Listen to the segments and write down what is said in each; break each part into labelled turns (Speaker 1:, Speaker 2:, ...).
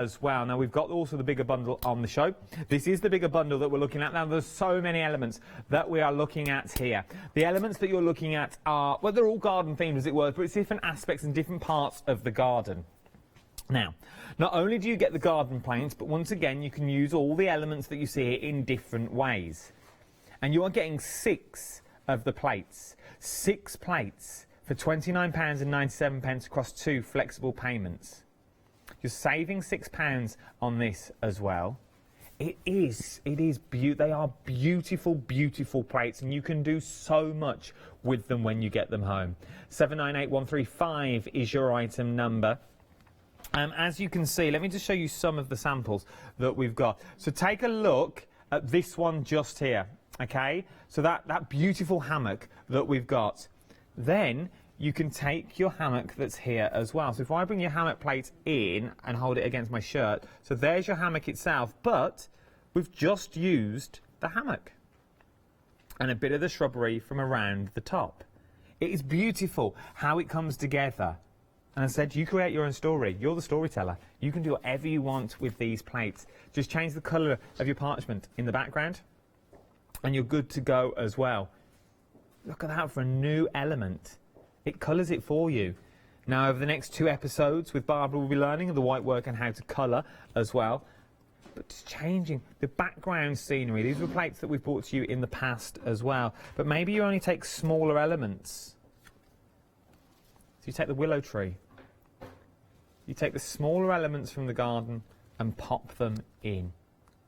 Speaker 1: as well. Now we've got also the bigger bundle on the show. This is the bigger bundle that we're looking at. Now there's so many elements that we are looking at here. The elements that you're looking at are, well, they're all garden themed as it were, but it's different aspects and different parts of the garden. Now, not only do you get the garden plates, but once again you can use all the elements that you see here in different ways. And you are getting 6 of the plates. 6 plates for £29.97 across 2 flexible payments. You're saving £6 on this as well. They are beautiful, beautiful plates, and you can do so much with them when you get them home. 798135 is your item number. As you can see, let me just show you some of the samples that we've got. So take a look at this one just here, okay? So that beautiful hammock that we've got. Then you can take your hammock that's here as well. So if I bring your hammock plate in and hold it against my shirt, so there's your hammock itself, but we've just used the hammock and a bit of the shrubbery from around the top. It is beautiful how it comes together. And I said, you create your own story. You're the storyteller. You can do whatever you want with these plates. Just change the colour of your parchment in the background and you're good to go as well. Look at that for a new element. It colours it for you. Now over the next 2 episodes with Barbara we'll be learning the white work and how to colour as well. But just changing the background scenery. These were plates that we've brought to you in the past as well. But maybe you only take smaller elements. So you take the willow tree. You take the smaller elements from the garden and pop them in.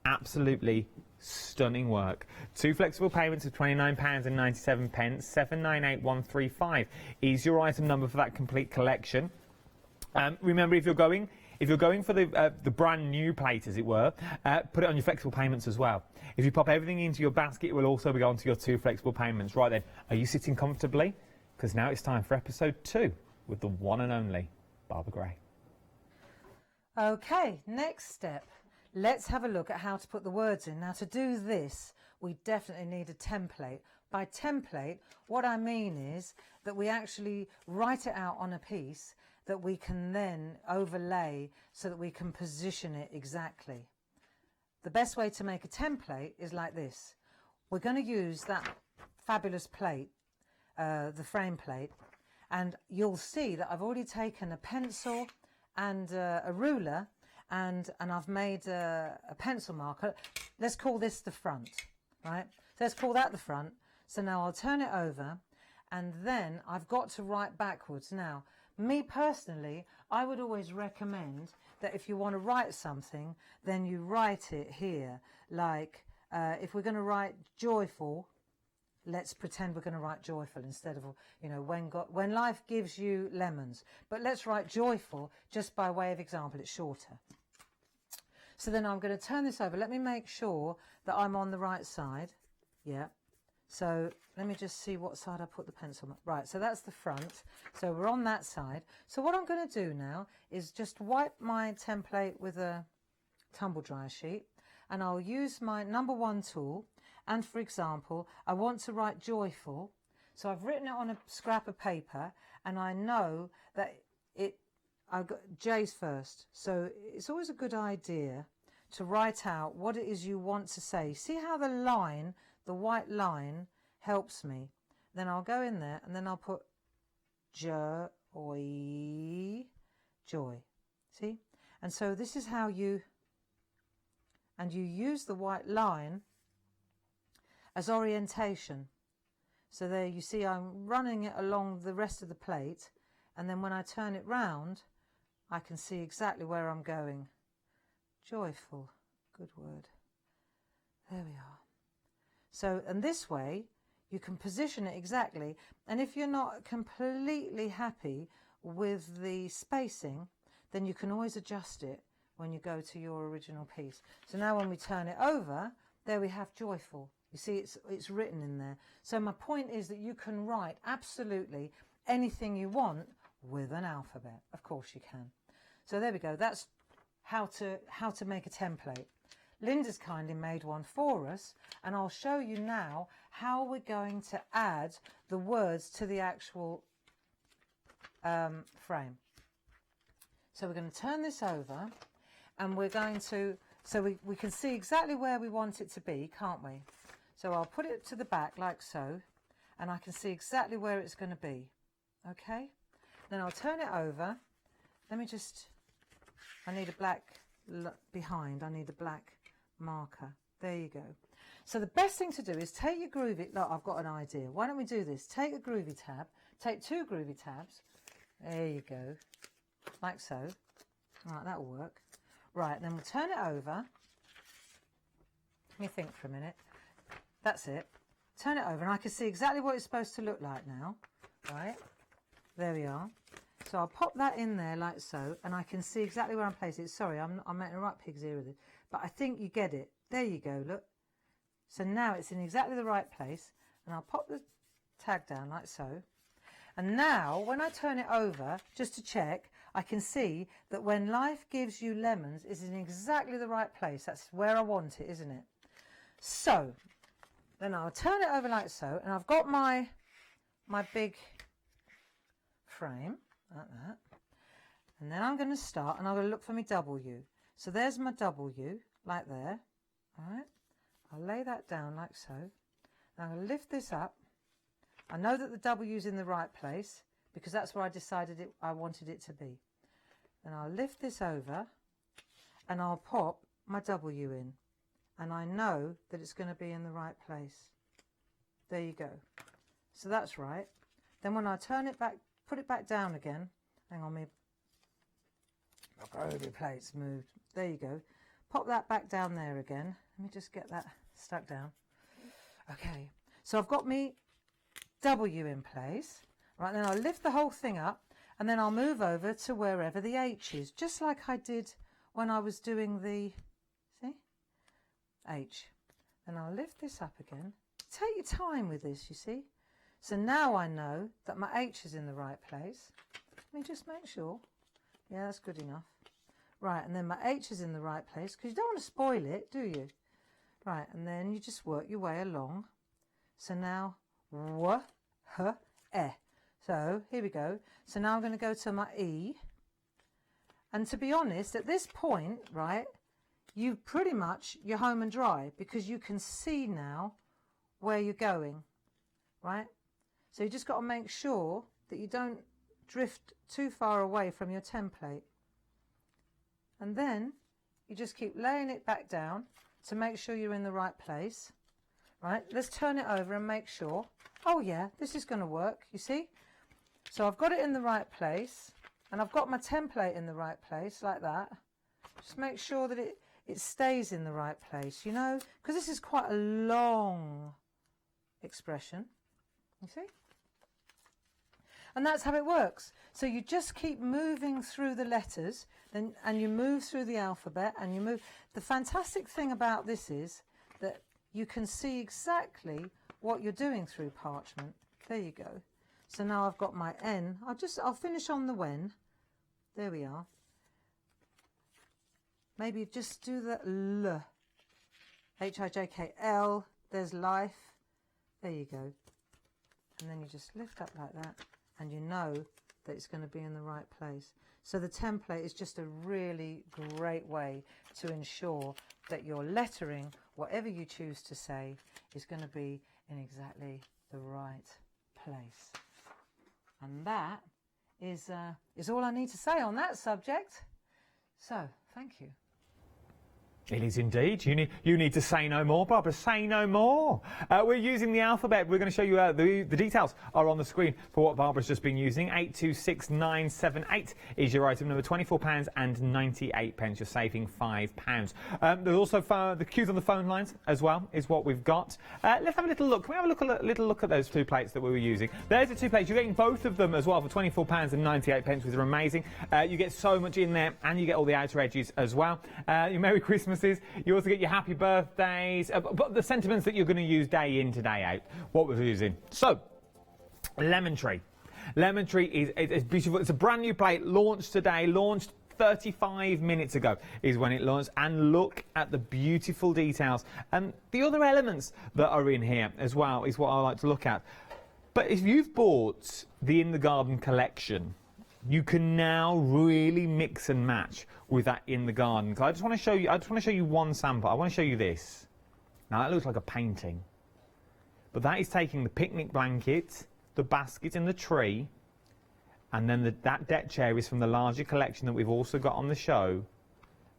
Speaker 1: Absolutely stunning work. 2 flexible payments of £29.97. 798135 is your item number for that complete collection. Remember, if you're going for the brand new plate, as it were, put it on your flexible payments as well. If you pop everything into your basket, it will also be onto your 2 flexible payments. Right then, are you sitting comfortably? Because now it's time for episode 2 with the one and only Barbara Gray.
Speaker 2: Okay, next step. Let's have a look at how to put the words in. Now to do this, we definitely need a template. By template, what I mean is that we actually write it out on a piece that we can then overlay so that we can position it exactly. The best way to make a template is like this. We're going to use that fabulous plate, the frame plate, and you'll see that I've already taken a pencil and a ruler and I've made a pencil marker. Let's call this the front, right? So let's call that the front. So now I'll turn it over and then I've got to write backwards. Now, me personally, I would always recommend that if you want to write something, then you write it here. Like if we're going to write joyful, let's pretend we're going to write joyful instead of, you know, when life gives you lemons. But let's write joyful just by way of example. It's shorter. So then I'm going to turn this over. Let me make sure that I'm on the right side. Yeah. So let me just see what side I put the pencil on. Right, so that's the front. So we're on that side. So what I'm going to do now is just wipe my template with a tumble dryer sheet. And I'll use my number 1 tool. And for example, I want to write joyful. So I've written it on a scrap of paper. And I know that I've got J's first. So it's always a good idea to write out what it is you want to say. See how the line, the white line, helps me. Then I'll go in there and then I'll put joy. See? And so this is how you use the white line as orientation. So there you see I'm running it along the rest of the plate, and then when I turn it round I can see exactly where I'm going. Joyful, good word. There we are. So, and this way you can position it exactly, and if you're not completely happy with the spacing, then you can always adjust it when you go to your original piece. So now when we turn it over, there we have joyful. You see it's written in there. So my point is that you can write absolutely anything you want with an alphabet. Of course you can. So there we go. That's how to make a template. Linda's kindly made one for us, and I'll show you now how we're going to add the words to the actual frame. So we're going to turn this over, and we're going to, so we can see exactly where we want it to be, can't we? So I'll put it to the back like so, and I can see exactly where it's going to be. Okay, then I'll turn it over. Let me just, I need a black behind, I need a black marker. There you go. So the best thing to do is take your groovy, look, I've got an idea. Why don't we do this? Take a groovy tab, take 2 groovy tabs. There you go, like so. All right, that'll work. Right, then we'll turn it over. Let me think for a minute. That's it. Turn it over, and I can see exactly what it's supposed to look like now. Right, there we are. So I'll pop that in there like so, and I can see exactly where I'm placing it. Sorry, I'm making a right pig's ear with it, but I think you get it. There you go, look. So now it's in exactly the right place, and I'll pop the tag down like so. And now, when I turn it over, just to check, I can see that when life gives you lemons, it's in exactly the right place. That's where I want it, isn't it? So, then I'll turn it over like so, and I've got my big frame, like that. And then I'm going to start, and I'm going to look for my W. So there's my W, like there. All right. I'll lay that down like so. Now I'm going to lift this up. I know that the W's in the right place because that's where I decided I wanted it to be. Then I'll lift this over and I'll pop my W in. And I know that it's going to be in the right place. There you go. So that's right. Then when I turn it back, put it back down again. Hang on, my plate's moved. There you go. Pop that back down there again. Let me just get that stuck down. Okay, so I've got me W in place. Right, then I'll lift the whole thing up and then I'll move over to wherever the H is, just like I did when I was doing the, see, H. Then I'll lift this up again. Take your time with this, you see. So now I know that my H is in the right place. Let me just make sure. Yeah, that's good enough. Right, and then my H is in the right place because you don't want to spoil it, do you? Right, and then you just work your way along. So now, W, H, E. So here we go. So now I'm going to go to my E. And to be honest, at this point, right, you're home and dry because you can see now where you're going, right? So you just got to make sure that you don't drift too far away from your template. And then you just keep laying it back down to make sure you're in the right place. Right, let's turn it over and make sure. Oh yeah, this is going to work, you see? So I've got it in the right place and I've got my template in the right place like that. Just make sure that it stays in the right place, you know, because this is quite a long expression, you see? And that's how it works. So you just keep moving through the letters and you move through the alphabet and you move. The fantastic thing about this is that you can see exactly what you're doing through parchment. There you go. So now I've got my N. I'll finish on the when. There we are. Maybe just do the L. H-I-J-K-L. There's life. There you go. And then you just lift up like that. And you know that it's going to be in the right place. So the template is just a really great way to ensure that your lettering, whatever you choose to say, is going to be in exactly the right place. And that is all I need to say on that subject. So, thank you.
Speaker 1: It is indeed. You need to say no more, Barbara. Say no more. We're using the alphabet. We're going to show you the details are on the screen for what Barbara's just been using. 826978 is your item number. £24.98. You're saving £5. There's also the cues on the phone lines as well is what we've got. Let's have a little look. Can we have a little look at those 2 plates that we were using? There's the 2 plates. You're getting both of them as well for £24.98, which are amazing. You get so much in there, and you get all the outer edges as well. Your Merry Christmas. You also get your happy birthdays, but the sentiments that you're going to use day in to day out, what we're using. So, Lemon Tree. Lemon Tree is beautiful. It's a brand new plate, launched today, launched 35 minutes ago is when it launched, and look at the beautiful details. And the other elements that are in here as well is what I like to look at. But if you've bought the In the Garden collection, you can now really mix and match with that in the garden. I just want to show you one sample. I want to show you this. Now that looks like a painting, but that is taking the picnic blanket, the basket and the tree, and then that deck chair is from the larger collection that we've also got on the show.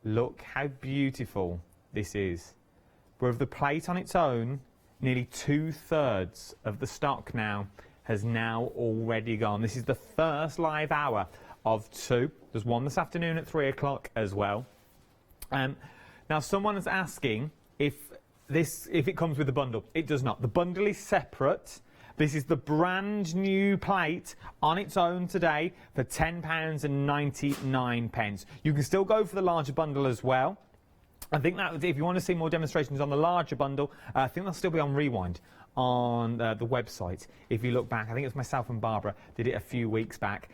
Speaker 1: Look how beautiful this is. With the plate on its own, nearly 2/3 of the stock now has now already gone. This is the first live hour of 2. There's one this afternoon at 3 o'clock as well. Now someone is asking if it comes with a bundle. It does not. The bundle is separate. This is the brand new plate on its own today for £10.99. You can still go for the larger bundle as well. I think that if you want to see more demonstrations on the larger bundle, I think they'll still be on Rewind on the website. If you look back, I think it's myself and Barbara did it a few weeks back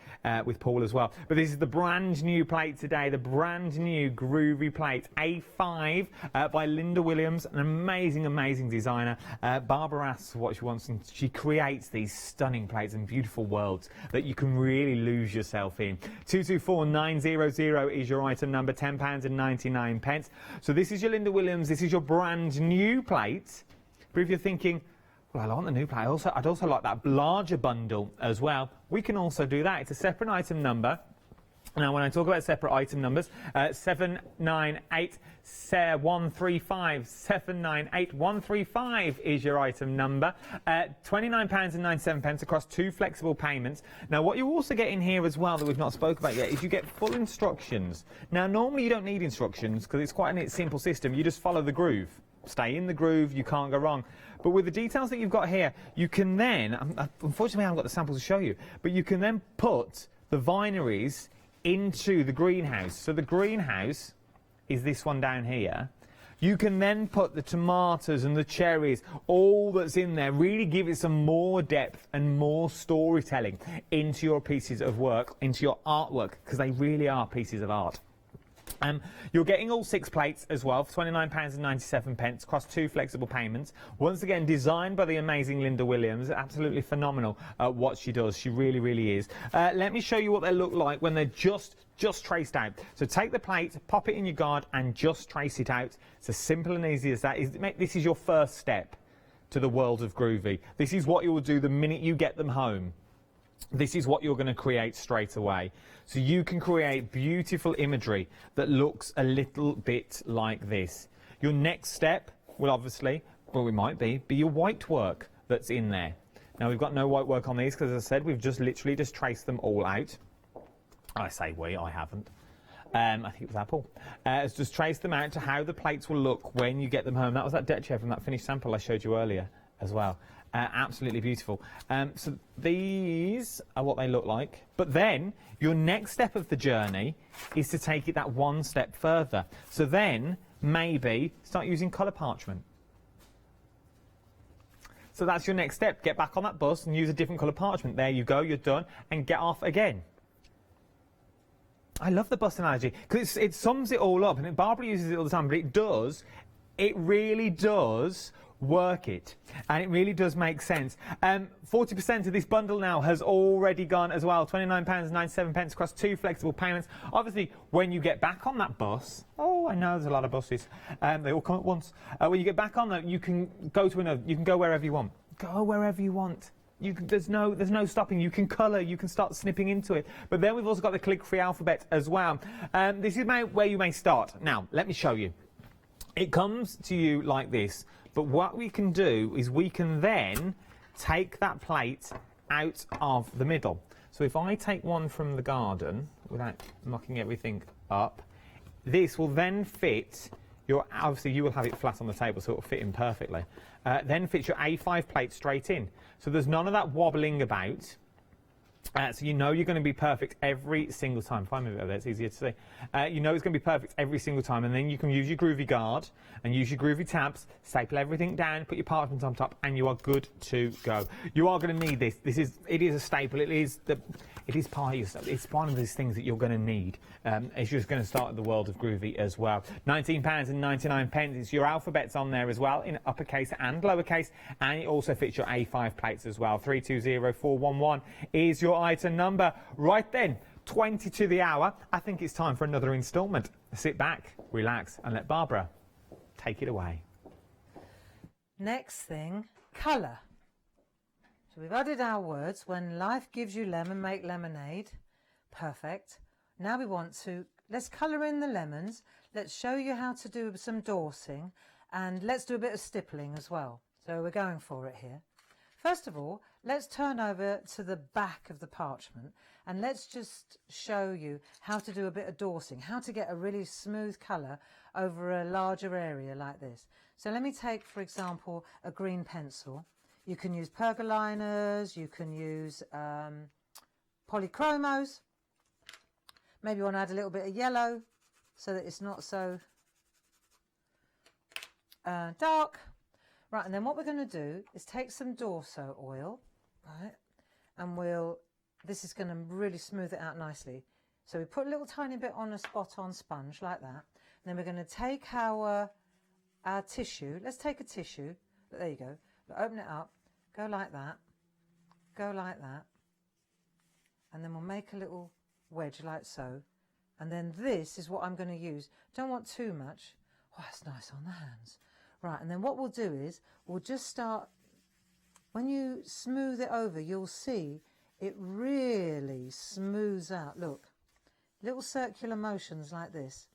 Speaker 1: with Paul as well. But this is the brand new plate today, the brand new groovy plate, A5 by Linda Williams, an amazing, amazing designer. Barbara asks what she wants, and she creates these stunning plates and beautiful worlds that you can really lose yourself in. 224900 is your item number, £10.99. So this is your Linda Williams, this is your brand new plate. But if you're thinking, well, I want the new plate, I'd also like that larger bundle as well, we can also do that. It's a separate item number. Now, when I talk about separate item numbers, 798135, 798135 is your item number. £29.97 across 2 flexible payments. Now, what you also get in here as well that we've not spoke about yet is you get full instructions. Now, normally you don't need instructions because it's quite a simple system. You just follow the groove. Stay in the groove, you can't go wrong. But with the details that you've got here, you can then, unfortunately I haven't got the samples to show you, but you can then put the vineries into the greenhouse. So the greenhouse is this one down here. You can then put the tomatoes and the cherries, all that's in there, really give it some more depth and more storytelling into your pieces of work, into your artwork, because they really are pieces of art. You're getting all 6 plates as well for £29.97 across 2 flexible payments. Once again, designed by the amazing Linda Williams. Absolutely phenomenal what she does. She really, really is. Let me show you what they look like when they're just traced out. So take the plate, pop it in your guard and just trace it out. It's as simple and easy as that. This is your first step to the world of groovy. This is what you will do the minute you get them home. This is what you're going to create straight away. So you can create beautiful imagery that looks a little bit like this. Your next step will obviously, well, it might be your white work that's in there. Now, we've got no white work on these because, as I said, we've literally just traced them all out. I say we, I haven't. I think it was Apple. It's just traced them out to how the plates will look when you get them home. That was that deck chair from that finished sample I showed you earlier as well. Absolutely beautiful. So these are what they look like. But then your next step of the journey is to take it that one step further. So then maybe start using colour parchment. So that's your next step. Get back on that bus and use a different colour parchment. There you go, you're done, and get off again. I love the bus analogy because it sums it all up, and Barbara uses it all the time, but it really does work it, and it really does make sense. 40% of this bundle now has already gone as well. £29.97 across 2 flexible payments. Obviously, when you get back on that bus, oh, I know there's a lot of buses. They all come at once. When you get back on that, you can go to another. You can go wherever you want. Go wherever you want. There's no stopping. You can colour. You can start snipping into it. But then we've also got the click-free alphabet as well. This is where you may start. Now, let me show you. It comes to you like this. But what we can do is we can then take that plate out of the middle. So if I take one from the garden, without mucking everything up, this will then fit your, obviously you will have it flat on the table so it will fit in perfectly, then fits your A5 plate straight in. So there's none of that wobbling about. So you know you're going to be perfect every single time. If I move it over there, it's easier to see. You know it's going to be perfect every single time, and then you can use your groovy guard and use your groovy tabs, staple everything down, put your parchment on top, and you are good to go. You are going to need this. It is a staple. It is part of your stuff. It's one of these things that you're going to need as you're going to start the world of groovy as well. £19.99. It's your alphabets on there as well, in uppercase and lowercase, and it also fits your A5 plates as well. 320411 is your item number. Right then, 20 to the hour. I think it's time for another instalment. Sit back, relax, and let Barbara take it away.
Speaker 2: Next thing, colour. So we've added our words. When life gives you lemon, make lemonade. Perfect. Now we want to, let's colour in the lemons. Let's show you how to do some dorsing, and let's do a bit of stippling as well. So we're going for it here. First of all, let's turn over to the back of the parchment and let's just show you how to do a bit of dorsing, how to get a really smooth colour over a larger area like this. So let me take, for example, a green pencil. You can use pergoliners, you can use polychromos. Maybe you want to add a little bit of yellow so that it's not so dark. Right, and then what we're going to do is take some Dorso oil, right, and this is going to really smooth it out nicely. So we put a little tiny bit on a spot-on sponge like that, and then we're going to take our tissue. Let's take a tissue. There you go. Open it up, go like that, and then we'll make a little wedge like so. And then this is what I'm going to use. Don't want too much. Oh, that's nice on the hands. Right, and then what we'll do is we'll just start, when you smooth it over, you'll see it really smooths out. Look, little circular motions like this,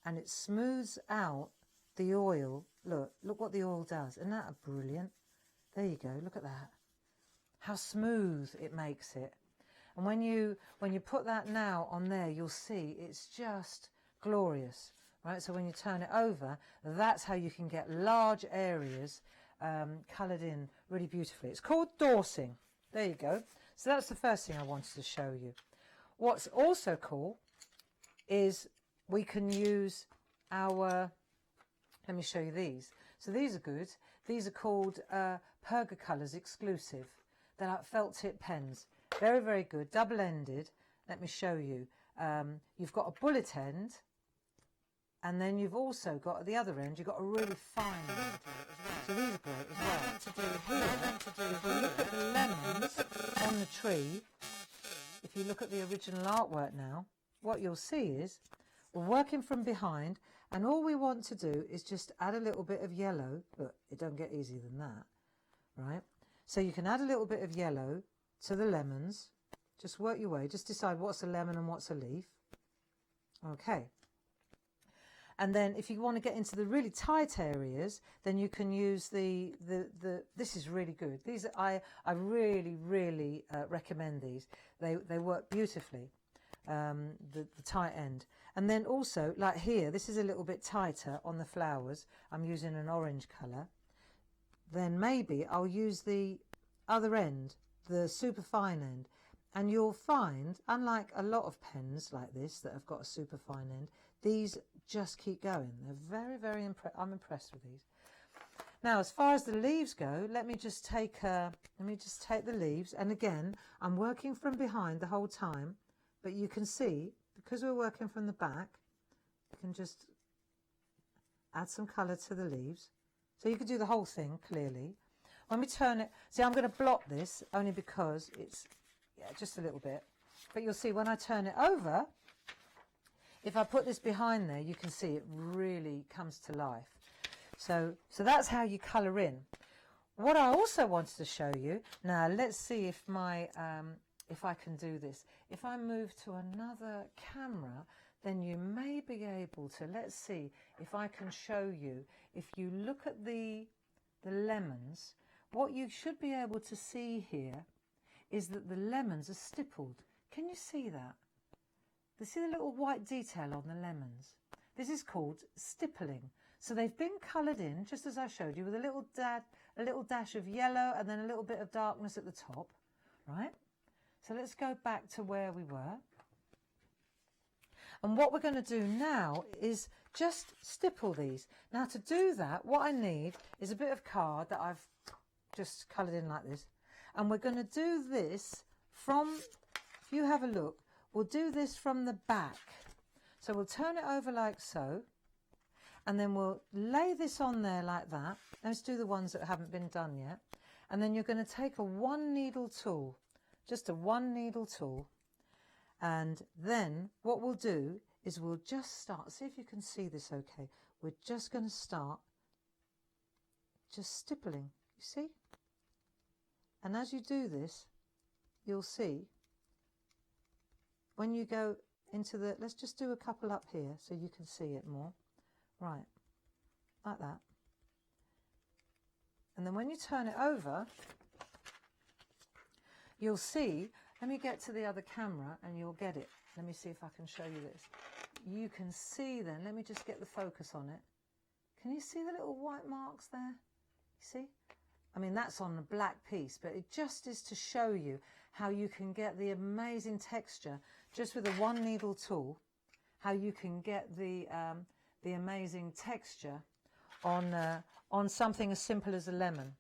Speaker 2: and it smooths out the oil. Look what the oil does. Isn't that brilliant? There you go, look at that. How smooth it makes it. And when you put that now on there, you'll see it's just glorious. Right, so when you turn it over, that's how you can get large areas coloured in really beautifully. It's called dorsing. There you go. So that's the first thing I wanted to show you. What's also cool is we can use our, let me show you these. So these are good. These are called Perga Colours Exclusive. They're like felt tip pens. Very, very good. Double-ended. Let me show you. You've got a bullet end. And then you've also got at the other end, you've got a really fine end. So these are great as well. What to do here, if we look at the lemons on the tree, if you look at the original artwork now, what you'll see is we're working from behind, and all we want to do is just add a little bit of yellow. But it don't get easier than that, right? So you can add a little bit of yellow to the lemons. Just work your way. Just decide what's a lemon and what's a leaf. Okay. And then if you want to get into the really tight areas, then you can use this is really good. These I really recommend these. They work beautifully, the tight end. And then also, like here, this is a little bit tighter on the flowers. I'm using an orange colour. Then maybe I'll use the other end, the super fine end. And you'll find, unlike a lot of pens like this that have got a super fine end, these just keep going. They're very I'm impressed with these. Now, as far as the leaves go, let me just take the leaves, and again, I'm working from behind the whole time, but you can see, because we're working from the back, you can just add some colour to the leaves. So you could do the whole thing clearly. When we turn it, see, I'm going to blot this only because it's, yeah, just a little bit. But you'll see when I turn it over, if I put this behind there, you can see it really comes to life. So that's how you colour in. What I also wanted to show you, now let's see if if I can do this. If I move to another camera, then you may be able to, let's see if I can show you. If you look at the lemons, what you should be able to see here is that the lemons are stippled. Can you see that? See the little white detail on the lemons? This is called stippling. So they've been coloured in, just as I showed you, with a little dash of yellow and then a little bit of darkness at the top, right? So let's go back to where we were. And what we're going to do now is just stipple these. Now to do that, what I need is a bit of card that I've just coloured in like this. And we're going to do this from, if you have a look, we'll do this from the back. So we'll turn it over like so. And then we'll lay this on there like that. Let's do the ones that haven't been done yet. And then you're going to take a one needle tool, just a one needle tool. And then what we'll do is we'll just start, see if you can see this okay. We're just going to start just stippling, you see? And as you do this, you'll see when you go into the, let's just do a couple up here so you can see it more. Right, like that. And then when you turn it over, you'll see, let me get to the other camera and you'll get it. Let me see if I can show you this. You can see then, let me just get the focus on it. Can you see the little white marks there? You see? I mean, that's on a black piece, but it just is to show you how you can get the amazing texture just with a one needle tool, how you can get the amazing texture on something as simple as a lemon.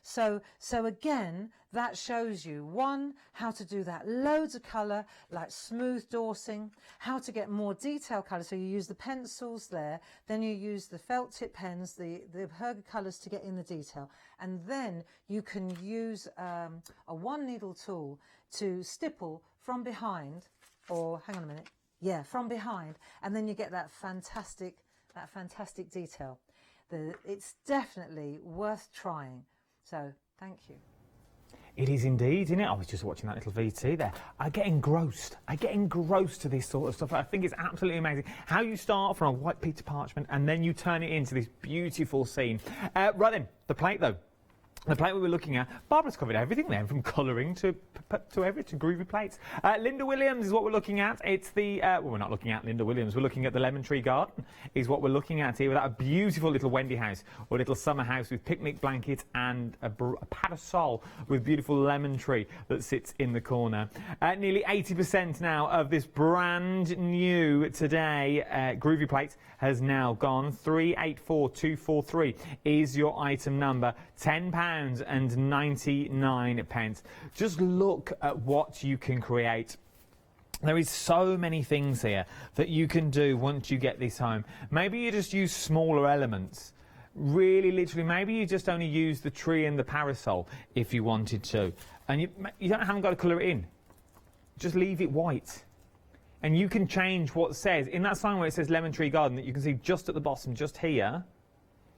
Speaker 2: So again, that shows you, one, how to do that. Loads of colour, like smooth dorsing, how to get more detailed colour. So you use the pencils there, then you use the felt tip pens, the Hochanda colours to get in the detail. And then you can use a one needle tool to stipple from behind, or hang on a minute, yeah, from behind. And then you get that fantastic detail. It's definitely worth trying. So, thank you.
Speaker 1: It is indeed, isn't it? I was just watching that little VT there. I get engrossed to this sort of stuff. I think it's absolutely amazing how you start from a white piece of parchment and then you turn it into this beautiful scene. Right then, the plate though. The plate we were looking at, Barbara's covered everything then, from colouring to groovy plates. Linda Williams is what we're looking at. It's the, well, we're not looking at Linda Williams, we're looking at the lemon tree garden, is what we're looking at here, with that beautiful little Wendy house, or little summer house with picnic blankets and a parasol with beautiful lemon tree that sits in the corner. Nearly 80% now of this brand new today groovy plate has now gone. 384243 is your item number. £10.99. Just look at what you can create. There is so many things here that you can do once you get this home. Maybe you just use smaller elements. Really, literally, maybe you just only use the tree and the parasol if you wanted to. And you haven't got to colour it in. Just leave it white. And you can change what says. In that sign where it says Lemon Tree Garden, that you can see just at the bottom, just here,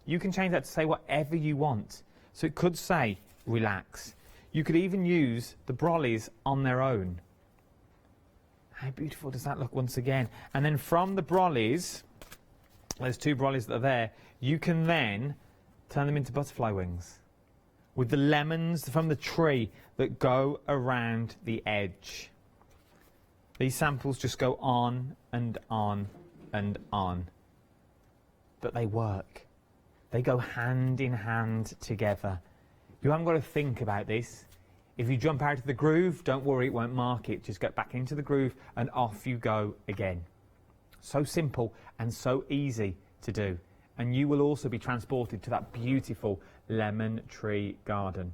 Speaker 1: you can change that to say whatever you want. So it could say, relax. You could even use the brollies on their own. How beautiful does that look once again? And then from the brollies, there's two brollies that are there, you can then turn them into butterfly wings with the lemons from the tree that go around the edge. These samples just go on and on and on. But they work. They go hand in hand together. You haven't got to think about this. If you jump out of the groove, don't worry, it won't mark it. Just get back into the groove and off you go again. So simple and so easy to do. And you will also be transported to that beautiful lemon tree garden.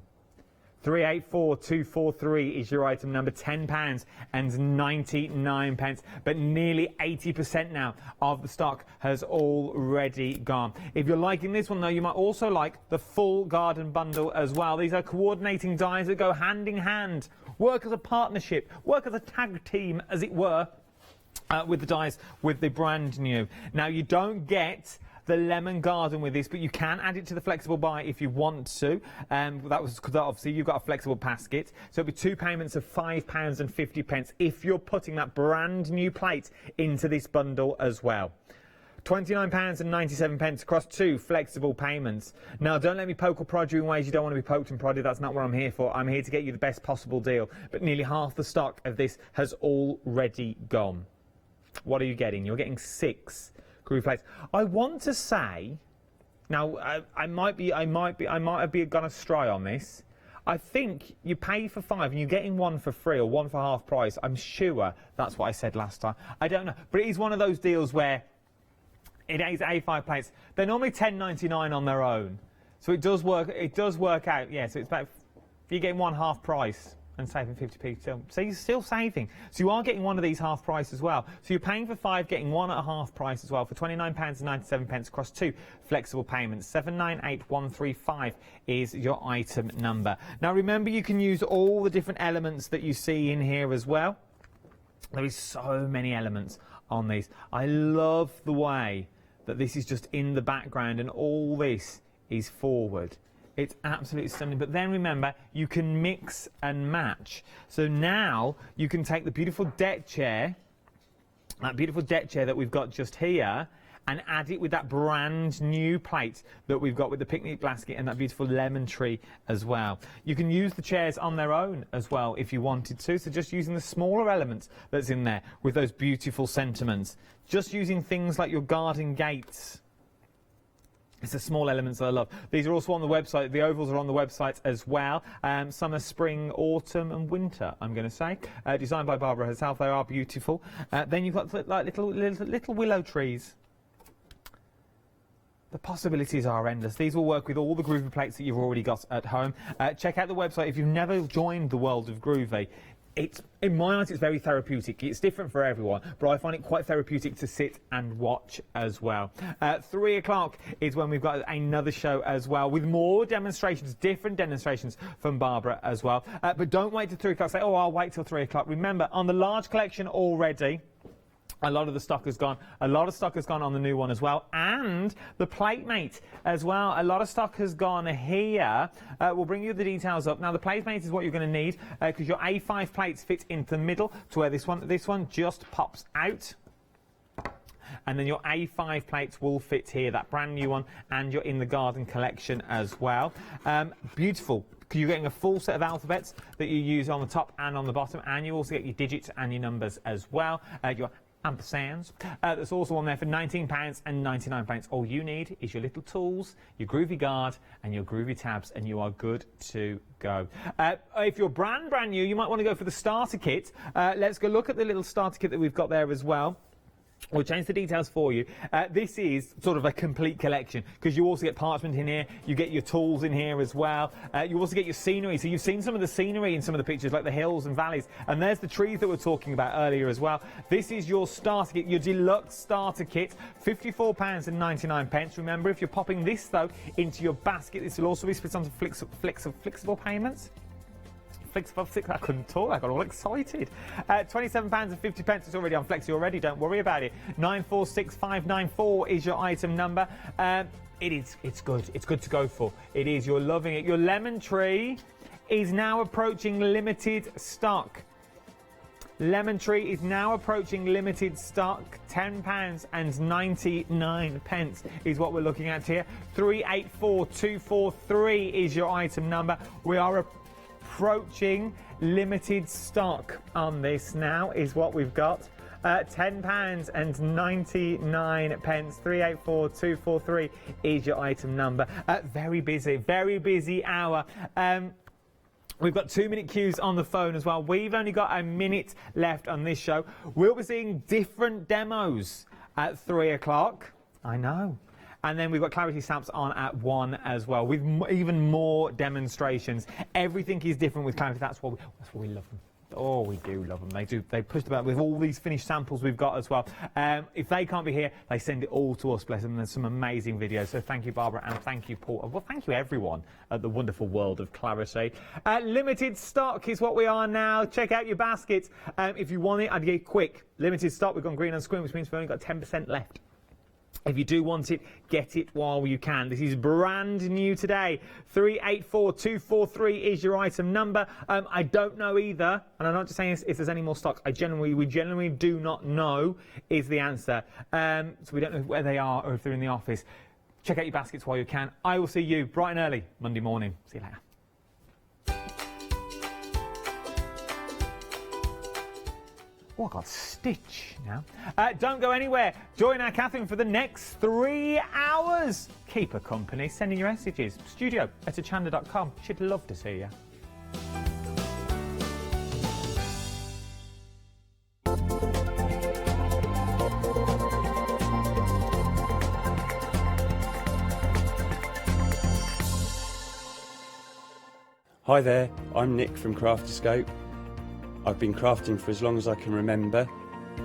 Speaker 1: 384243 is your item number, £10.99, but nearly 80% now of the stock has already gone. If you're liking this one though, you might also like the full garden bundle as well. These are coordinating dies that go hand in hand, work as a partnership, work as a tag team as it were, with the dies, with the brand new. Now you don't get the lemon garden with this, but you can add it to the flexible buy if you want to. That was because obviously you've got a flexible basket, so it'll be two payments of £5.50 if you're putting that brand new plate into this bundle as well. £29.97 across two flexible payments. Now, don't let me poke or prod you in ways you don't want to be poked and prodded. That's not what I'm here for. I'm here to get you the best possible deal. But nearly half the stock of this has already gone. What are you getting? You're getting 6 groove plates. I want to say, now I might have gone astray on this. I think you pay for 5 and you're getting 1 for free or 1 for half price. I'm sure that's what I said last time. I don't know, but it is one of those deals where it is A5 plates. They're normally £10.99 on their own, so it does work. It does work out. Yeah, so it's about, you're getting 1 half price and saving 50p still. So you're still saving. So you are getting one of these half price as well. So you're paying for 5, getting 1 at a half price as well for £29.97 across 2 flexible payments. 798135 is your item number. Now remember, you can use all the different elements that you see in here as well. There is so many elements on these. I love the way that this is just in the background and all this is forward. It's absolutely stunning. But then remember, you can mix and match. So now you can take the beautiful deck chair, that beautiful deck chair that we've got just here, and add it with that brand new plate that we've got with the picnic basket and that beautiful lemon tree as well. You can use the chairs on their own as well if you wanted to, so just using the smaller elements that's in there with those beautiful sentiments. Just using things like your garden gates. It's the small elements that I love. These are also on the website. The ovals are on the website as well. Summer, spring, autumn and winter, I'm going to say. Designed by Barbara herself. They are beautiful. Then you've got like little willow trees. The possibilities are endless. These will work with all the Groovy plates that you've already got at home. Check out the website if you've never joined the world of Groovy. It's, in my eyes, it's very therapeutic. It's different for everyone, but I find it quite therapeutic to sit and watch as well. 3 o'clock is when we've got another show as well with more demonstrations, different demonstrations from Barbara as well. But don't wait till 3 o'clock. Say, oh, I'll wait till 3 o'clock. Remember, on the large collection already, a lot of the stock has gone. A lot of stock has gone on the new one as well. And the PlateMate as well. A lot of stock has gone here. We'll bring you the details up. Now, the PlateMate is what you're going to need because your A5 plates fit into the middle to where this one just pops out. And then your A5 plates will fit here, that brand new one, and you're in the garden collection as well. Beautiful. You're getting a full set of alphabets that you use on the top and on the bottom, and you also get your digits and your numbers as well. Your ampersands. That's also on there for £19.99. All you need is your little tools, your Groovy Guard and your Groovy tabs, and you are good to go. If you're brand new, you might want to go for the starter kit. Let's go look at the little starter kit that we've got there as well. We'll change the details for you. This is sort of a complete collection because you also get parchment in here, you get your tools in here as well, you also get your scenery. So you've seen some of the scenery in some of the pictures, like the hills and valleys, and there's the trees that we were talking about earlier as well. This is your starter kit, your deluxe starter kit, £54.99. Remember, if you're popping this though into your basket, this will also be split onto flexible payments. I couldn't talk, I got all excited. £27.50, it's already on Flexi already, don't worry about it. 946594 is your item number. It's good to go for. It is, you're loving it. Your lemon tree is now approaching limited stock. Lemon tree is now approaching limited stock. £10.99 is what we're looking at here. 384243 is your item number. We are approaching limited stock on this now is what we've got. £10.99. 384243 is your item number. Very busy hour. We've got 2-minute queues on the phone as well. We've only got a minute left on this show. We'll be seeing different demos at 3 o'clock. I know. And then we've got Claritystamps on at 1 as well, with even more demonstrations. Everything is different with Clarity. That's why we love them. Oh, we do love them. They push them out with all these finished samples we've got as well. If they can't be here, they send it all to us, bless them. There's some amazing videos. So thank you, Barbara, and thank you, Paul. Well, thank you, everyone, at the wonderful world of Clarity. Limited stock is what we are now. Check out your baskets. If you want it, I'd get quick. Limited stock. We've gone green on screen, which means we've only got 10% left. If you do want it, get it while you can. This is brand new today. 384243 is your item number. I don't know either, and I'm not just saying this if there's any more stock. We genuinely do not know is the answer. So we don't know where they are or if they're in the office. Check out your baskets while you can. I will see you bright and early Monday morning. See you later. Oh, I got Stitch now. Don't go anywhere. Join our Catherine for the next 3 hours. Keep her company. Sending your messages. studio@hochanda.com. She'd love to see you.
Speaker 3: Hi there, I'm Nick from Crafterscope. I've been crafting for as long as I can remember.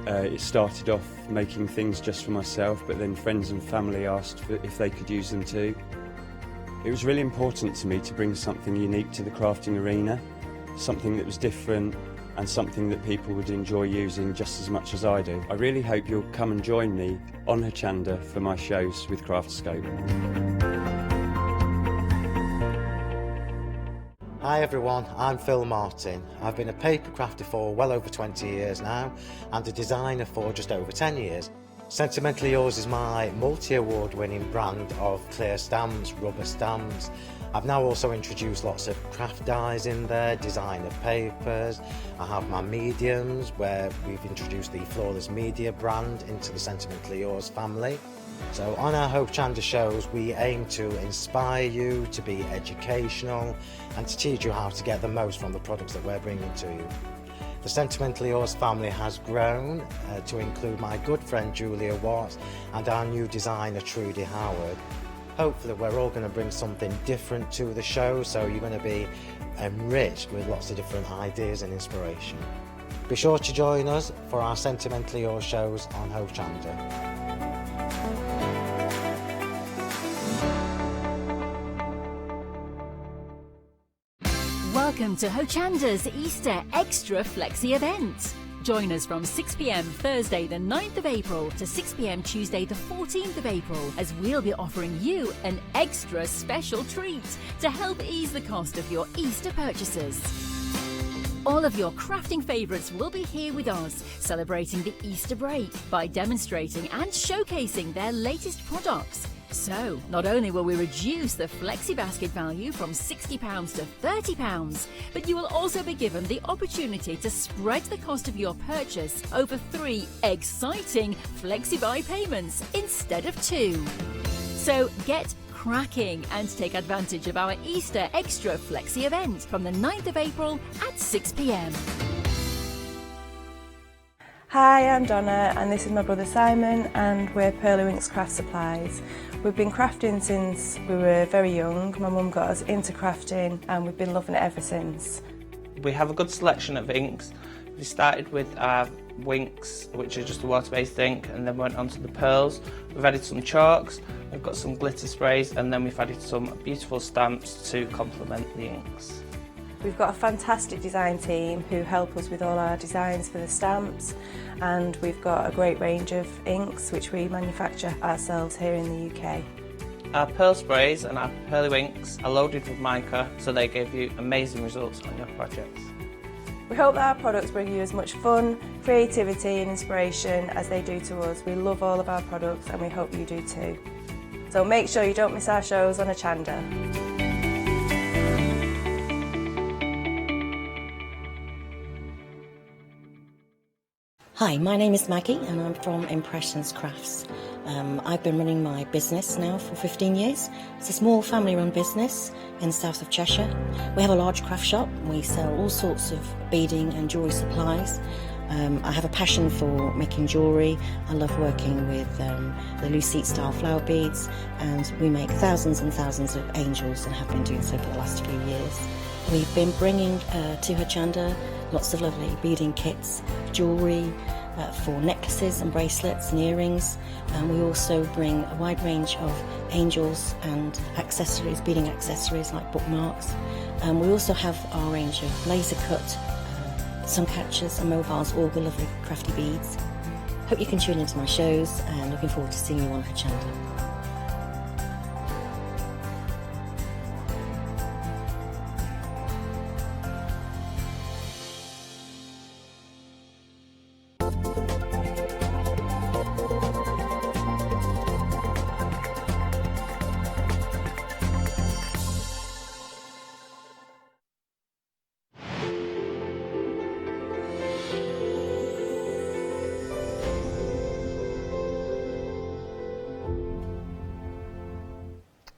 Speaker 3: It started off making things just for myself, but then friends and family asked if they could use them too. It was really important to me to bring something unique to the crafting arena, something that was different, and something that people would enjoy using just as much as I do. I really hope you'll come and join me on Hochanda for my shows with Craftscope.
Speaker 4: Hi everyone, I'm Phil Martin. I've been a paper crafter for well over 20 years now and a designer for just over 10 years. Sentimentally Yours is my multi-award winning brand of clear stamps, rubber stamps. I've now also introduced lots of craft dyes in there, designer papers. I have my mediums where we've introduced the Flawless Media brand into the Sentimentally Yours family. So on our Hochanda shows we aim to inspire you, to be educational and to teach you how to get the most from the products that we're bringing to you. The Sentimentally Yours family has grown to include my good friend Julia Watts and our new designer Trudy Howard. Hopefully we're all going to bring something different to the show, so you're going to be enriched with lots of different ideas and inspiration. Be sure to join us for our Sentimentally Yours shows on Hochanda.
Speaker 5: Welcome to Hochanda's Easter Extra Flexi event. Join us from 6 p.m. Thursday the 9th of April to 6 p.m. Tuesday the 14th of April as we'll be offering you an extra special treat to help ease the cost of your Easter purchases. All of your crafting favourites will be here with us, celebrating the Easter break by demonstrating and showcasing their latest products. So, not only will we reduce the flexi basket value from £60 to £30, but you will also be given the opportunity to spread the cost of your purchase over 3 exciting flexi buy payments instead of 2. So get cracking and take advantage of our Easter Extra Flexi event from the 9th of April at 6 p.m.
Speaker 6: Hi, I'm Donna and this is my brother Simon and we're Pearlywinks Craft Supplies. We've been crafting since we were very young. My mum got us into crafting and we've been loving it ever since.
Speaker 7: We have a good selection of inks. We started with our Winks, which are just a water-based ink, and then went on to the pearls. We've added some chalks, we've got some glitter sprays, and then we've added some beautiful stamps to complement the inks.
Speaker 6: We've got a fantastic design team who help us with all our designs for the stamps, and we've got a great range of inks which we manufacture ourselves here in the UK.
Speaker 7: Our pearl sprays and our Pearlywinks are loaded with mica, so they give you amazing results on your projects.
Speaker 6: We hope that our products bring you as much fun, creativity and inspiration as they do to us. We love all of our products and we hope you do too. So make sure you don't miss our shows on Hochanda.
Speaker 8: Hi, my name is Maggie and I'm from Impressions Crafts. I've been running my business now for 15 years. It's a small family-run business in the south of Cheshire. We have a large craft shop. We sell all sorts of beading and jewellery supplies. I have a passion for making jewellery. I love working with the Lucite style flower beads, and we make thousands and thousands of angels and have been doing so for the last few years. We've been bringing to Hochanda lots of lovely beading kits, jewellery, for necklaces and bracelets and earrings, and we also bring a wide range of angels and accessories, beading accessories like bookmarks. We also have our range of laser cut sun catchers and mobiles, all the lovely crafty beads. Hope you can tune into my shows and looking forward to seeing you on Hochanda.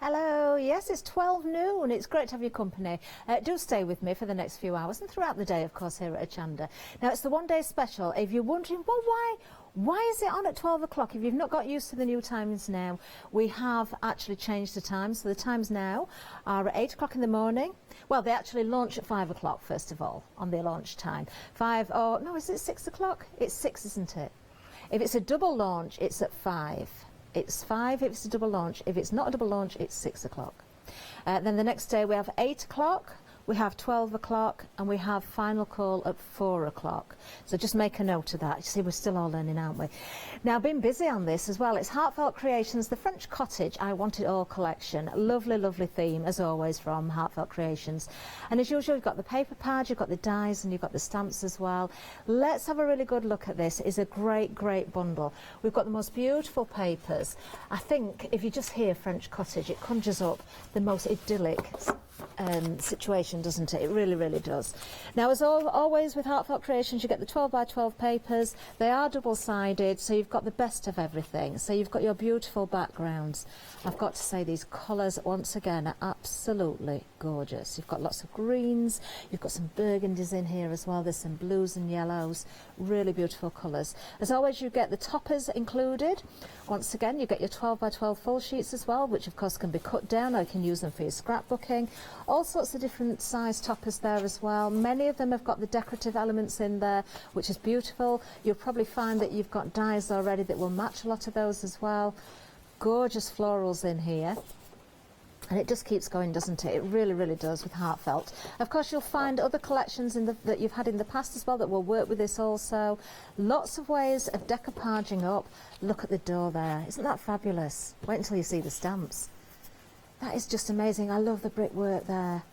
Speaker 9: Hello, yes, it's 12 noon. It's great to have your company. Do stay with me for the next few hours and throughout the day, of course, here at Hochanda. Now, it's the one-day special. If you're wondering, well, why is it on at 12 o'clock? If you've not got used to the new timings now, we have actually changed the time. So the times now are at 8 o'clock in the morning. Well, they actually launch at 5 o'clock, first of all, on their launch time. Is it 6 o'clock? It's 6, isn't it? If it's a double launch, it's at 5. It's 5 if it's a double launch. If it's not a double launch, it's 6 o'clock. Then the next day we have 8 o'clock, we have 12 o'clock, and we have final call at 4 o'clock. So just make a note of that. You see, we're still all learning, aren't we? Now, I've been busy on this as well. It's Heartfelt Creations, the French Cottage I Want It All collection. Lovely, lovely theme, as always, from Heartfelt Creations. And as usual, you've got the paper pad, you've got the dies, and you've got the stamps as well. Let's have a really good look at this. It's a great, great bundle. We've got the most beautiful papers. I think if you just hear French Cottage, it conjures up the most idyllic situation, doesn't it? It really, really does. Now, as always with Heartfelt Creations, you get the 12 by 12 papers. They are double-sided, so you've got the best of everything. So you've got your beautiful backgrounds. I've got to say, these colours, once again, are absolutely gorgeous. You've got lots of greens, you've got some burgundies in here as well. There's some blues and yellows, really beautiful colours. As always, you get the toppers included. Once again, you get your 12 by 12 full sheets as well, which of course can be cut down, or you can use them for your scrapbooking. All sorts of different size toppers there as well. Many of them have got the decorative elements in there, which is beautiful. You'll probably find that you've got dies already that will match a lot of those as well. Gorgeous florals in here. And it just keeps going, doesn't it? It really, really does with Heartfelt. Of course, you'll find other collections that you've had in the past as well that will work with this also. Lots of ways of decoupaging up. Look at the door there. Isn't that fabulous? Wait until you see the stamps. That is just amazing. I love the brickwork there.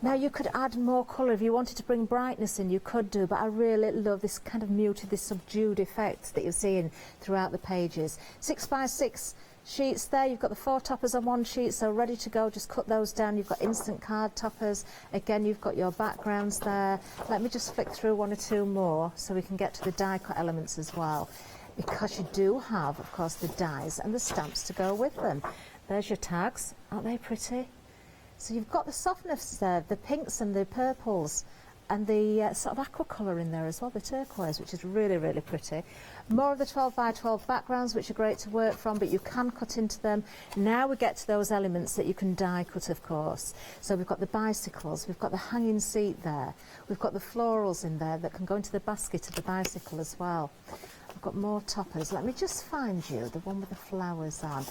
Speaker 9: Now, you could add more colour. If you wanted to bring brightness in, you could do, but I really love this kind of muted, this subdued effect that you're seeing throughout the pages. 6 by 6 sheets there. You've got the 4 toppers on one sheet, so ready to go. Just cut those down. You've got instant card toppers. Again, you've got your backgrounds there. Let me just flick through 1 or 2 more so we can get to the die cut elements as well, because you do have, of course, the dies and the stamps to go with them. There's your tags. Aren't they pretty? So you've got the softness there, the pinks and the purples, and the sort of aqua colour in there as well, the turquoise, which is really, really pretty. More of the 12 by 12 backgrounds, which are great to work from, but you can cut into them. Now we get to those elements that you can die cut, of course. So we've got the bicycles, we've got the hanging seat there, we've got the florals in there that can go into the basket of the bicycle as well. I've got more toppers. Let me just find you the one with the flowers on.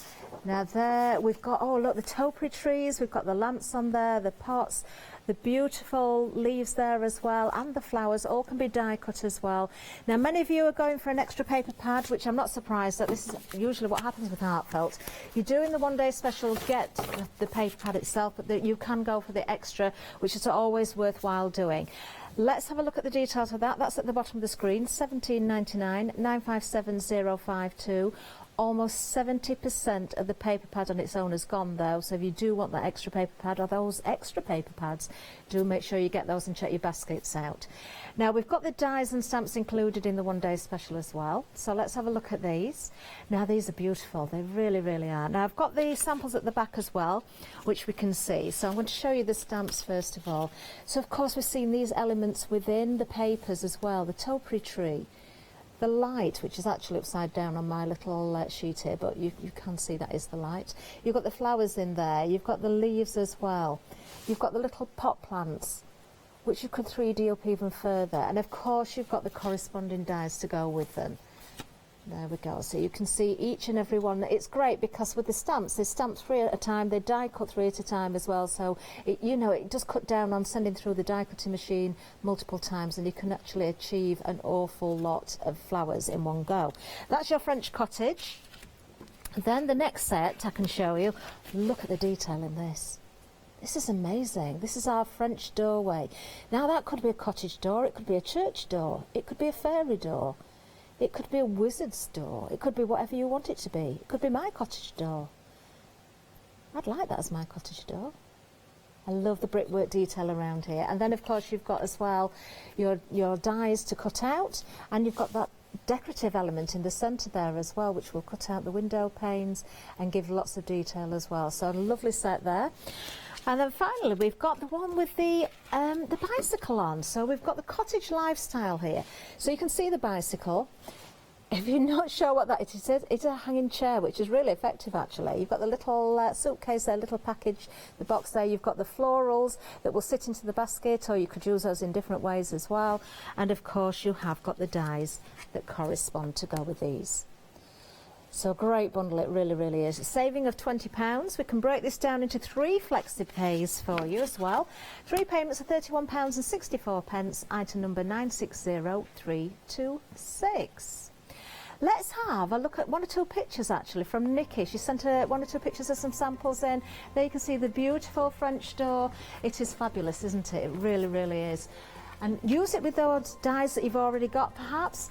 Speaker 9: Now there we've got, oh look, the topiary trees, we've got the lamps on there, the pots, the beautiful leaves there as well, and the flowers all can be die cut as well. Now, many of you are going for an extra paper pad, which I'm not surprised at. This is usually what happens with Heartfelt. You do in the one-day special get the paper pad itself, but you can go for the extra, which is always worthwhile doing. Let's have a look at the details of that. That's at the bottom of the screen, £17.99, 957052. Almost 70% of the paper pad on its own is gone though, so if you do want that extra paper pad or those extra paper pads, do make sure you get those and check your baskets out. Now, we've got the dies and stamps included in the one-day special as well, so let's have a look at these. Now, these are beautiful, they really, really are. Now, I've got the samples at the back as well, which we can see, so I'm going to show you the stamps first of all. So, of course, we're seeing these elements within the papers as well, the topiary tree. The light, which is actually upside down on my little sheet here, but you can see that is the light. You've got the flowers in there, you've got the leaves as well. You've got the little pot plants, which you could 3D up even further. And of course you've got the corresponding dies to go with them. There we go. So you can see each and every one. It's great because with the stamps, they're stamped 3 at a time, they die cut 3 at a time as well. So, it does cut down on sending through the die cutting machine multiple times, and you can actually achieve an awful lot of flowers in one go. That's your French cottage. Then the next set I can show you. Look at the detail in this. This is amazing. This is our French doorway. Now that could be a cottage door, it could be a church door, it could be a fairy door. It could be a wizard's door. It could be whatever you want it to be. It could be my cottage door. I'd like that as my cottage door. I love the brickwork detail around here. And then, of course, you've got as well your dies to cut out, and you've got that decorative element in the centre there as well, which will cut out the window panes and give lots of detail as well. So a lovely set there. And then finally, we've got the one with the bicycle on. So we've got the cottage lifestyle here. So you can see the bicycle. If you're not sure what that is, it's a hanging chair, which is really effective, actually. You've got the little suitcase there, little package, the box there. You've got the florals that will sit into the basket, or you could use those in different ways as well. And, of course, you have got the dies that correspond to go with these. So a great bundle, it really, really is. A saving of £20. We can break this down into 3 flexi pays for you as well. 3 payments of £31.64, item number 960326. Let's have a look at 1 or 2 pictures actually from Nikki. She sent 1 or 2 pictures of some samples in. There you can see the beautiful French door. It is fabulous, isn't it? It really, really is. And use it with those dies that you've already got perhaps.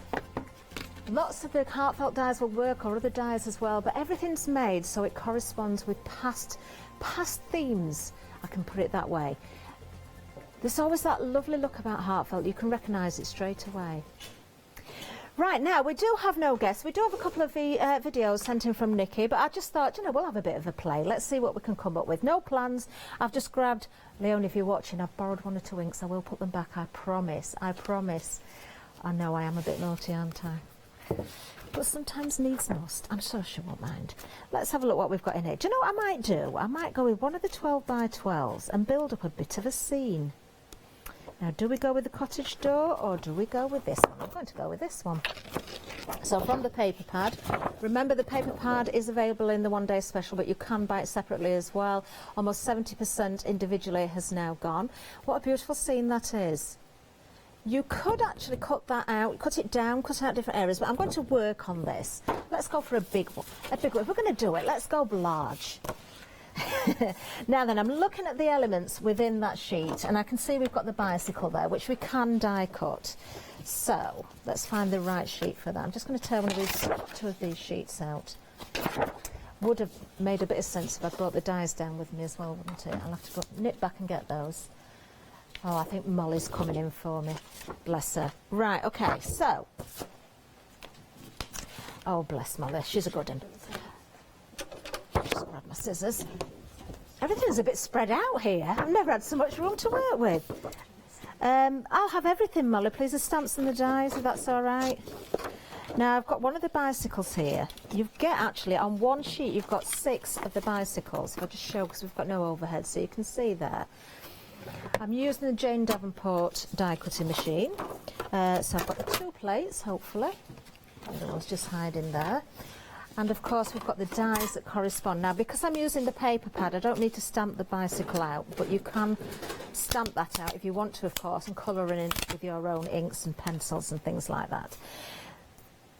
Speaker 9: Lots of the Heartfelt dies will work, or other dies as well, but everything's made so it corresponds with past themes, I can put it that way. There's always that lovely look about Heartfelt, you can recognise it straight away. Right, now we do have no guests. We do have a couple of videos sent in from Nikki, but I just thought, you know, we'll have a bit of a play. Let's see what we can come up with. No plans. I've just grabbed, Leon, if you're watching, I've borrowed 1 or 2 inks. I will put them back, I promise. I promise. I know I am a bit naughty, aren't I? But sometimes needs must. I'm sure she won't mind. Let's have a look what we've got in here. Do you know what I might do? I might go with one of the 12x12s and build up a bit of a scene. Now, do we go with the cottage door or do we go with this one? I'm going to go with this one. So from the paper pad, remember the paper pad is available in the 1-day special, but you can buy it separately as well. Almost 70% individually has now gone. What a beautiful scene that is. You could actually cut that out, cut it down, cut out different areas, but I'm going to work on this. Let's go for a big one. If we're going to do it, let's go large. Now then, I'm looking at the elements within that sheet, and I can see we've got the bicycle there, which we can die cut. So let's find the right sheet for that. I'm just going to tear 2 of these sheets out. Would have made a bit of sense if I brought the dies down with me as well, wouldn't it? I'll have to go nip back and get those. Oh, I think Molly's coming in for me. Bless her. Right, okay, so. Oh, bless Molly. She's a good one. Just grab my scissors. Everything's a bit spread out here. I've never had so much room to work with. I'll have everything, Molly, please. The stamps and the dies, if that's all right. Now, I've got one of the bicycles here. You get, actually, on one sheet, you've got 6 of the bicycles. If I just show, because we've got no overhead, so you can see there. I'm using the Jane Davenport die cutting machine. So I've got the 2 plates, hopefully. The other one's just hiding there. And of course we've got the dies that correspond. Now, because I'm using the paper pad, I don't need to stamp the bicycle out, but you can stamp that out if you want to, of course, and colour in with your own inks and pencils and things like that.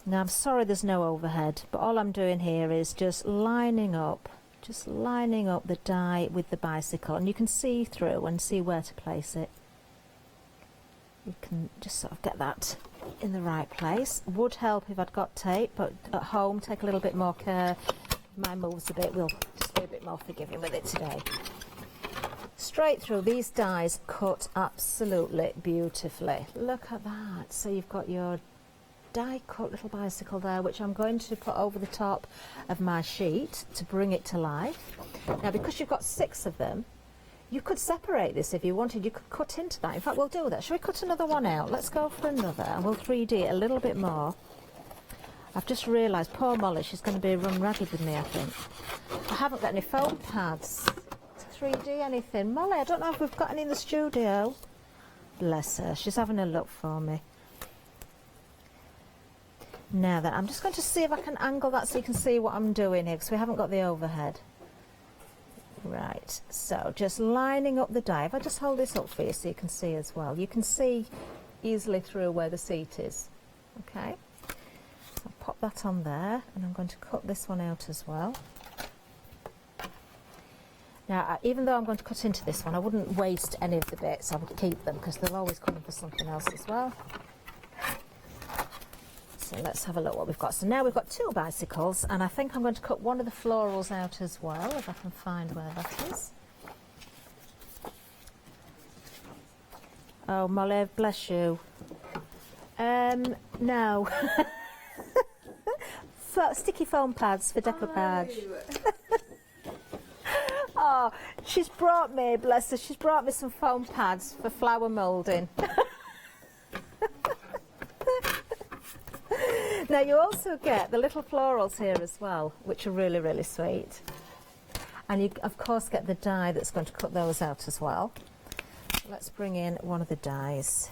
Speaker 9: Now, I'm sorry there's no overhead, but all I'm doing here is just lining up the die with the bicycle, and you can see through and see where to place it. You can just sort of get that in the right place. Would help if I'd got tape, but at home take a little bit more care. Mine moves a bit, we'll just be a bit more forgiving with it today. Straight through, these dies cut absolutely beautifully. Look at that. So you've got your die cut little bicycle there, which I'm going to put over the top of my sheet to bring it to life. Now, because you've got 6 of them, you could separate this if you wanted. You could cut into that. In fact, we'll do that. Shall we cut another one out? Let's go for another, and we'll 3D it a little bit more. I've just realised, poor Molly, she's going to be run ragged with me, I think. I haven't got any foam pads to 3D anything. Molly, I don't know if we've got any in the studio. Bless her, she's having a look for me. Now then, I'm just going to see if I can angle that so you can see what I'm doing here, because we haven't got the overhead. Right, so just lining up the die. If I just hold this up for you so you can see as well. You can see easily through where the seat is. Okay, so I'll pop that on there, and I'm going to cut this one out as well. Now, even though I'm going to cut into this one, I wouldn't waste any of the bits. I would keep them because they'll always come in for something else as well. So let's have a look what we've got. So now we've got 2 bicycles, and I think I'm going to cut one of the florals out as well, if I can find where that is. Oh, Molly, bless you. No. So, sticky foam pads for decoupage. Oh, she's brought me, bless her, she's brought me some foam pads for flower moulding. Now, you also get the little florals here as well, which are really, really sweet. And you, of course, get the die that's going to cut those out as well. Let's bring in one of the dies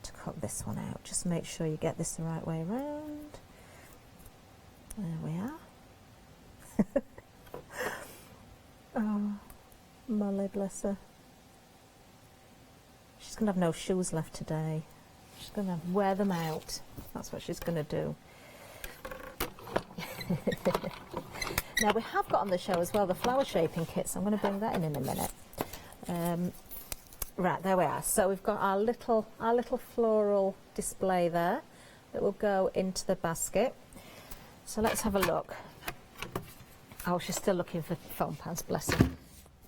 Speaker 9: to cut this one out. Just make sure you get this the right way around. There we are. Oh, Molly, bless her. She's going to have no shoes left today. She's going to wear them out. That's what she's going to do. Now we have got on the show as well the flower shaping kits. I'm going to bring that in a minute. Right, there we are. So we've got our little floral display there that will go into the basket. So let's have a look. Oh, she's still looking for foam pads, bless her.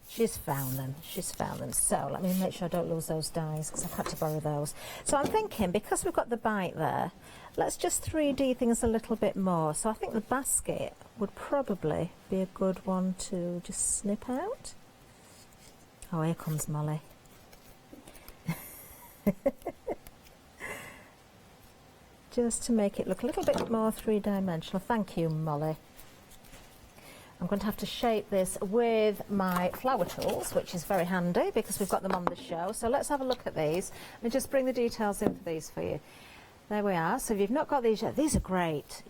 Speaker 9: She's found them. She's found them. So let me make sure I don't lose those dies because I've had to borrow those. So I'm thinking, because we've got the bite there, let's just 3D things a little bit more. So I think the basket would probably be a good one to just snip out. Oh, here comes Molly. Just to make it look a little bit more three-dimensional. Thank you, Molly. I'm going to have to shape this with my flower tools, which is very handy because we've got them on the show. So let's have a look at these and just bring the details in for these for you. There we are. So if you've not got these yet, these are great.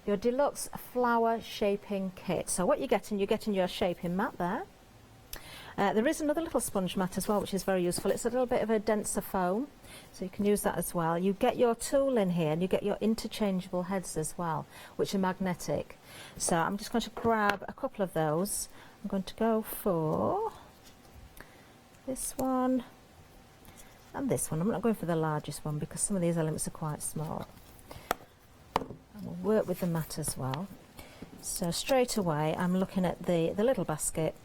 Speaker 9: Your deluxe flower shaping kit. So what you're getting your shaping mat there. There is another little sponge mat as well, which is very useful. It's a little bit of a denser foam, so you can use that as well. You get your tool in here and you get your interchangeable heads as well, which are magnetic. So I'm just going to grab a couple of those. I'm going to go for this one and this one. I'm not going for the largest one because some of these elements are quite small. And we'll work with the mat as well. So straight away I'm looking at the little basket.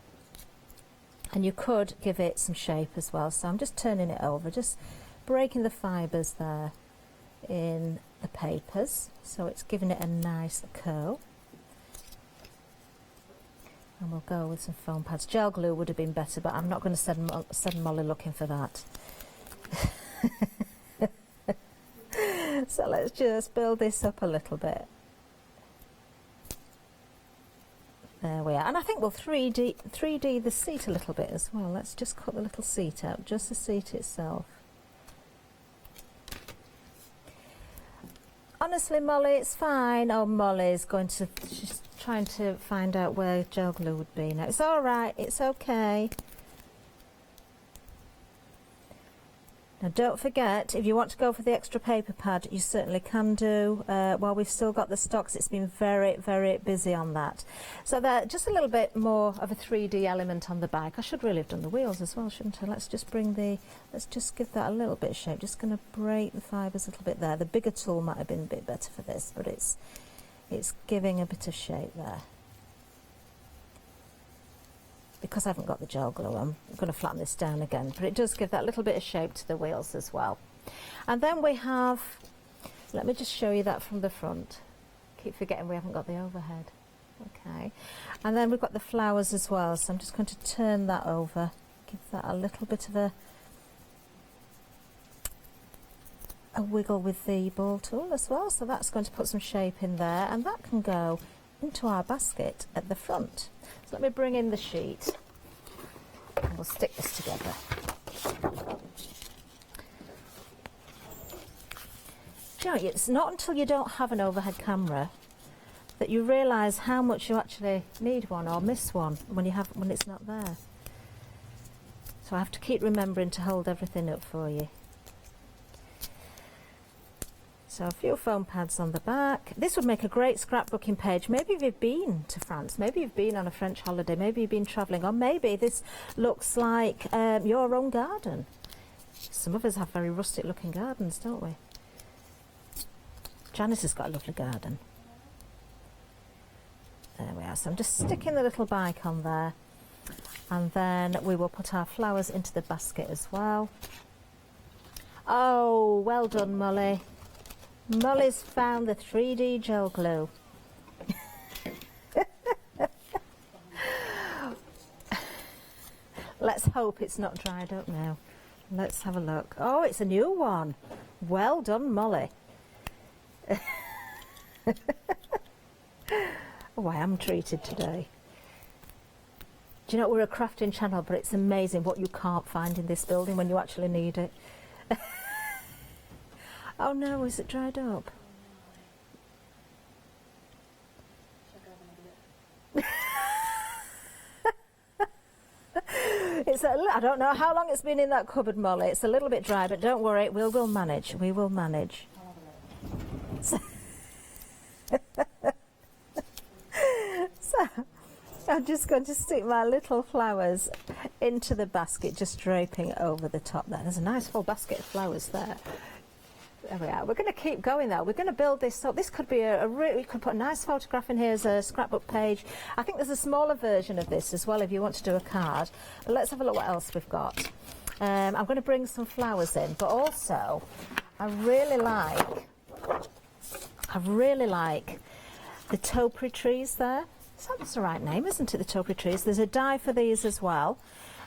Speaker 9: And you could give it some shape as well. So I'm just turning it over, just breaking the fibres there in the papers. So it's giving it a nice curl. And we'll go with some foam pads. Gel glue would have been better, but I'm not going to send Molly looking for that. So let's just build this up a little bit. There we are. And I think we'll 3D the seat a little bit as well. Let's just cut the little seat out, just the seat itself. Honestly, Molly, it's fine. Oh, Molly's she's trying to find out where gel glue would be now. It's all right. It's okay. Now, don't forget, if you want to go for the extra paper pad, you certainly can do. While we've still got the stocks, it's been very, very busy on that. So there, just a little bit more of a 3D element on the bike. I should really have done the wheels as well, shouldn't I? Let's just give that a little bit of shape. Just going to break the fibres a little bit there. The bigger tool might have been a bit better for this, but it's giving a bit of shape there. Because I haven't got the gel glue, I'm going to flatten this down again, but it does give that little bit of shape to the wheels as well. And then we have, let me just show you that from the front. Keep forgetting we haven't got the overhead. Okay, and then we've got the flowers as well, so I'm just going to turn that over, give that a little bit of a wiggle with the ball tool as well, so that's going to put some shape in there, and that can go into our basket at the front. So let me bring in the sheet and we'll stick this together. Do you know, it's not until you don't have an overhead camera that you realise how much you actually need one or miss one when it's not there. So I have to keep remembering to hold everything up for you. So a few foam pads on the back. This would make a great scrapbooking page. Maybe if you've been to France, maybe you've been on a French holiday, maybe you've been travelling, or maybe this looks like your own garden. Some of us have very rustic looking gardens, don't we? Janice has got a lovely garden. There we are. So I'm just sticking the little bike on there, and then we will put our flowers into the basket as well. Oh, well done, Molly. Molly's found the 3D gel glue. Let's hope it's not dried up now. Let's have a look. Oh, it's a new one. Well done, Molly. Oh, I am treated today. Do you know, we're a crafting channel, but it's amazing what you can't find in this building when you actually need it. Oh no, is it dried up? I don't know how long it's been in that cupboard, Molly. It's a little bit dry, but don't worry, we'll manage. We will manage. So I'm just going to stick my little flowers into the basket, just draping over the top there. There's a nice full basket of flowers there. There we are. We're going to keep going though. We're going to build this up. This could be we could put a nice photograph in here as a scrapbook page. I think there's a smaller version of this as well if you want to do a card. But let's have a look what else we've got. I'm going to bring some flowers in, but also I really like the topiary trees there. That's the right name, isn't it, the topiary trees? There's a die for these as well.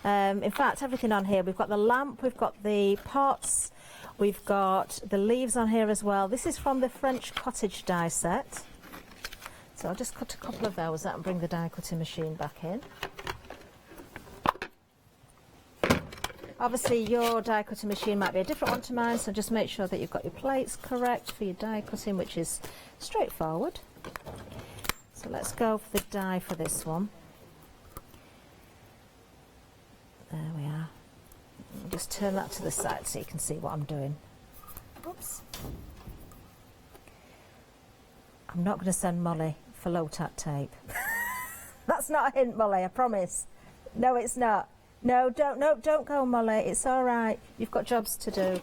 Speaker 9: In fact, everything on here, we've got the lamp, we've got the pots, we've got the leaves on here as well. This is from the French cottage die set. So I'll just cut a couple of those out and bring the die cutting machine back in. Obviously your die cutting machine might be a different one to mine, so just make sure that you've got your plates correct for your die cutting, which is straightforward. So let's go for the die for this one. There we are. I'll just turn that to the side so you can see what I'm doing. Oops. I'm not going to send Molly for low-tack tape. That's not a hint, Molly, I promise. No, it's not. No, don't go, Molly. It's all right. You've got jobs to do.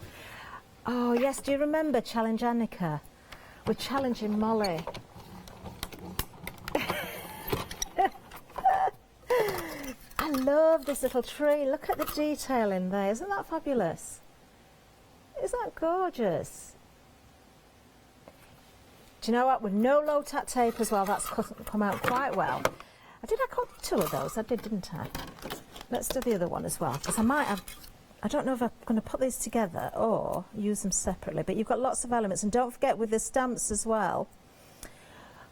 Speaker 9: Oh, yes, do you remember Challenge Annika? We're challenging Molly. I love this little tree. Look at the detail in there. Isn't that fabulous? Isn't that gorgeous? Do you know what? With no low-tack tape as well, that's come out quite well. I cut 2 of those. I did, didn't I? Let's do the other one as well, because I might have... I don't know if I'm going to put these together or use them separately, but you've got lots of elements. And don't forget with the stamps as well.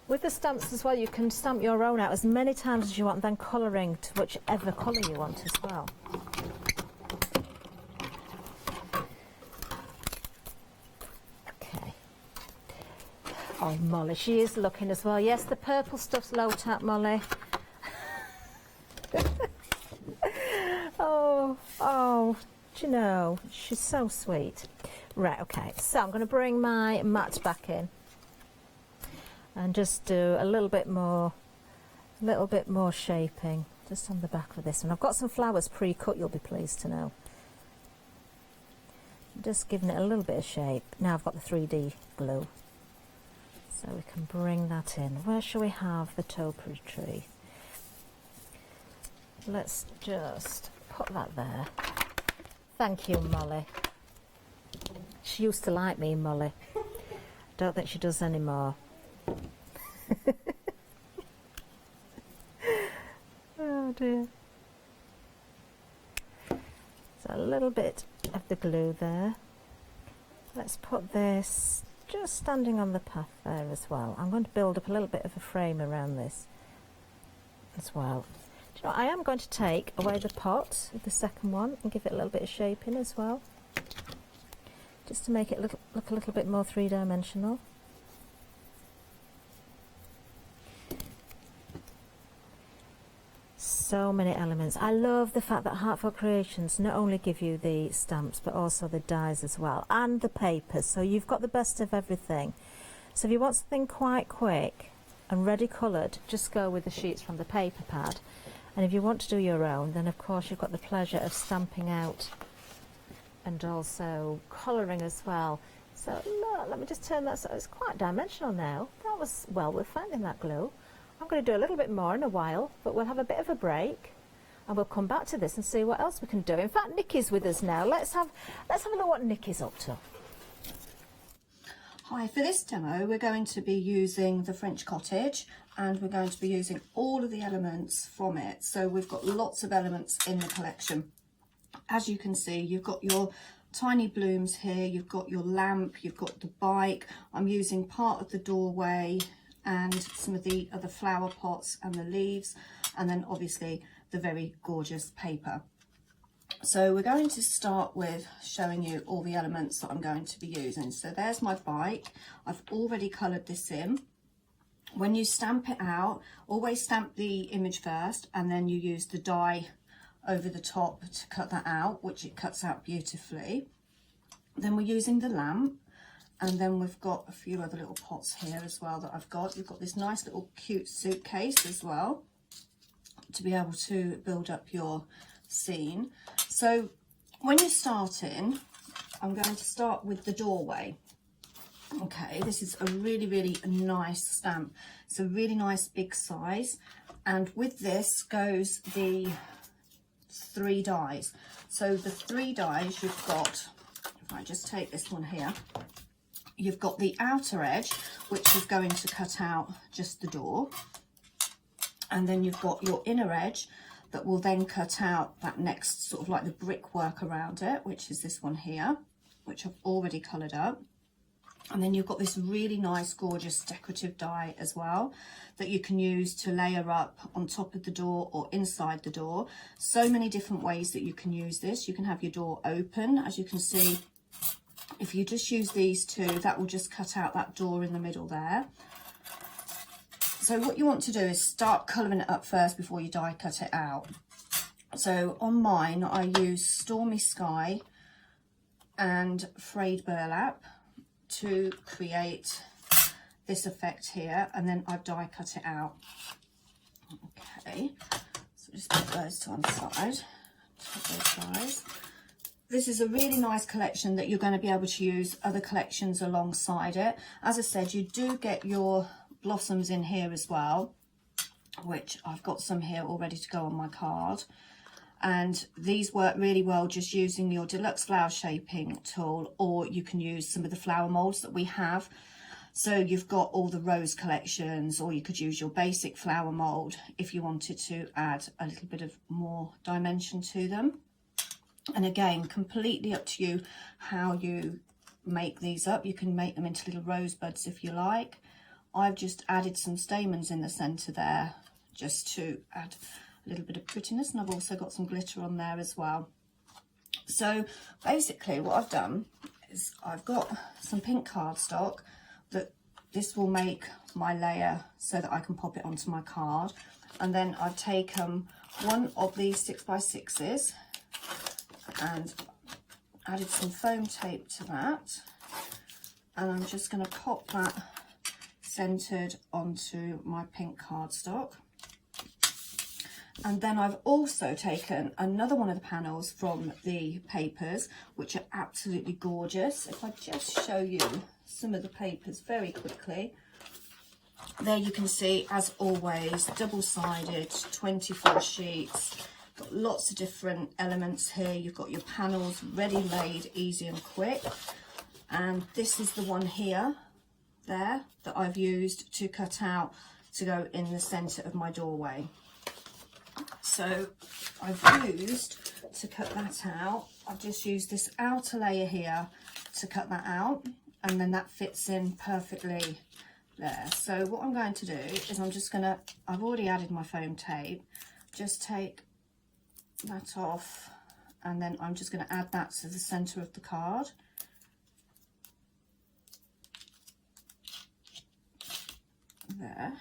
Speaker 9: With the stamps as well, you can stamp your own out as many times as you want, and then colouring to whichever colour you want as well. Okay. Oh, Molly, she is looking as well. Yes, the purple stuff's low tack, Molly. Oh, do you know, she's so sweet. Right, okay, so I'm going to bring my mat back in and just do a little bit more shaping just on the back of this one. I've got some flowers pre-cut, you'll be pleased to know. Just giving it a little bit of shape. Now I've got the 3D glue, so we can bring that in. Where shall we have the topiary tree? Let's just put that there. Thank you, Molly. She used to like me, Molly. Don't think she does anymore. Oh dear. So a little bit of the glue there. Let's put this just standing on the path there as well. I'm going to build up a little bit of a frame around this as well. Do you know, I am going to take away the pot of the second one and give it a little bit of shaping as well, just to make it look a little bit more three-dimensional. So many elements. I love the fact that Heartfelt Creations not only give you the stamps but also the dies as well, and the papers, so you've got the best of everything. So if you want something quite quick and ready coloured, just go with the sheets from the paper pad. And if you want to do your own, then of course you've got the pleasure of stamping out and also colouring as well. So look, let me just turn that so it's quite dimensional now. That was well worth finding, that glue. I'm going to do a little bit more in a while, but we'll have a bit of a break and we'll come back to this and see what else we can do. In fact, Nikki's with us now. Let's have a look what Nikki's up to.
Speaker 10: Hi, for this demo we're going to be using the French cottage and we're going to be using all of the elements from it. So we've got lots of elements in the collection. As you can see, you've got your tiny blooms here, you've got your lamp, you've got the bike. I'm using part of the doorway and some of the other flower pots and the leaves, and then obviously the very gorgeous paper. So we're going to start with showing you all the elements that I'm going to be using. So there's my bike. I've already coloured this in. When you stamp it out, always stamp the image first and then you use the die over the top to cut that out, which it cuts out beautifully. Then we're using the lamp, and then we've got a few other little pots here as well that I've got. You've got this nice little cute suitcase as well to be able to build up your scene. So when you're starting, I'm going to start with the doorway. Okay, this is a really, really nice stamp. It's a really nice big size, and with this goes the 3 dies. So the 3 dies you've got, if I just take this one here, you've got the outer edge, which is going to cut out just the door, and then you've got your inner edge that will then cut out that next sort of like the brickwork around it, which is this one here, which I've already coloured up. And then you've got this really nice, gorgeous decorative die as well that you can use to layer up on top of the door or inside the door. So many different ways that you can use this. You can have your door open, as you can see. If you just use these two, that will just cut out that door in the middle there. So what you want to do is start colouring it up first before you die cut it out. So on mine, I use Stormy Sky and frayed burlap to create this effect here, and then I've die cut it out. Okay, so just put those to one side, take those guys. This is a really nice collection that you're going to be able to use other collections alongside it. As I said, you do get your blossoms in here as well, which I've got some here all ready to go on my card. And these work really well just using your deluxe flower shaping tool, or you can use some of the flower molds that we have. So you've got all the rose collections, or you could use your basic flower mold if you wanted to add a little bit of more dimension to them. And again, completely up to you how you make these up. You can make them into little rosebuds if you like. I've just added some stamens in the centre there just to add a little bit of prettiness, and I've also got some glitter on there as well. So basically what I've done is I've got some pink cardstock that this will make my layer so that I can pop it onto my card, and then I've taken one of these 6x6s and added some foam tape to that, and I'm just going to pop that centered onto my pink cardstock. And then I've also taken another one of the panels from the papers, which are absolutely gorgeous. If I just show you some of the papers very quickly. There you can see, as always, double-sided, 24 sheets. Got lots of different elements here. You've got your panels ready made, easy and quick. And this is the one here, there, that I've used to cut out to go in the centre of my doorway. So I've used, to cut that out, I've just used this outer layer here to cut that out, and then that fits in perfectly there. So what I'm going to do is I'm just going to, I've already added my foam tape, just take that off, and then I'm just going to add that to the centre of the card. There.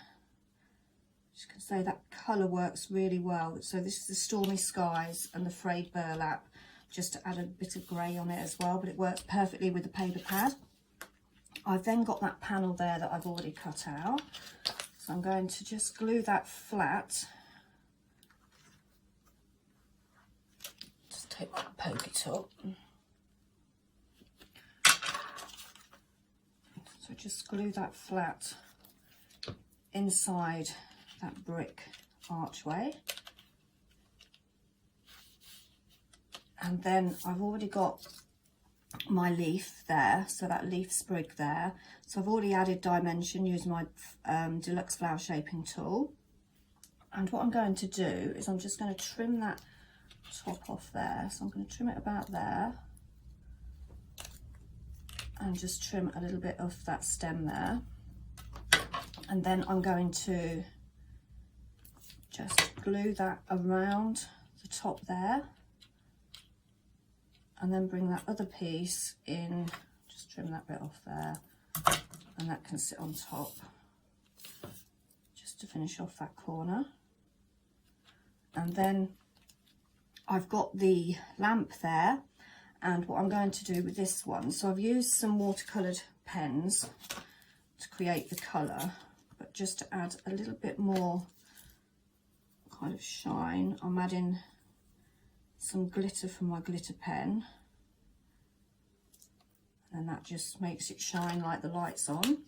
Speaker 10: So that colour works really well. So this is the Stormy Skies and the frayed burlap, just to add a bit of grey on it as well, but it works perfectly with the paper pad. I've then got that panel there that I've already cut out, so I'm going to just glue that flat. Just take that, poke it up. So just glue that flat inside that brick archway, and then I've already got my leaf there, so that leaf sprig there, so I've already added dimension using my deluxe flower shaping tool. And what I'm going to do is I'm just going to trim that top off there, so I'm going to trim it about there and just trim a little bit of that stem there, and then I'm going to just glue that around the top there, and then bring that other piece in, just trim that bit off there, and that can sit on top just to finish off that corner. And then I've got the lamp there, and what I'm going to do with this one, so I've used some watercoloured pens to create the colour, but just to add a little bit more kind of shine, I'm adding some glitter from my glitter pen, and then that just makes it shine like the light's on.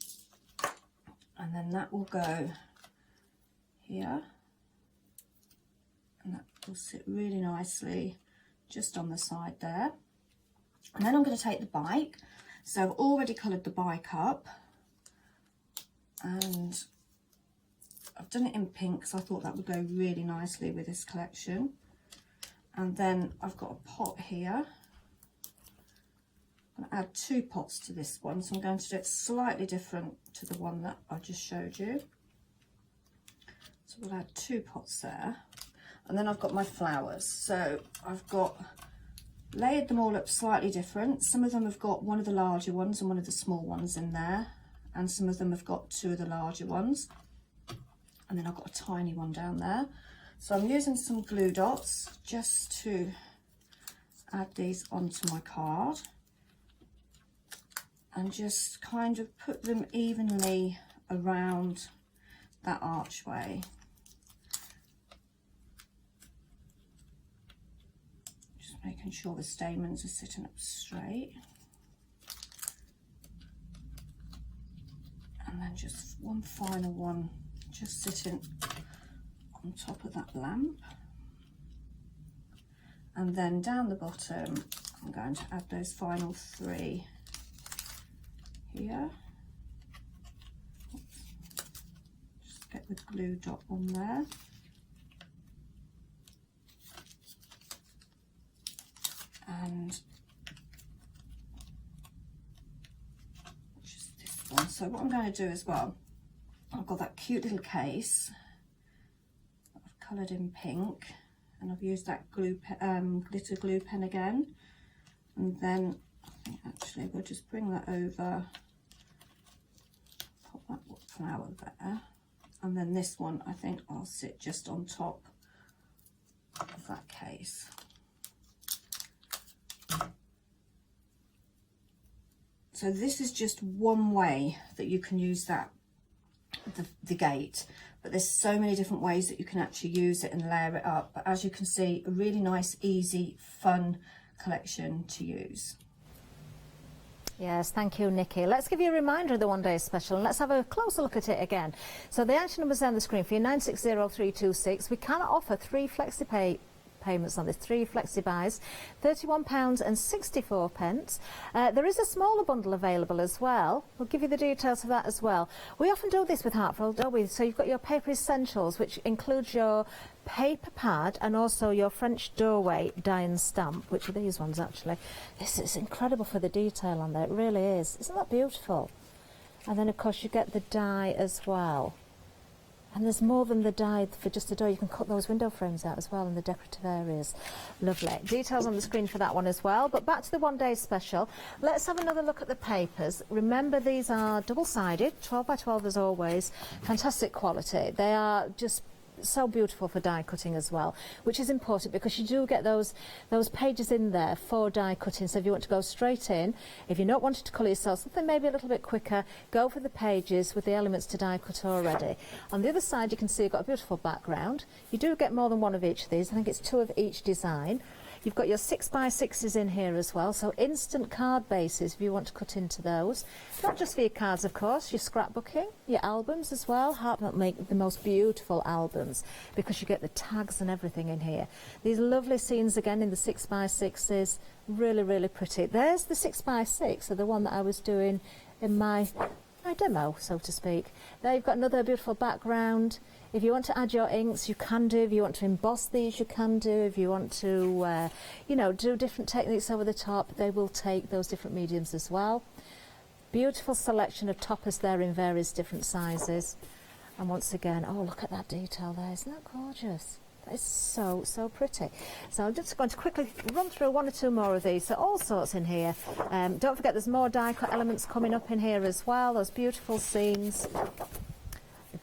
Speaker 10: And then that will go here, and that will sit really nicely just on the side there. And then I'm going to take the bike. So I've already coloured the bike up, and I've done it in pink because I thought that would go really nicely with this collection. And then I've got a pot here. I'm going to add 2 pots to this one, so I'm going to do it slightly different to the one that I just showed you. So we'll add 2 pots there. And then I've got my flowers. So I've got layered them all up slightly different. Some of them have got one of the larger ones and one of the small ones in there, and some of them have got 2 of the larger ones, and then I've got a tiny one down there. So I'm using some glue dots just to add these onto my card, and just kind of put them evenly around that archway. Just making sure the stamens are sitting up straight. And then just one final one just sitting on top of that lamp. And then down the bottom, I'm going to add those final 3 here. Just get the glue dot on there. And just this one. So what I'm going to do as well, I've got that cute little case that I've coloured in pink, and I've used that glitter glue pen again. And then I think actually we'll just bring that over, pop that flower there, and then this one I think I'll sit just on top of that case. So this is just one way that you can use that, the gate, but there's so many different ways that you can actually use it and layer it up. But as you can see, a really nice, easy, fun collection to use.
Speaker 9: Yes, thank you, Nikki. Let's give you a reminder of the one day special, and let's have a closer look at it again. So the item numbers on the screen for you, 960326. We can offer 3 flexi payments on this, 3 flexi buys, £31.64. There is a smaller bundle available as well. We'll give you the details of that as well. We often do this with Heartfelt, don't we? So you've got your paper essentials, which includes your paper pad and also your French doorway die and stamp, which are these ones actually. This is incredible for the detail on there, it really is. Isn't that beautiful? And then of course you get the die as well. And there's more than the die for just the door. You can cut those window frames out as well in the decorative areas. Lovely. Details on the screen for that one as well. But back to the one day special. Let's have another look at the papers. Remember, these are double-sided, 12 by 12 as always. Fantastic quality. They are just so beautiful for die cutting as well, which is important because you do get those pages in there for die cutting. So if you want to go straight in, if you're not wanting to colour yourself something maybe a little bit quicker, go for the pages with the elements to die cut already. On the other side you can see you've got a beautiful background. You do get more than one of each of these. I think it's 2 of each design. You've got your 6x6s in here as well, so instant card bases if you want to cut into those. Not just for your cards, of course, your scrapbooking, your albums as well. Heartfelt make the most beautiful albums because you get the tags and everything in here. These lovely scenes again in the 6x6s, really, really pretty. There's the 6x6, so the one that I was doing in my demo, so to speak. There you've got another beautiful background. If you want to add your inks, you can do. If you want to emboss these, you can do. If you want to, you know, do different techniques over the top, they will take those different mediums as well. Beautiful selection of toppers there in various different sizes. And once again, oh, look at that detail there. Isn't that gorgeous? That is so, so pretty. So I'm just going to quickly run through 1 or 2 more of these. So all sorts in here. Don't forget there's more die cut elements coming up in here as well. Those beautiful scenes.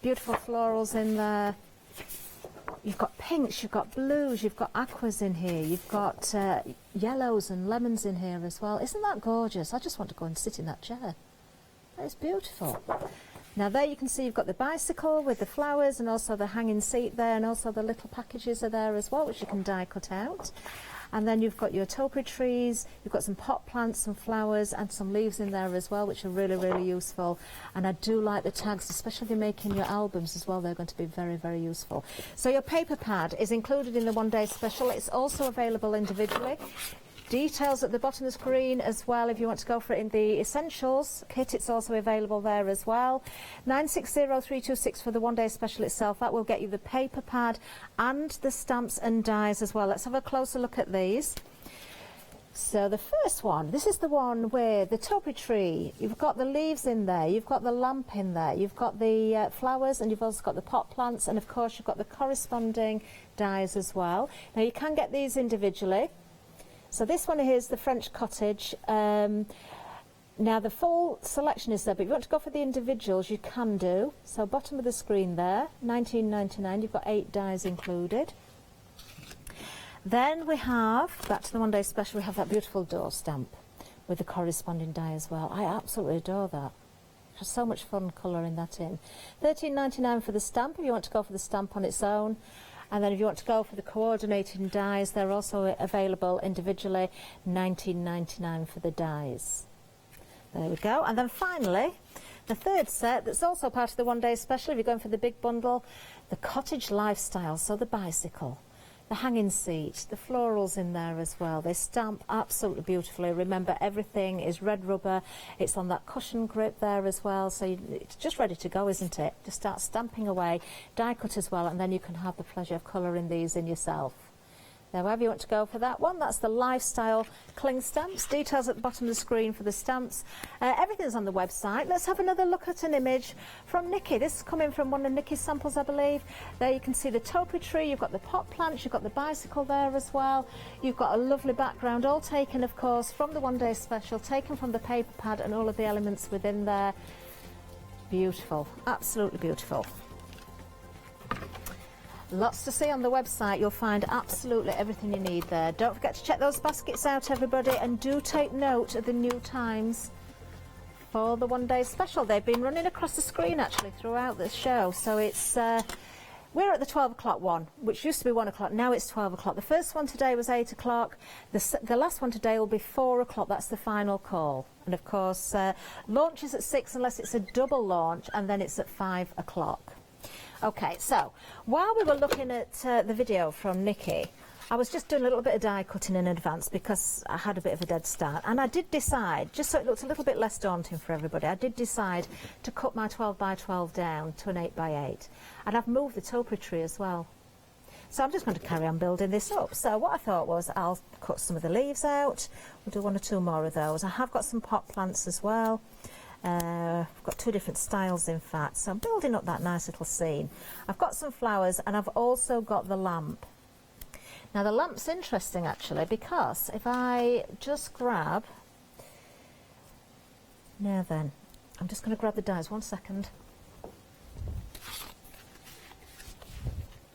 Speaker 9: Beautiful florals in there. You've got pinks, you've got blues, you've got aquas in here, you've got yellows and lemons in here as well. Isn't that gorgeous? I just want to go and sit in that chair. That is beautiful. Now there you can see you've got the bicycle with the flowers and also the hanging seat there, and also the little packages are there as well, which you can die cut out. And then you've got your topiary trees, you've got some pot plants, some flowers and some leaves in there as well, which are really, really useful. And I do like the tags, especially if you're making your albums as well, they're going to be very, very useful. So your paper pad is included in the one-day special. It's also available individually. Details at the bottom of the screen as well. If you want to go for it in the essentials kit, it's also available there as well. 960326 for the one-day special itself. That will get you the paper pad and the stamps and dies as well. Let's have a closer look at these. So the first one, this is the one with the topiary tree. You've got the leaves in there, you've got the lamp in there, you've got the flowers, and you've also got the pot plants, and of course you've got the corresponding dies as well. Now you can get these individually. So this one here is the French cottage. Now the full selection is there, but if you want to go for the individuals, you can do. So bottom of the screen there, £19.99. You've got 8 dies included. Then we have, back to the one-day special, we have that beautiful door stamp with the corresponding die as well. I absolutely adore that. There's so much fun colouring that in. £13.99 for the stamp if you want to go for the stamp on its own. And then if you want to go for the coordinating dies, they're also available individually, £19.99 for the dies. There we go. And then finally, the third set that's also part of the one-day special, if you're going for the big bundle, the cottage lifestyle, so the bicycle, the hanging seat, the florals in there as well. They stamp absolutely beautifully. Remember, everything is red rubber. It's on that cushion grip there as well, so it's just ready to go, isn't it? Just start stamping away, die cut as well, and then you can have the pleasure of colouring these in yourself. Now, however you want to go for that one, that's the lifestyle cling stamps. Details at the bottom of the screen for the stamps. Everything's on the website. Let's have another look at an image from Nikki. This is coming from one of Nikki's samples, I believe. There you can see the topiary tree, you've got the pot plants, you've got the bicycle there as well. You've got a lovely background, all taken, of course, from the one-day special, taken from the paper pad and all of the elements within there. Beautiful, absolutely beautiful. Lots to see on the website. You'll find absolutely everything you need there. Don't forget to check those baskets out, everybody, and do take note of the new times for the one-day special. They've been running across the screen actually throughout the show, so it's we're at the 12 o'clock one, which used to be 1 o'clock. Now it's 12 o'clock. The first one today was 8 o'clock. The last one today will be 4 o'clock. That's the final call. And of course, launch is at 6 unless it's a double launch, and then it's at 5 o'clock. Okay, so while we were looking at the video from Nikki, I was just doing a little bit of die cutting in advance because I had a bit of a dead start, and I did decide, just so it looked a little bit less daunting for everybody, I did decide to cut my 12 by 12 down to an 8 by 8, and I've moved the topiary tree as well. So I'm just going to carry on building this up. So what I thought was I'll cut some of the leaves out, we'll do 1 or 2 more of those. I have got some pot plants as well. I've got 2 different styles in fact, so I'm building up that nice little scene. I've got some flowers and I've also got the lamp. Now the lamp's interesting actually, because if I just grab, now then, I'm just going to grab the dies, 1 second.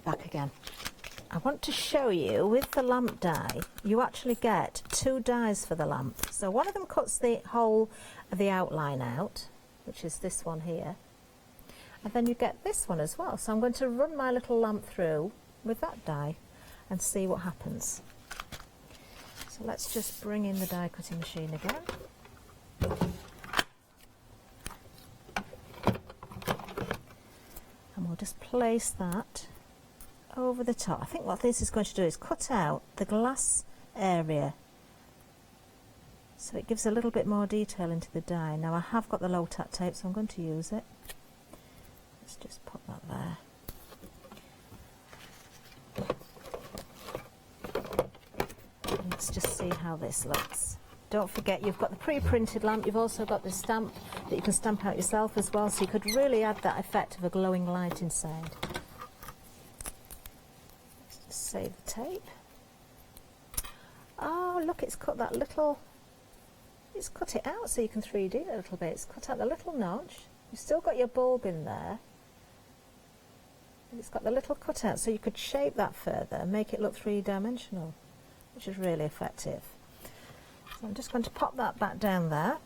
Speaker 9: Back again. I want to show you with the lamp die, you actually get 2 dies for the lamp. So one of them cuts the whole of the outline out, which is this one here, and then you get this one as well. So I'm going to run my little lamp through with that die and see what happens. So let's just bring in the die cutting machine again. And we'll just place that over the top. I think what this is going to do is cut out the glass area so it gives a little bit more detail into the die. Now I have got the low tack tape, so I'm going to use it. Let's just put that there. Let's just see how this looks. Don't forget you've got the pre-printed lamp, you've also got the stamp that you can stamp out yourself as well, so you could really add that effect of a glowing light inside. Let's just save the tape. Oh look, it's cut that little, it's cut it out so you can 3D it a little bit. It's cut out the little notch. You've still got your bulb in there. It's got the little cutout, so you could shape that further and make it look three-dimensional, which is really effective. So I'm just going to pop that back down there.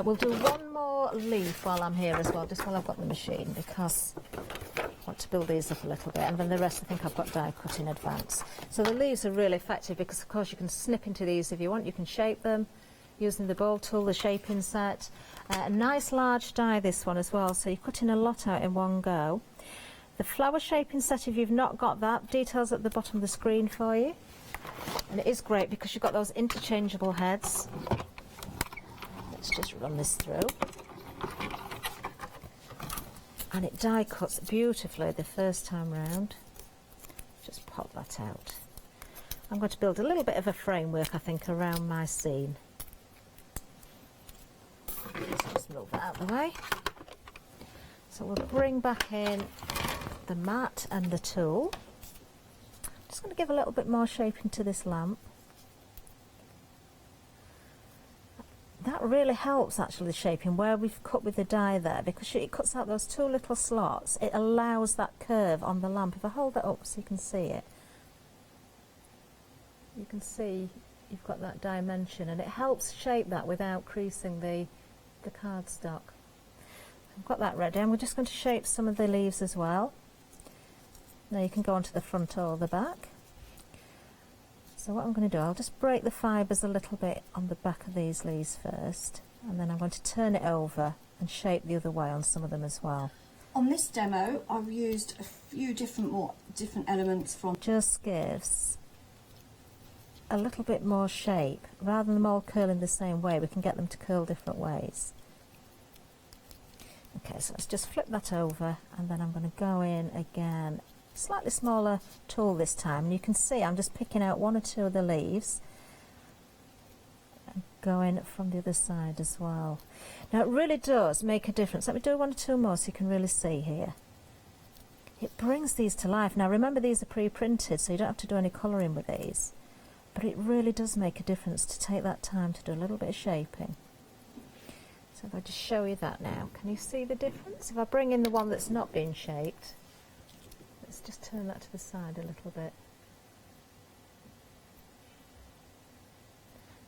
Speaker 9: We'll do one more leaf while I'm here as well, just while I've got the machine, because I want to build these up a little bit, and then the rest I think I've got die cut in advance. So the leaves are really effective because of course you can snip into these if you want. You can shape them using the bowl tool, the shaping set. A nice large die, this one as well, so you're cutting a lot out in one go. The flower shaping set, if you've not got that, details at the bottom of the screen for you. And it is great because you've got those interchangeable heads. Let's just run this through. And it die cuts beautifully the first time round. Just pop that out. I'm going to build a little bit of a framework, I think, around my scene. Let's just move that out of the way. So we'll bring back in the mat and the tool. Just going to give a little bit more shaping to this lamp. That really helps actually, the shaping where we've cut with the die there, because it cuts out those two little slots. It allows that curve on the lamp. If I hold that up so you can see it, you can see you've got that dimension, and it helps shape that without creasing the cardstock. I've got that ready, and we're just going to shape some of the leaves as well. Now you can go onto the front or the back. So what I'm going to do, I'll just break the fibres a little bit on the back of these leaves first, and then I'm going to turn it over and shape the other way on some of them as well.
Speaker 10: On this demo, I've used a few different elements from...
Speaker 9: Just gives a little bit more shape. Rather than them all curling the same way, we can get them to curl different ways. Okay, so let's just flip that over, and then I'm going to go in again. Slightly smaller tool this time, and you can see I'm just picking out one or two of the leaves and going from the other side as well. Now it really does make a difference. Let me do one or two more so you can really see here. It brings these to life. Now remember, these are pre-printed, so you don't have to do any colouring with these, but it really does make a difference to take that time to do a little bit of shaping. So if I just show you that now, can you see the difference? If I bring in the one that's not been shaped, let's just turn that to the side a little bit.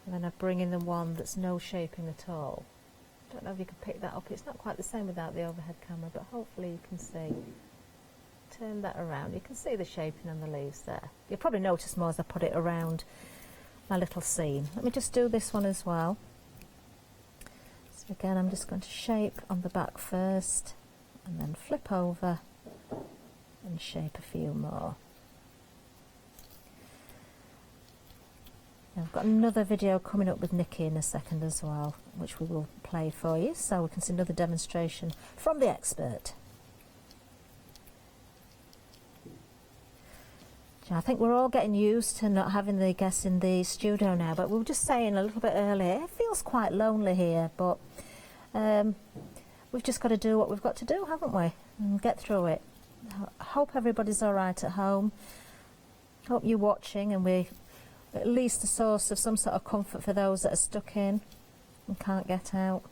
Speaker 9: And then I bring in the one that's no shaping at all. I don't know if you can pick that up. It's not quite the same without the overhead camera, but hopefully you can see. Turn that around. You can see the shaping on the leaves there. You'll probably notice more as I put it around my little scene. Let me just do this one as well. So again, I'm just going to shape on the back first, and then flip over and shape a few more. Now, I've got another video coming up with Nikki in a second as well, which we will play for you, so we can see another demonstration from the expert. I think we're all getting used to not having the guests in the studio now, but we were just saying a little bit earlier, it feels quite lonely here, but we've just got to do what we've got to do, haven't we, and get through it. I hope everybody's all right at home. Hope you're watching, and we're at least a source of some sort of comfort for those that are stuck in and can't get out.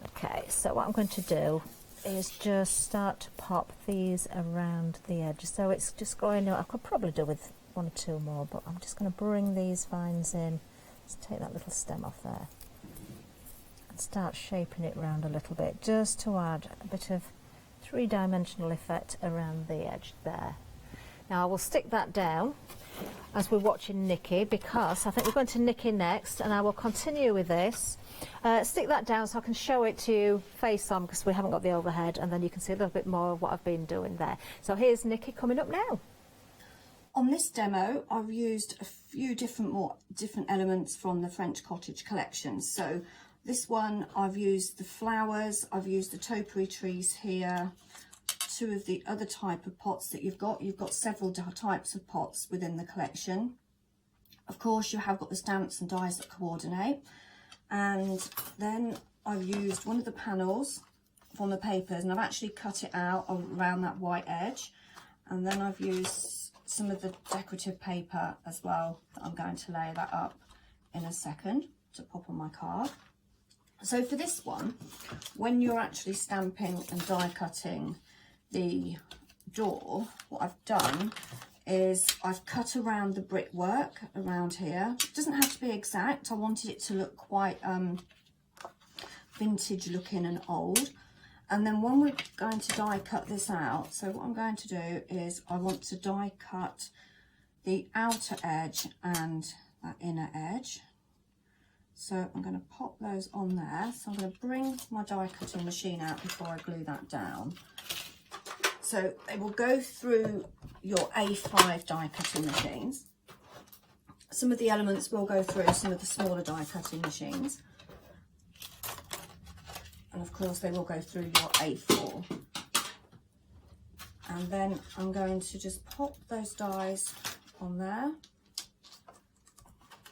Speaker 9: Okay, so what I'm going to do is just start to pop these around the edges. So it's just going, I could probably do with one or two more, but I'm just going to bring these vines in. Let's take that little stem off there. Start shaping it round a little bit, just to add a bit of three-dimensional effect around the edge there. Now I will stick that down as we're watching Nikki, because I think we're going to Nikki next, and I will continue with this. Stick that down so I can show it to you face on, because we haven't got the overhead, and then you can see a little bit more of what I've been doing there. So here's Nikki coming up now.
Speaker 10: On this demo, I've used a few different elements from the French Cottage collection. So this one, I've used the flowers, I've used the topiary trees here, two of the other type of pots that you've got. You've got several types of pots within the collection. Of course, you have got the stamps and dies that coordinate. And then I've used one of the panels from the papers, and I've actually cut it out around that white edge. And then I've used some of the decorative paper as well, that I'm going to lay that up in a second to pop on my card. So for this one, when you're actually stamping and die cutting the door, what I've done is I've cut around the brickwork around here. It doesn't have to be exact. I wanted it to look quite vintage looking and old. And then when we're going to die cut this out, so what I'm going to do is I want to die cut the outer edge and that inner edge. So I'm going to pop those on there. So I'm going to bring my die cutting machine out before I glue that down. So they will go through your A5 die cutting machines. Some of the elements will go through some of the smaller die cutting machines. And of course they will go through your A4. And then I'm going to just pop those dies on there,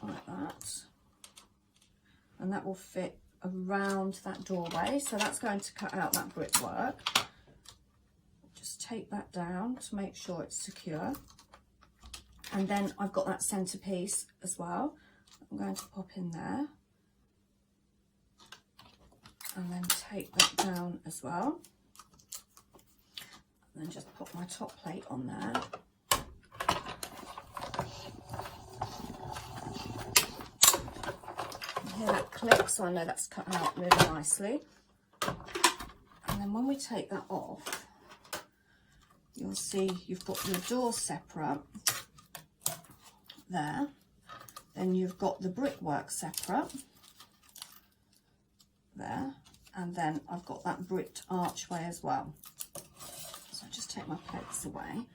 Speaker 10: like that. And that will fit around that doorway. So that's going to cut out that brickwork. Just take that down to make sure it's secure. And then I've got that centerpiece as well. I'm going to pop in there. And then take that down as well. And then just pop my top plate on there. Hear that click, so I know that's cut out really nicely. And then when we take that off, you'll see you've got your door separate there. Then you've got the brickwork separate there. And then I've got that bricked archway as well. So I just take my plates away.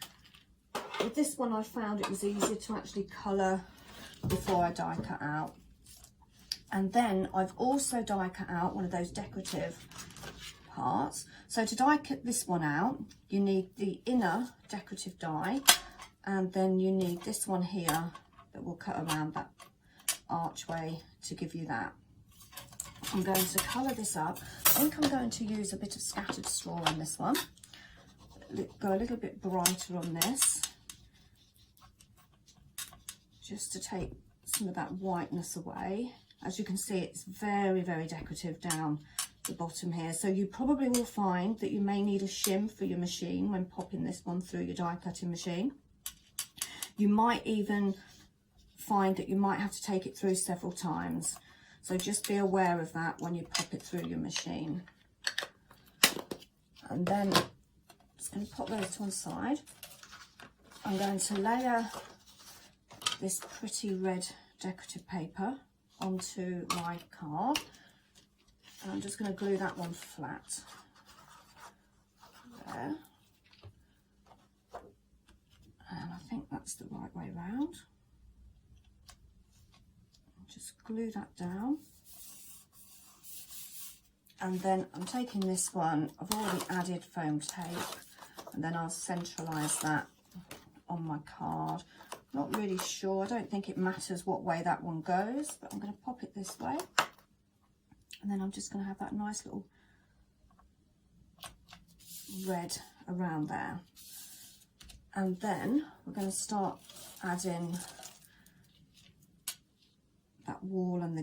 Speaker 10: With this one I found it was easier to actually colour before I die cut out. And then I've also die cut out one of those decorative parts. So to die cut this one out, you need the inner decorative die, and then you need this one here that will cut around that archway to give you that. I'm going to colour this up. I think I'm going to use a bit of scattered straw on this one. Go a little bit brighter on this, just to take some of that whiteness away. As you can see, it's very, very decorative down the bottom here. So you probably will find that you may need a shim for your machine when popping this one through your die cutting machine. You might even find that you might have to take it through several times. So just be aware of that when you pop it through your machine. And then I'm just going to pop those to one side. I'm going to layer this pretty red decorative paper onto my card, and I'm just going to glue that one flat there, and I think that's the right way round. Just glue that down, and then I'm taking this one, I've already added foam tape, and then I'll centralise that on my card. Not really sure, I don't think it matters what way that one goes, but I'm going to pop it this way, and then I'm just going to have that nice little red around there. And then we're going to start adding that wall and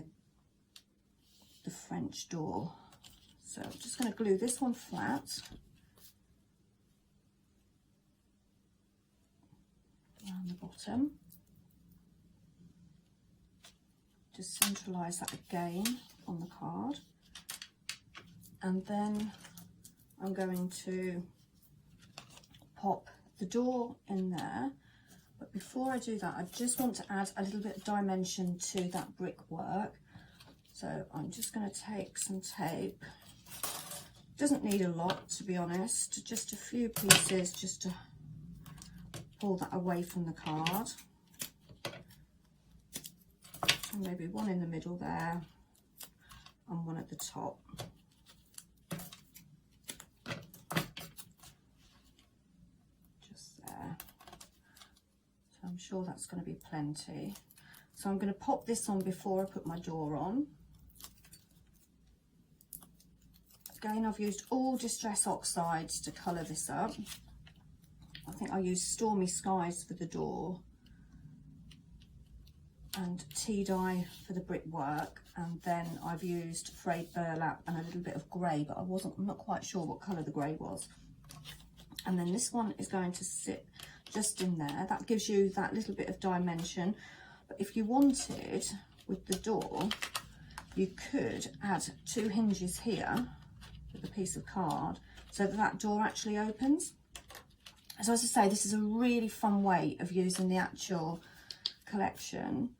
Speaker 10: the French door. So I'm just going to glue this one flat around the bottom. Just centralise that again on the card, and then I'm going to pop the door in there. But before I do that, I just want to add a little bit of dimension to that brickwork. So I'm just going to take some tape. Doesn't need a lot, to be honest, just a few pieces just to pull that away from the card. And maybe one in the middle there and one at the top. Just there. So I'm sure that's going to be plenty. So I'm going to pop this on before I put my door on. Again, I've used all Distress Oxides to colour this up. I think I used Stormy Skies for the door. and tea dye for the brickwork, and then I've used frayed burlap and a little bit of grey, but I'm not quite sure what colour the grey was. And then this one is going to sit just in there. That gives you that little bit of dimension. But if you wanted, with the door, you could add 2 hinges here with a piece of card so that that door actually opens. So as I say, this is a really fun way of using the actual collection,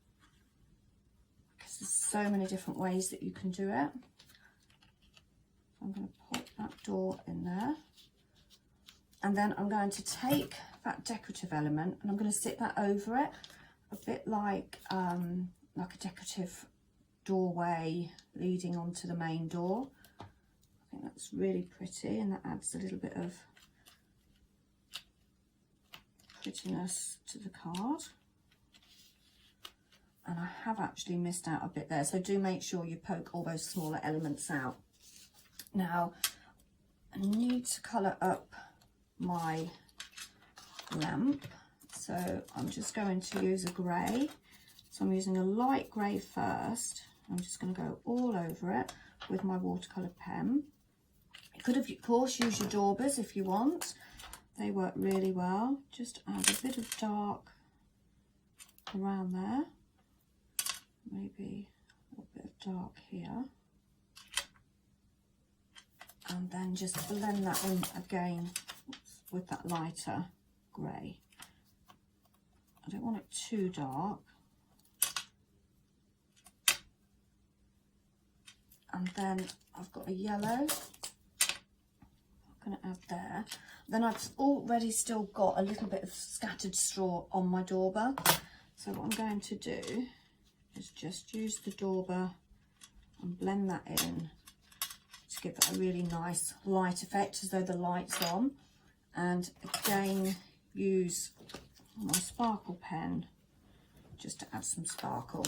Speaker 10: because there's so many different ways that you can do it. I'm going to pop that door in there, and then I'm going to take that decorative element and I'm going to sit that over it, a bit like a decorative doorway leading onto the main door. I think that's really pretty, and that adds a little bit of prettiness to the card. And I have actually missed out a bit there, so do make sure you poke all those smaller elements out. Now I need to colour up my lamp, so I'm just going to use a grey. So I'm using a light grey first. I'm just going to go all over it with my watercolour pen. You could, of course, use your daubers if you want. They work really well. Just add a bit of dark around there. Maybe a little bit of dark here. And then just blend that in again with that lighter grey. I don't want it too dark. And then I've got a yellow I'm going to add there. Then I've already still got a little bit of scattered straw on my dauber. So what I'm going to do is just use the dauber and blend that in to give it a really nice light effect, as though the light's on. And again, use my sparkle pen just to add some sparkle.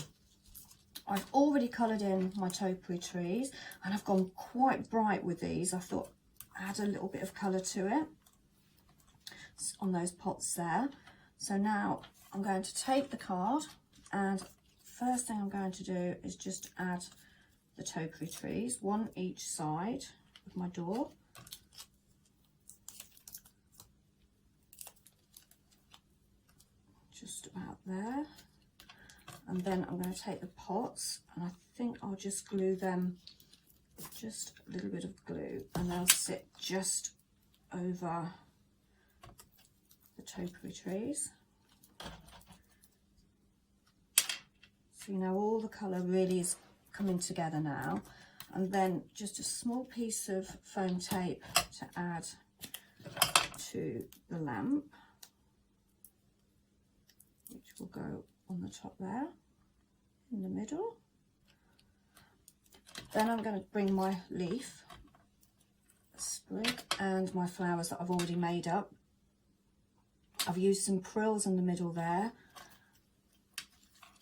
Speaker 10: I've already coloured in my topiary trees, and I've gone quite bright with these. I thought add a little bit of colour to it on those pots there. So now I'm going to take the card, and first thing I'm going to do is just add the topiary trees, one each side of my door. Just about there. And then I'm going to take the pots, and I think I'll just glue them, just a little bit of glue, and they'll sit just over the topiary trees. So you know all the colour really is coming together now. And then just a small piece of foam tape to add to the lamp, which will go on the top there, in the middle. Then I'm going to bring my leaf, sprig, and my flowers that I've already made up. I've used some frills in the middle there.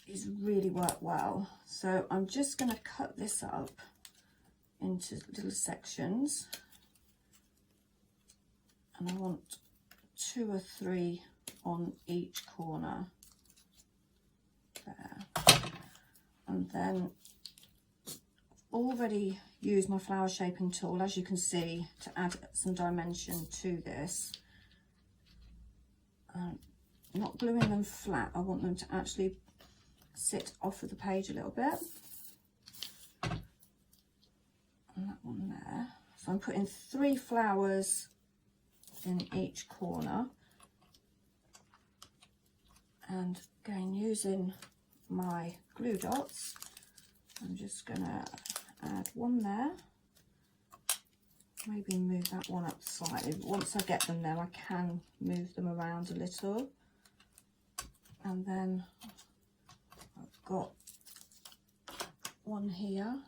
Speaker 10: It's really worked well. So I'm just going to cut this up into little sections, and I want 2 or 3 on each corner there. And then already used my flower shaping tool, as you can see, to add some dimension to this. Not gluing them flat, I want them to actually sit off of the page a little bit. And that one there. So I'm putting 3 flowers in each corner, and again using my glue dots, I'm just gonna add one there, maybe move that one up slightly. Once I get them there, I can move them around a little. And then I've got one here,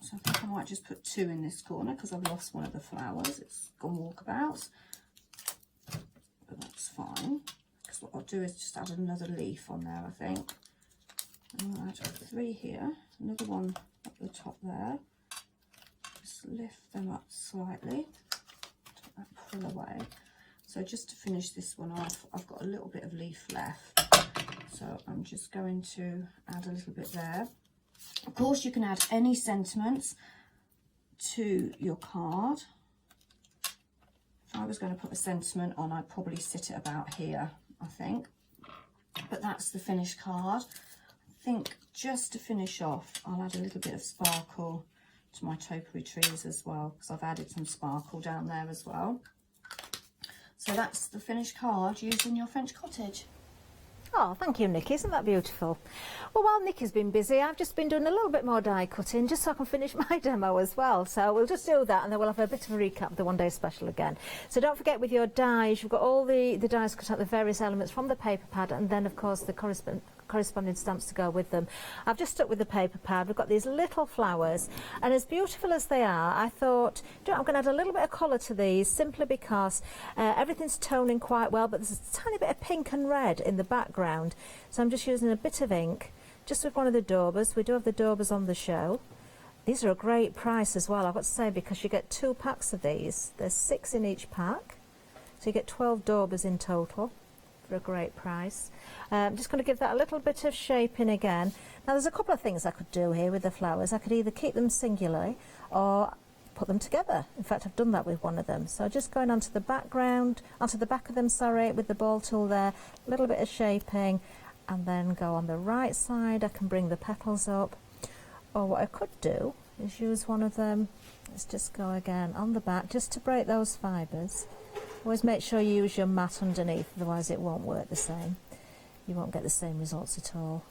Speaker 10: so I think I might just put 2 in this corner because I've lost one of the flowers, it's gone walkabouts, but that's fine, because what I'll do is just add another leaf on there, I think. And I'll add 3 here, another one at the top there, just lift them up slightly, take that frill away. So just to finish this one off, I've got a little bit of leaf left, So I'm just going to add a little bit there. Of course, you can add any sentiments to your card. If I was going to put a sentiment on, I'd probably sit it about here, I think. But that's the finished card. I think just to finish off, I'll add a little bit of sparkle to my topiary trees as well, because I've added some sparkle down there as well. So that's the finished card using your French cottage.
Speaker 9: Oh, thank you, Nikki. Isn't that beautiful? Well, while Nikki's been busy, I've just been doing a little bit more die cutting just so I can finish my demo as well. So we'll just do that and then we'll have a bit of a recap of the one-day special again. So don't forget with your dies, you've got all the dies cut out, the various elements from the paper pad, and then, of course, the corresponding stamps to go with them. I've just stuck with the paper pad. We've got these little flowers, and as beautiful as they are, I thought, I'm going to add a little bit of colour to these, simply because everything's toning quite well, but there's a tiny bit of pink and red in the background. So I'm just using a bit of ink, just with one of the daubers. We do have the daubers on the show. These are a great price as well, I've got to say, because you get 2 packs of these. There's 6 in each pack, so you get 12 daubers in total for a great price. I'm just going to give that a little bit of shaping again. Now there's a couple of things I could do here with the flowers. I could either keep them singularly or put them together. In fact, I've done that with one of them. So just going onto the background, onto the back of them, sorry, with the ball tool there, a little bit of shaping, and then go on the right side. I can bring the petals up. Or what I could do is use one of them. Let's just go again on the back, just to break those fibres. Always make sure you use your mat underneath, otherwise it won't work the same. You won't get the same results at all.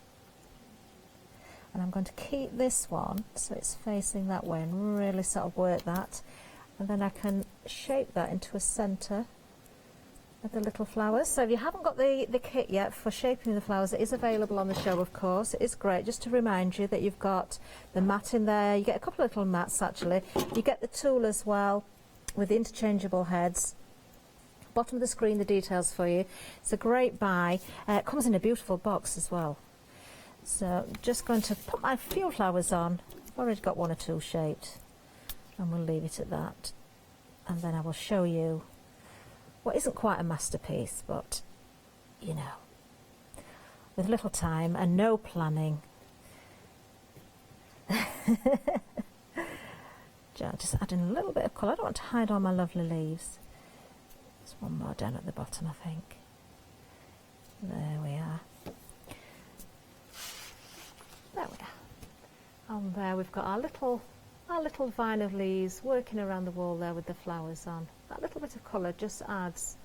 Speaker 9: And I'm going to keep this one so it's facing that way and really sort of work that. And then I can shape that into a centre of the little flowers. So if you haven't got the kit yet for shaping the flowers, it is available on the show, of course. It is great, just to remind you that you've got the mat in there. You get a couple of little mats actually. You get the tool as well with the interchangeable heads. Bottom of the screen, the details for you. It's a great buy. It comes in a beautiful box as well. So I'm just going to put my few flowers on. I've already got 1 or 2 shaped, and we'll leave it at that. And then I will show you what isn't quite a masterpiece, but you know, with little time and no planning. Just adding a little bit of colour. I don't want to hide all my lovely leaves. There's one more down at the bottom, I think. There we are. There we are. And there we've got our little vine of leaves working around the wall there with the flowers on. That little bit of colour just adds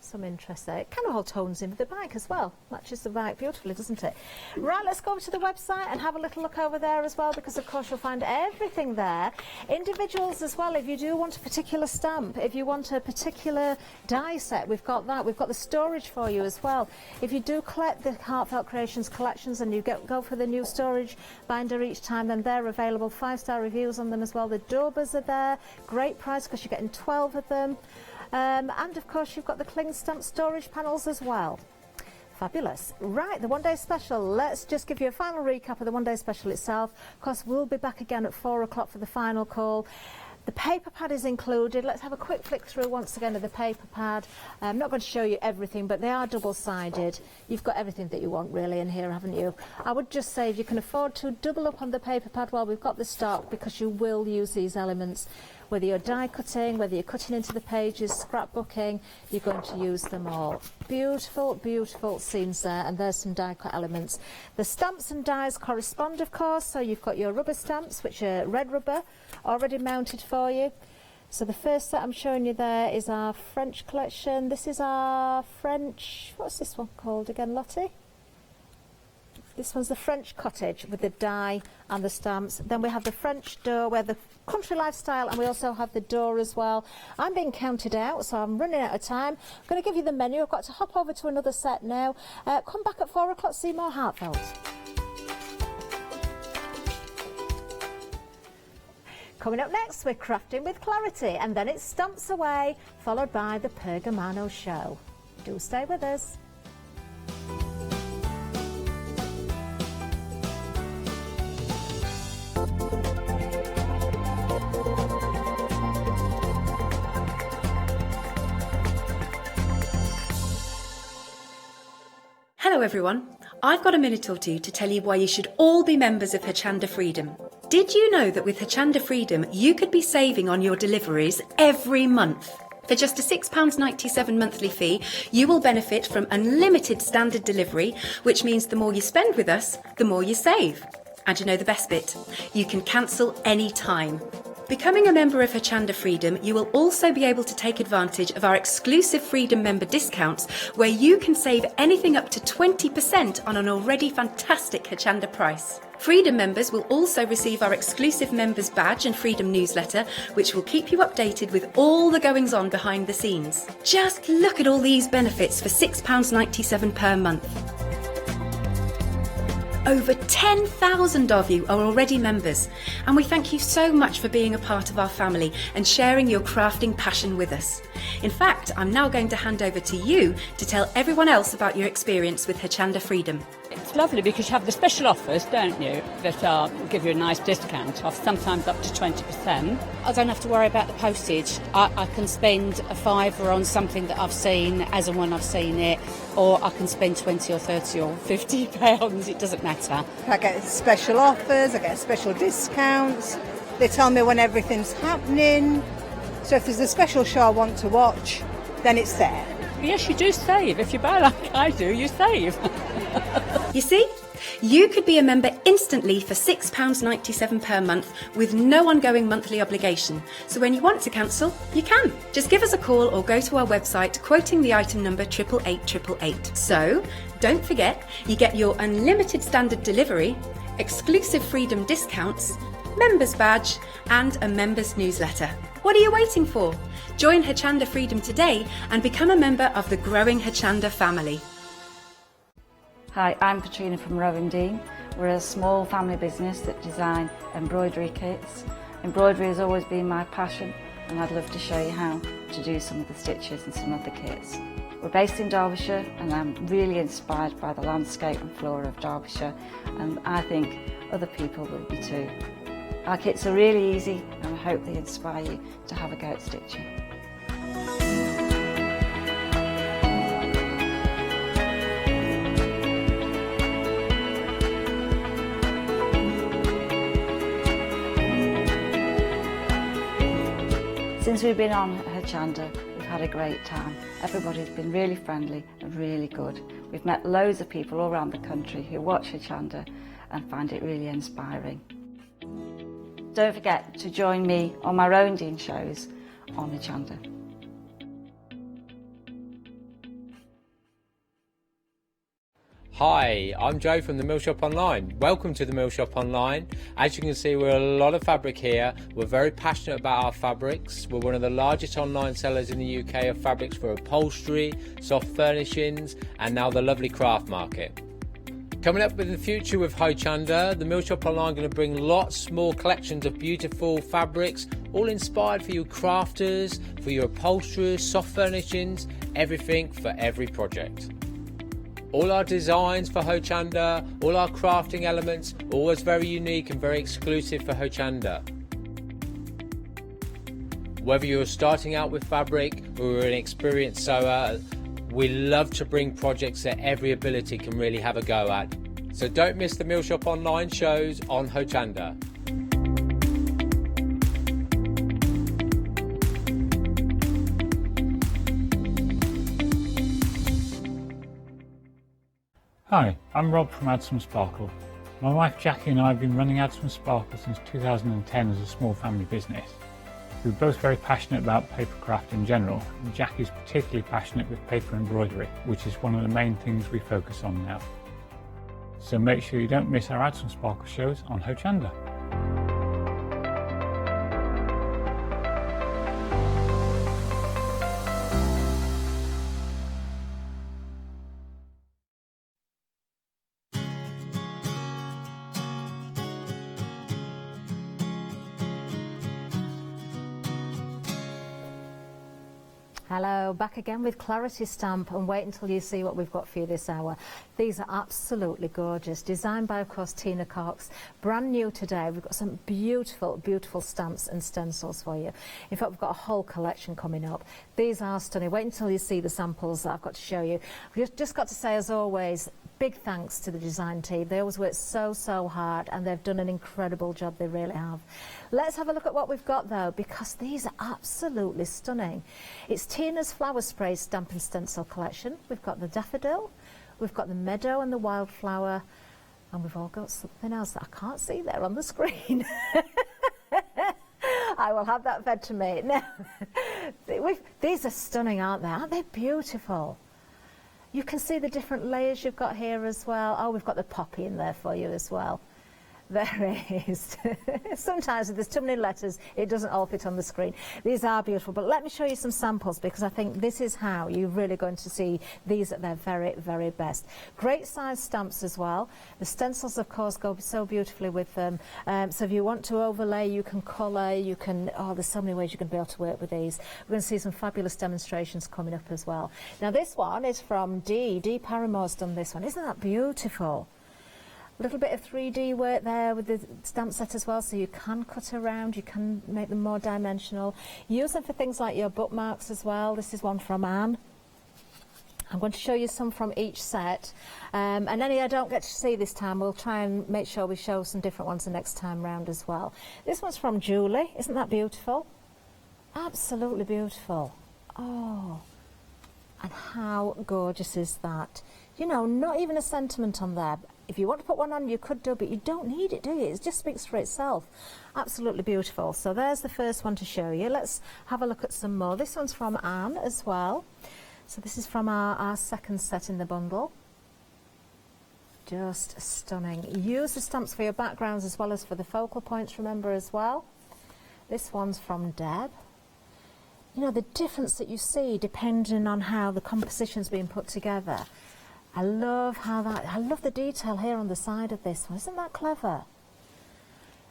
Speaker 9: some interest there. It kind of all tones in with the bike as well. Matches the bike beautifully, doesn't it? Right, let's go over to the website and have a little look over there as well, because of course you'll find everything there. Individuals as well, if you do want a particular stamp, if you want a particular die set, we've got that. We've got the storage for you as well. If you do collect the Heartfelt Creations collections and you go for the new storage binder each time, then they're available. 5-star reviews on them as well. The daubers are there. Great price because you're getting 12 of them. And of course you've got the cling stamp storage panels as well. Fabulous. Right, the one-day special. Let's just give you a final recap of the one-day special itself. Of course, we'll be back again at 4 o'clock for the final call. The paper pad is included. Let's have a quick flick through once again of the paper pad. I'm not going to show you everything, but they are double-sided. You've got everything that you want really in here, haven't you? I would just say if you can afford to, double up on the paper pad while we've got the stock, because you will use these elements. Whether you're die cutting, whether you're cutting into the pages, scrapbooking, you're going to use them all. Beautiful, beautiful seams there, and there's some die cut elements. The stamps and dies correspond, of course, so you've got your rubber stamps, which are red rubber, already mounted for you. So the first set I'm showing you there is our French collection. This is our French, what's this one called again, Lottie? This one's the French cottage with the die and the stamps. Then we have the French door, where the country lifestyle, and we also have the door as well. I'm being counted out, so I'm running out of time. I'm going to give you the menu. I've got to hop over to another set now. Come back at 4 o'clock, see more Heartfelt. Coming up next, we're crafting with Clarity, and then it's Stamps Away, followed by the Pergamano Show. Do stay with us.
Speaker 11: Hello everyone, I've got a minute or two to tell you why you should all be members of Hochanda Freedom. Did you know that with Hochanda Freedom you could be saving on your deliveries every month? For just a £6.97 monthly fee, you will benefit from unlimited standard delivery, which means the more you spend with us, the more you save. And you know the best bit? You can cancel any time. Becoming a member of Hochanda Freedom, you will also be able to take advantage of our exclusive Freedom member discounts, where you can save anything up to 20% on an already fantastic Hochanda price. Freedom members will also receive our exclusive members badge and Freedom newsletter, which will keep you updated with all the goings on behind the scenes. Just look at all these benefits for £6.97 per month. Over 10,000 of you are already members, and we thank you so much for being a part of our family and sharing your crafting passion with us. In fact, I'm now going to hand over to you to tell everyone else about your experience with Hochanda Freedom.
Speaker 12: It's lovely because you have the special offers, don't you, that give you a nice discount off, sometimes up to 20%.
Speaker 13: I don't have to worry about the postage. I can spend a £5 on something that I've seen as and when I've seen it, or I can spend 20 or 30 or 50 pounds, it doesn't matter.
Speaker 14: I get special offers, I get special discounts, they tell me when everything's happening, so if there's a special show I want to watch, then it's there.
Speaker 12: Yes, you do save. If you buy like I do, you save.
Speaker 11: You see? You could be a member instantly for £6.97 per month with no ongoing monthly obligation. So when you want to cancel, you can. Just give us a call or go to our website quoting the item number 88888. So don't forget, you get your unlimited standard delivery, exclusive Freedom discounts, members badge and a members newsletter. What are you waiting for? Join Hochanda Freedom today and become a member of the growing Hochanda family.
Speaker 15: Hi, I'm Katrina from Rowan Dean. We're a small family business that design embroidery kits. Embroidery has always been my passion, and I'd love to show you how to do some of the stitches and some of the kits. We're based in Derbyshire, and I'm really inspired by the landscape and flora of Derbyshire, and I think other people will be too. Our kits are really easy, and I hope they inspire you to have a go at stitching. Since we've been on Hochanda, we've had a great time. Everybody's been really friendly and really good. We've met loads of people all around the country who watch Hochanda and find it really inspiring. Don't forget to join me on my Rowan Dean shows on Hochanda.
Speaker 16: Hi, I'm Joe from the Mill Shop Online. Welcome to the Mill Shop Online. As you can see, we're a lot of fabric here. We're very passionate about our fabrics. We're one of the largest online sellers in the UK of fabrics for upholstery, soft furnishings, and now the lovely craft market. Coming up in the future with Hochanda, the Mill Shop Online are going to bring lots more collections of beautiful fabrics, all inspired for you crafters, for your upholsterers, soft furnishings, everything for every project. All our designs for Hochanda, all our crafting elements, always very unique and very exclusive for Hochanda. Whether you're starting out with fabric or you're an experienced sewer, we love to bring projects that every ability can really have a go at. So don't miss the Mill Shop Online shows on Hochanda.
Speaker 17: Hi, I'm Rob from Add Some Sparkle. My wife Jackie and I have been running Add Some Sparkle since 2010 as a small family business. We're both very passionate about papercraft in general, and Jackie's particularly passionate with paper embroidery, which is one of the main things we focus on now. So make sure you don't miss our Add Some Sparkle shows on Hochanda.
Speaker 9: Hello, back again with Claritystamp, and wait until you see what we've got for you this hour. These are absolutely gorgeous, designed by, of course, Tina Cox. Brand new today, we've got some beautiful, beautiful stamps and stencils for you. In fact, we've got a whole collection coming up. These are stunning. Wait until you see the samples that I've got to show you. We've just got to say, as always, big thanks to the design team. They always work so, so hard, and they've done an incredible job, they really have. Let's have a look at what we've got, though, because these are absolutely stunning. It's Tina's Flower Spray Stamp and Stencil collection. We've got the daffodil, we've got the meadow and the wildflower, and we've all got something else that I can't see there on the screen. I will have that fed to me. Now, these are stunning, aren't they? Aren't they beautiful? You can see the different layers you've got here as well. Oh, we've got the poppy in there for you as well. There is. Sometimes if there's too many letters, it doesn't all fit on the screen. These are beautiful, but let me show you some samples, because I think this is how you're really going to see these at their very, very best. Great size stamps as well. The stencils, of course, go so beautifully with them. So if you want to overlay, you can colour, you can, there's so many ways you can be able to work with these. We're going to see some fabulous demonstrations coming up as well. Now this one is from Dee Paramore's done this one. Isn't that beautiful? A little bit of 3D work there with the stamp set as well, so you can cut around, you can make them more dimensional. Use them for things like your bookmarks as well. This is one from Anne. I'm going to show you some from each set, and any I don't get to see this time, we'll try and make sure we show some different ones the next time round as well. This one's from Julie. Isn't that beautiful? Absolutely beautiful. Oh, and how gorgeous is that? You know, not even a sentiment on there. If you want to put one on, you could do, but you don't need it, do you? It just speaks for itself. Absolutely beautiful. So there's the first one to show you. Let's have a look at some more. This one's from Anne as well. So this is from our second set in the bundle. Just stunning. Use the stamps for your backgrounds as well as for the focal points, remember, as well. This one's from Deb. You know, the difference that you see depending on how the composition's being put together. I love the detail here on the side of this one. Isn't that clever?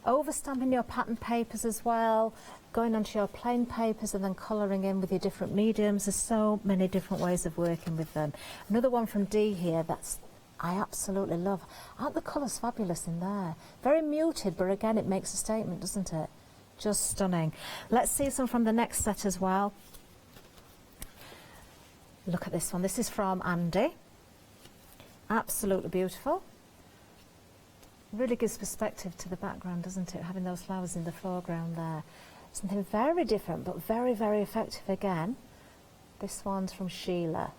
Speaker 9: Overstamping your pattern papers as well, going onto your plain papers and then colouring in with your different mediums. There's so many different ways of working with them. Another one from Dee here that's I absolutely love. Aren't the colours fabulous in there? Very muted, but again it makes a statement, doesn't it? Just stunning. Let's see some from the next set as well. Look at this one. This is from Andy. Absolutely beautiful. Really gives perspective to the background, doesn't it? Having those flowers in the foreground there. Something very different, but very, very effective again. This one's from Sheila.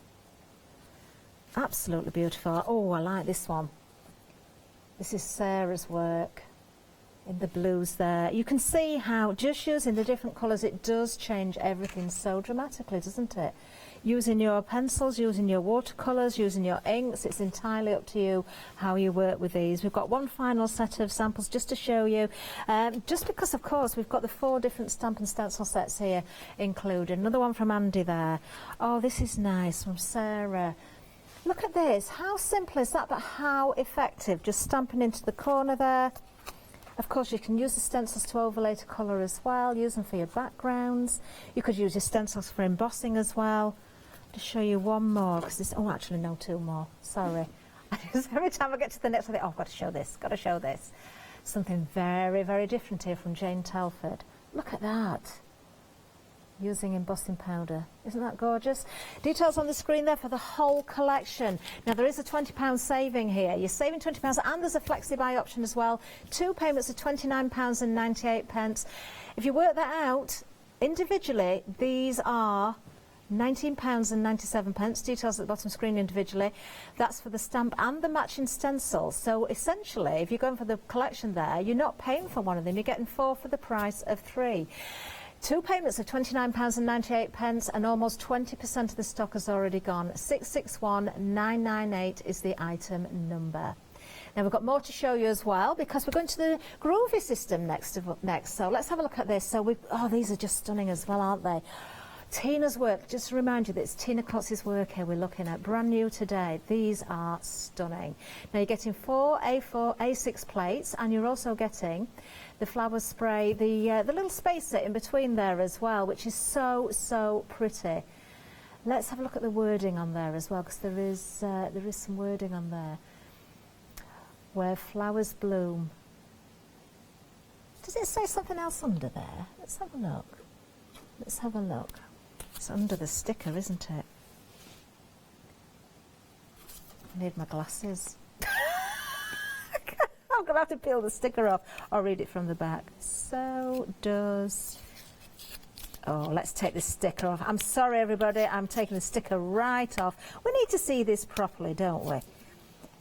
Speaker 9: Absolutely beautiful. Oh, I like this one. This is Sarah's work in the blues there. You can see how just using the different colours, it does change everything so dramatically, doesn't it? Using your pencils, using your watercolours, using your inks, it's entirely up to you how you work with these. We've got one final set of samples just to show you, just because, of course, we've got the 4 different stamp and stencil sets here included. Another one from Andy there. Oh, this is nice, from Sarah. Look at this. How simple is that, but how effective? Just stamping into the corner there. Of course, you can use the stencils to overlay to colour as well, use them for your backgrounds. You could use your stencils for embossing as well. To show you one more, because this, oh, actually, no, 2 more. Sorry. Every time I get to the next, I think, oh, I've got to show this, got to show this. Something very, very different here from Jane Telford. Look at that. Using embossing powder. Isn't that gorgeous? Details on the screen there for the whole collection. Now, there is a £20 saving here. You're saving £20, and there's a flexi-buy option as well. 2 payments of £29.98. If you work that out, individually, these are £19.97. Details at the bottom screen individually. That's for the stamp and the matching stencil. So essentially, if you're going for the collection there, you're not paying for one of them. You're getting 4 for the price of 3. 2 payments of £29.98, and almost 20% of the stock has already gone. 661998 is the item number. Now we've got more to show you as well, because we're going to the Groovy system next. So let's have a look at this. So these are just stunning as well, aren't they? Tina's work, just to remind you that it's Tina Cox's work here we're looking at, brand new today. These are stunning. Now you're getting 4 A4, A6 plates, and you're also getting the flower spray, the little spacer in between there as well, which is so, so pretty. Let's have a look at the wording on there as well, because there is some wording on there. Where flowers bloom. Does it say something else under there? Let's have a look. Let's have a look. It's under the sticker, isn't it? I need my glasses. I'm going to have to peel the sticker off. I'll read it from the back. So does... Oh, let's take the sticker off. I'm sorry, everybody. I'm taking the sticker right off. We need to see this properly, don't we?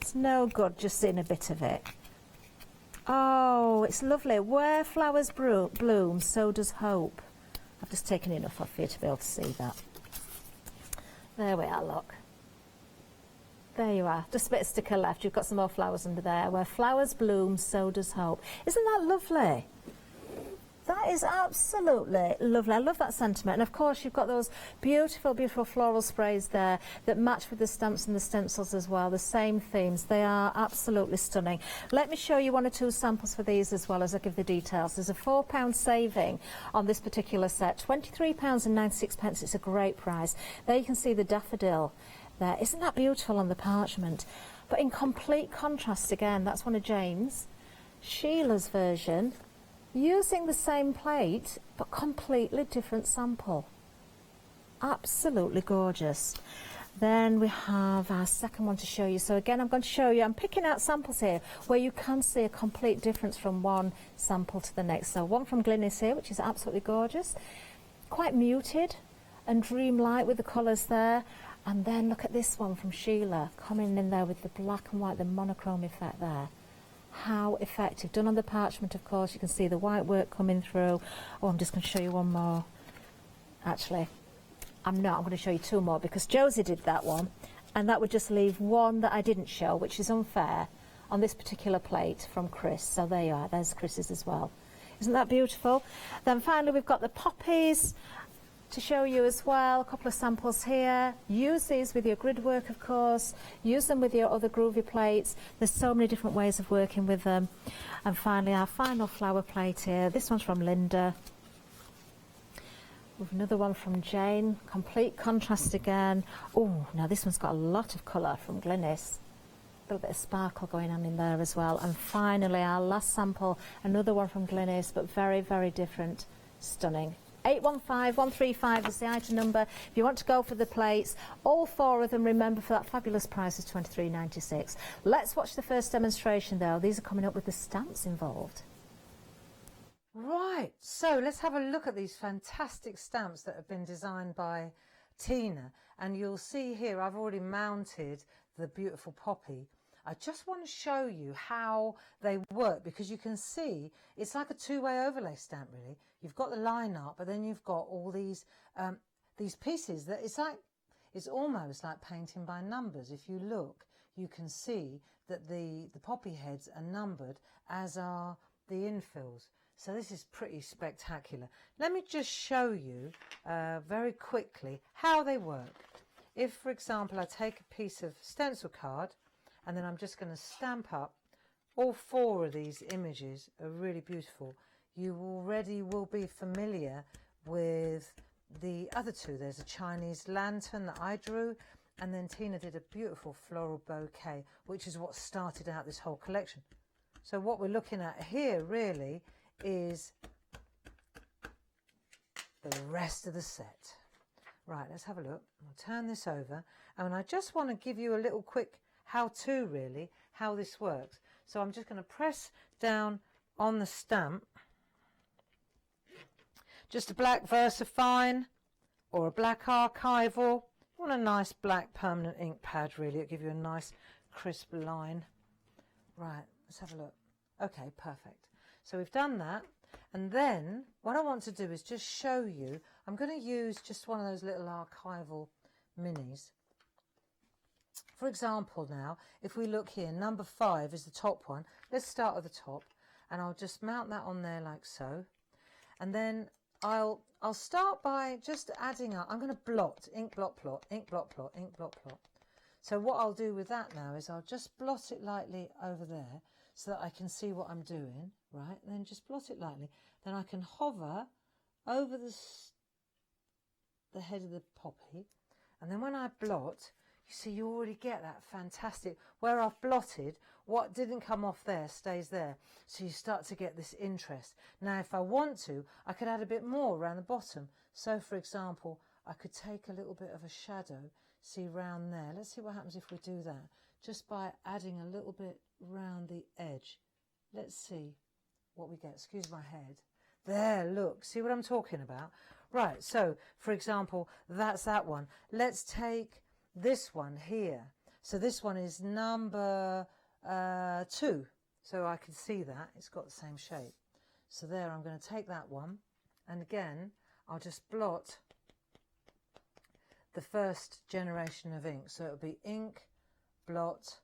Speaker 9: It's no good just seeing a bit of it. Oh, it's lovely. Where flowers bloom, so does hope. I've just taken enough off for you to be able to see that. There we are, look. There you are. Just a bit of sticker left. You've got some more flowers under there. Where flowers bloom, so does hope. Isn't that lovely? That is absolutely lovely. I love that sentiment. And of course, you've got those beautiful, beautiful floral sprays there that match with the stamps and the stencils as well. The same themes. They are absolutely stunning. Let me show you one or two samples for these as well as I give the details. There's a £4 saving on this particular set. £23.96. It's a great price. There you can see the daffodil there. Isn't that beautiful on the parchment? But in complete contrast again, that's one of Jane's. Sheila's version. Using the same plate, but completely different sample. Absolutely gorgeous. Then we have our second one to show you. So again, I'm going to show you, I'm picking out samples here where you can see a complete difference from one sample to the next. So one from Glynis here, which is absolutely gorgeous. Quite muted and dreamlike with the colours there. And then look at this one from Sheila, coming in there with the black and white, the monochrome effect there. How effective. Done on the parchment, of course. You can see the white work coming through. Oh, I'm just going to show you one more. Actually, I'm not. I'm going to show you two more because Josie did that one. And that would just leave one that I didn't show, which is unfair, on this particular plate from Chris. So there you are. There's Chris's as well. Isn't that beautiful? Then finally, we've got the poppies to show you as well. A couple of samples here. Use these with your grid work, of course. Use them with your other groovy plates. There's so many different ways of working with them. And finally, our final flower plate here. This one's from Linda. With another one from Jane. Complete contrast again. Oh, now this one's got a lot of colour from Glynis. A little bit of sparkle going on in there as well. And finally, our last sample, another one from Glynis, but very, very different. Stunning. 815135 is the item number. If you want to go for the plates, all four of them, remember, for that fabulous price is £23.96. Let's watch the first demonstration though. These are coming up with the stamps involved.
Speaker 2: Right, so let's have a look at these fantastic stamps that have been designed by Tina. And you'll see here I've already mounted the beautiful poppy. I just want to show you how they work because you can see it's like a two-way overlay stamp really. You've got the line art, but then you've got all these pieces that it's almost like painting by numbers. If you look, you can see that the poppy heads are numbered, as are the infills. So this is pretty spectacular. Let me just show you very quickly how they work. If, for example, I take a piece of stencil card, and then I'm just going to stamp up all four of these images are really beautiful. You already will be familiar with the other two. There's a Chinese lantern that I drew, and then Tina did a beautiful floral bouquet, which is what started out this whole collection. So what we're looking at here really is the rest of the set. Right, let's have a look. I'll turn this over, and I just want to give you a little quick how-to really, how this works. So I'm just going to press down on the stamp, just a black VersaFine or a black archival. You want a nice black permanent ink pad really, it'll give you a nice crisp line. Right, let's have a look. Okay, perfect. So we've done that, and then what I want to do is just show you, I'm going to use just one of those little archival minis. For example now, if we look here, number 5 is the top one. Let's start at the top, and I'll just mount that on there like so. And then I'll start by just adding up. I'm going to blot, ink blot plot, ink blot plot, ink blot plot. So what I'll do with that now is I'll just blot it lightly over there so that I can see what I'm doing, right? And then just blot it lightly. Then I can hover over the head of the poppy, And then when I blot, you see you already get that fantastic, where I've blotted, what didn't come off there stays there. So you start to get this interest. Now if I want to, I could add a bit more around the bottom. So for example, I could take a little bit of a shadow, see round there. Let's see what happens if we do that. Just by adding a little bit round the edge. Let's see what we get. Excuse my head. There, look, see what I'm talking about? Right, so for example, that's that one. Let's take this one here. So this one is number 2. So I can see that it's got the same shape. So there, I'm going to take that one, and again I'll just blot the first generation of ink. So it'll be ink, blot,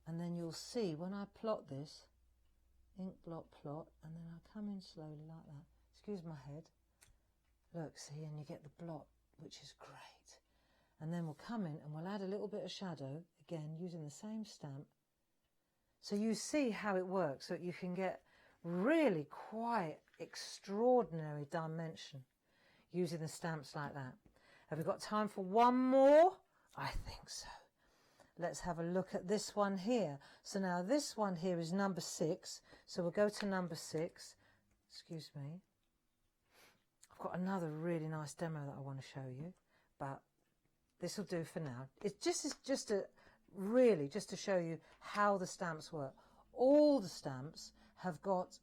Speaker 2: and then you'll see when I plot this, ink, blot, plot, and then I'll come in slowly like that. Excuse my head. Look, see, and you get the blot, which is great. And then we'll come in and we'll add a little bit of shadow, again, using the same stamp. So you see how it works, so you can get really quite extraordinary dimension using the stamps like that. Have we got time for one more? I think so. Let's have a look at this one here. So now this one here is number 6. So we'll go to number 6. Excuse me. I've got another really nice demo that I want to show you, but this will do for now. It's just to show you how the stamps work. All the stamps have got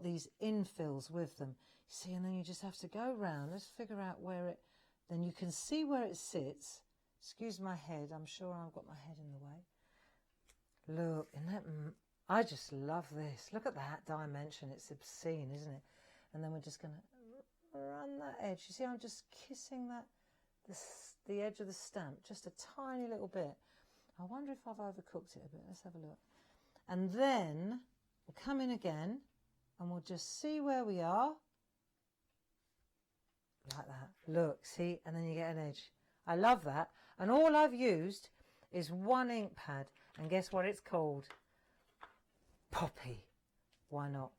Speaker 2: these infills with them. See, and then you just have to go round. Let's figure out where it. Then you can see where it sits. Excuse my head. I'm sure I've got my head in the way. Look, isn't that? I just love this. Look at that dimension. It's obscene, isn't it? And then we're just going to run that edge. You see, I'm just kissing that the edge of the stamp, just a tiny little bit. I wonder if I've overcooked it a bit. Let's have a look. And then we'll come in again and we'll just see where we are. Like that. Look, see, and then you get an edge. I love that. And all I've used is one ink pad. And guess what it's called? Poppy. Why not?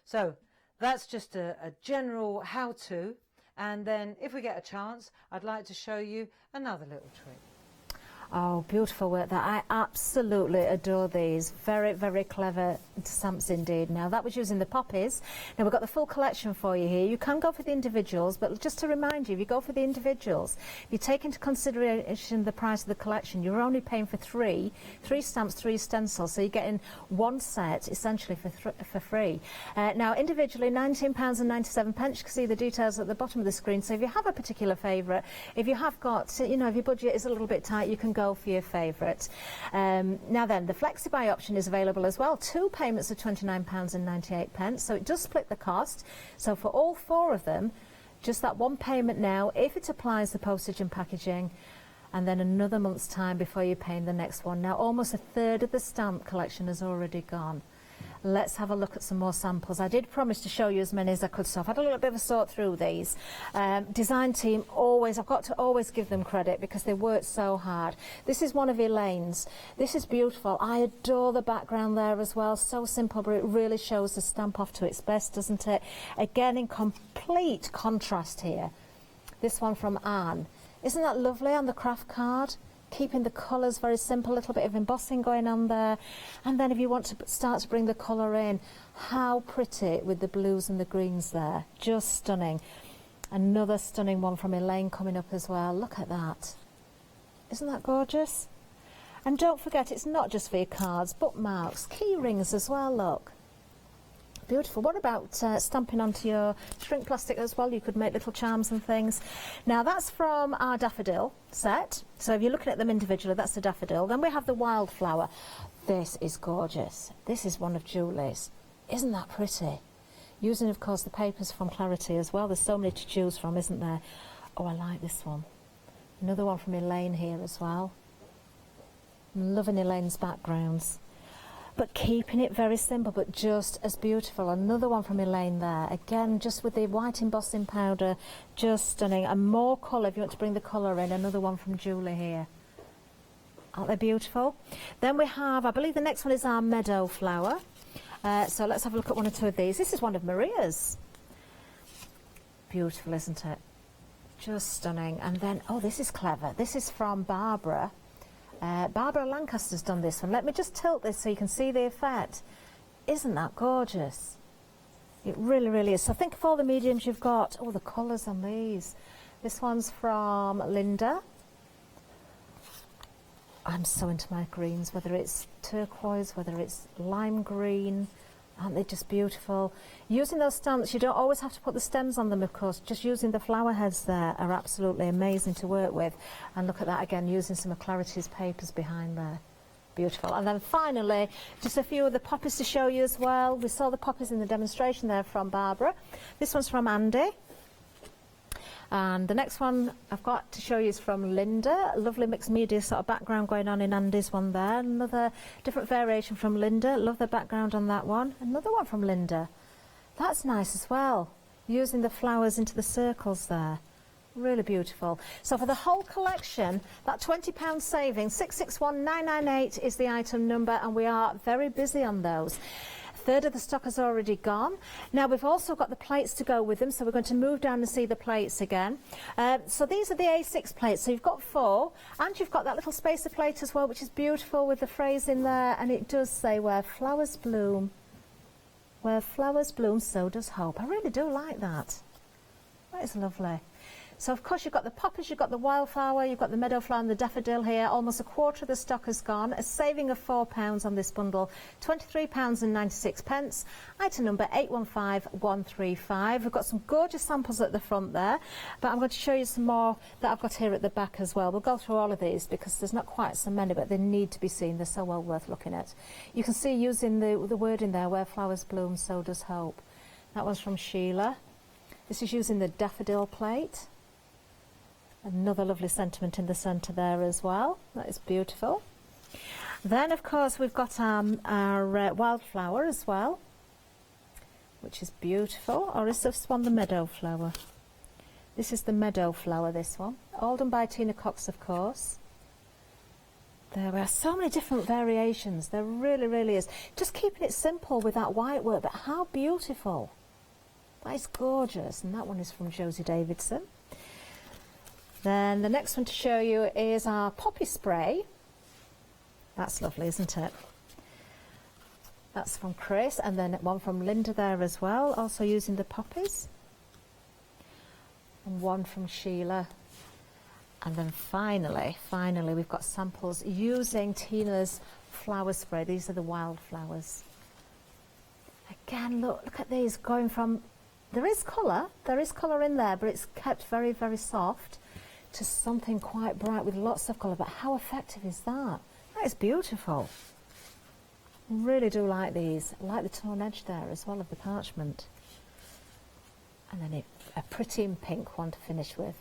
Speaker 2: So that's just a general how-to. And then if we get a chance, I'd like to show you another little trick.
Speaker 9: Oh, beautiful work there. I absolutely adore these. Very, very clever stamps indeed. Now, that was using the poppies. Now, we've got the full collection for you here. You can go for the individuals, but just to remind you, if you go for the individuals, if you take into consideration the price of the collection, you're only paying for three stamps, 3 stencils, so you're getting one set essentially for free. Now, individually, £19.97. You can see the details at the bottom of the screen. So if you have a particular favourite, if you have got, you know, if your budget is a little bit tight, you can go for your favourite. Now then, the FlexiBuy option is available as well. 2 payments of £29.98, so it does split the cost. So for all 4 of them, just that one payment now, if it applies the postage and packaging, and then another month's time before you're paying the next one. Now, almost a third of the stamp collection has already gone. Let's have a look at some more samples. I did promise to show you as many as I could, so I've had a little bit of a sort through these. Design team, I've got to always give them credit because they worked so hard. This is one of Elaine's. This is beautiful. I adore the background there as well. So simple, but it really shows the stamp off to its best, doesn't it? Again, in complete contrast here. This one from Anne. Isn't that lovely on the craft card? Keeping the colours very simple, a little bit of embossing going on there. And then if you want to start to bring the colour in, how pretty with the blues and the greens there. Just stunning. Another stunning one from Elaine coming up as well. Look at that. Isn't that gorgeous? And don't forget, it's not just for your cards, bookmarks, key rings as well, look. Beautiful. What about stamping onto your shrink plastic as well? You could make little charms and things. Now that's from our daffodil set. So if you're looking at them individually, that's the daffodil. Then we have the wildflower. This is gorgeous. This is one of Julie's. Isn't that pretty? Using, of course, the papers from Clarity as well. There's so many to choose from, isn't there? Oh, I like this one. Another one from Elaine here as well. I'm loving Elaine's backgrounds. But keeping it very simple, but just as beautiful. Another one from Elaine there. Again, just with the white embossing powder, just stunning. And more colour, if you want to bring the colour in. Another one from Julie here. Aren't they beautiful? Then we have, I believe the next one is our meadow flower. So let's have a look at 1 or 2 of these. This is one of Maria's. Beautiful, isn't it? Just stunning. And then, oh, this is clever. This is from Barbara. Barbara Lancaster's done this one. Let me just tilt this so you can see the effect. Isn't that gorgeous? It really, really is. So think of all the mediums you've got. Oh, the colours on these. This one's from Linda. I'm so into my greens, whether it's turquoise, whether it's lime green. Aren't they just beautiful? Using those stamps, you don't always have to put the stems on them, of course. Just using the flower heads there are absolutely amazing to work with. And look at that again, using some of Clarity's papers behind there. Beautiful. And then finally, just a few of the poppies to show you as well. We saw the poppies in the demonstration there from Barbara. This one's from Andy. And the next one I've got to show you is from Linda. A lovely mixed media sort of background going on in Andy's one there. Another different variation from Linda. Love the background on that one. Another one from Linda. That's nice as well. Using the flowers into the circles there. Really beautiful. So for the whole collection, that £20 saving, 661998 is the item number, and we are very busy on those. A third of the stock has already gone. Now we've also got the plates to go with them, so we're going to move down and see the plates again. So these are the A6 plates, so you've got 4, and you've got that little spacer plate as well, which is beautiful with the phrase in there, and it does say, where flowers bloom, so does hope. I really do like that. That is lovely. So of course you've got the poppies, you've got the wildflower, you've got the meadowflower and the daffodil here. Almost a quarter of the stock has gone. A saving of £4 on this bundle, £23.96. Item number 815135. We've got some gorgeous samples at the front there, but I'm going to show you some more that I've got here at the back as well. We'll go through all of these because there's not quite so many, but they need to be seen. They're so well worth looking at. You can see using the word in there, where flowers bloom, so does hope. That one's from Sheila. This is using the daffodil plate. Another lovely sentiment in the centre there as well. That is beautiful. Then, of course, we've got our wildflower as well, which is beautiful. Or is this one the meadow flower? This is the meadow flower, this one. All done by Tina Cox, of course. There are so many different variations. There really, really is. Just keeping it simple with that white work, but how beautiful. That is gorgeous. And that one is from Josie Davidson. Then the next one to show you is our poppy spray. That's lovely, isn't it? That's from Chris, and then one from Linda there as well, also using the poppies. And one from Sheila. And then finally, we've got samples using Tina's flower spray. These are the wildflowers. Again, look at these, going from, there is colour in there, but it's kept very, very soft, to something quite bright with lots of colour. But how effective is that? That is beautiful. Really do like these. I like the torn edge there as well of the parchment. And then a pretty in pink one to finish with.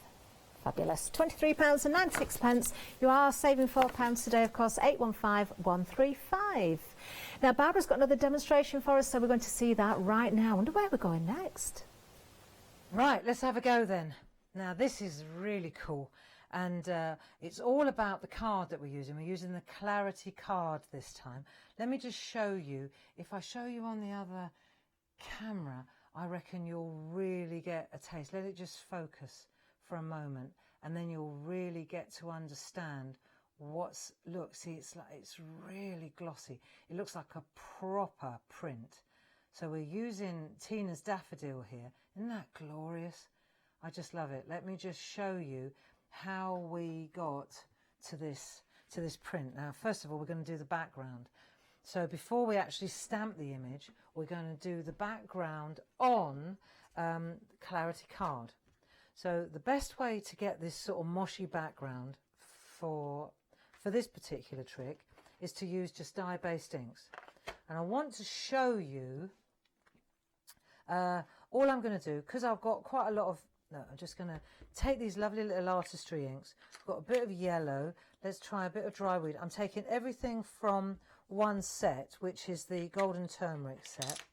Speaker 9: Fabulous. £23.96. You are saving £4 today, of course. 815135. Now Barbara's got another demonstration for us, so we're going to see that right now. I wonder where we're going next.
Speaker 2: Right, let's have a go then. Now this is really cool, and it's all about the card that we're using. We're using the Clarity card this time. Let me just show you. If I show you on the other camera, I reckon you'll really get a taste. Let it just focus for a moment, and then you'll really get to understand what's, look, see, it's really glossy. It looks like a proper print. So we're using Tina's daffodil here. Isn't that glorious? I just love it. Let me just show you how we got to this print. Now, first of all, we're going to do the background. So before we actually stamp the image, we're going to do the background on Clarity card. So the best way to get this sort of moshy background for this particular trick is to use just dye-based inks. And I want to show you all I'm going to do, because I've got quite a lot of, no, I'm just going to take these lovely little artistry inks. I've got a bit of yellow. Let's try a bit of dryweed. I'm taking everything from one set, which is the golden turmeric set.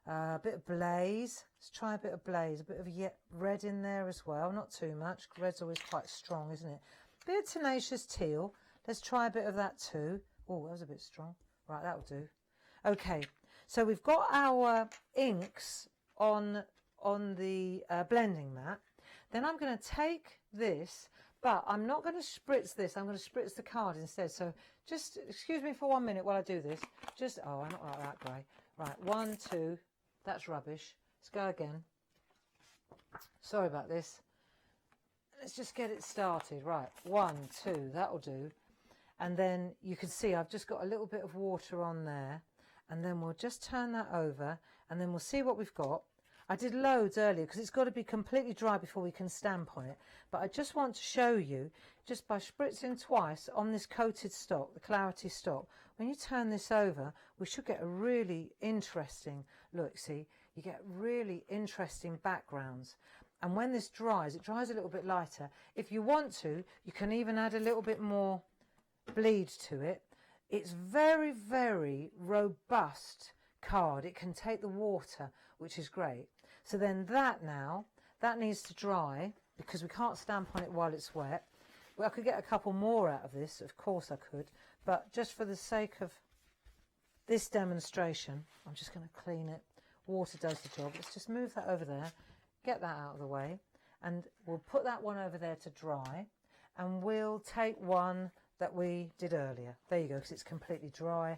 Speaker 2: A bit of blaze. Let's try a bit of blaze. A bit of red in there as well. Not too much. Red's always quite strong, isn't it? A bit of tenacious teal. Let's try a bit of that too. Oh, that was a bit strong. Right, that'll do. Okay, so we've got our inks on the blending mat. Then I'm going to take this, but I'm not going to spritz this. I'm going to spritz the card instead. So just excuse me for 1 minute while I do this. Just, oh, I'm not like that grey. Right, 1, 2, that's rubbish. Let's go again. Sorry about this. Let's just get it started. Right, 1, 2, that'll do. And then you can see I've just got a little bit of water on there. And then we'll just turn that over and then we'll see what we've got. I did loads earlier because it's got to be completely dry before we can stamp on it. But I just want to show you, just by spritzing twice on this coated stock, the Clarity stock, when you turn this over, we should get a really interesting, look, see, you get really interesting backgrounds. And when this dries, it dries a little bit lighter. If you want to, you can even add a little bit more bleed to it. It's very, very robust card. It can take the water, which is great. So then that needs to dry because we can't stamp on it while it's wet. Well, I could get a couple more out of this, of course I could, but just for the sake of this demonstration, I'm just going to clean it. Water does the job. Let's just move that over there, get that out of the way, and we'll put that one over there to dry, and we'll take one that we did earlier. There you go, because it's completely dry.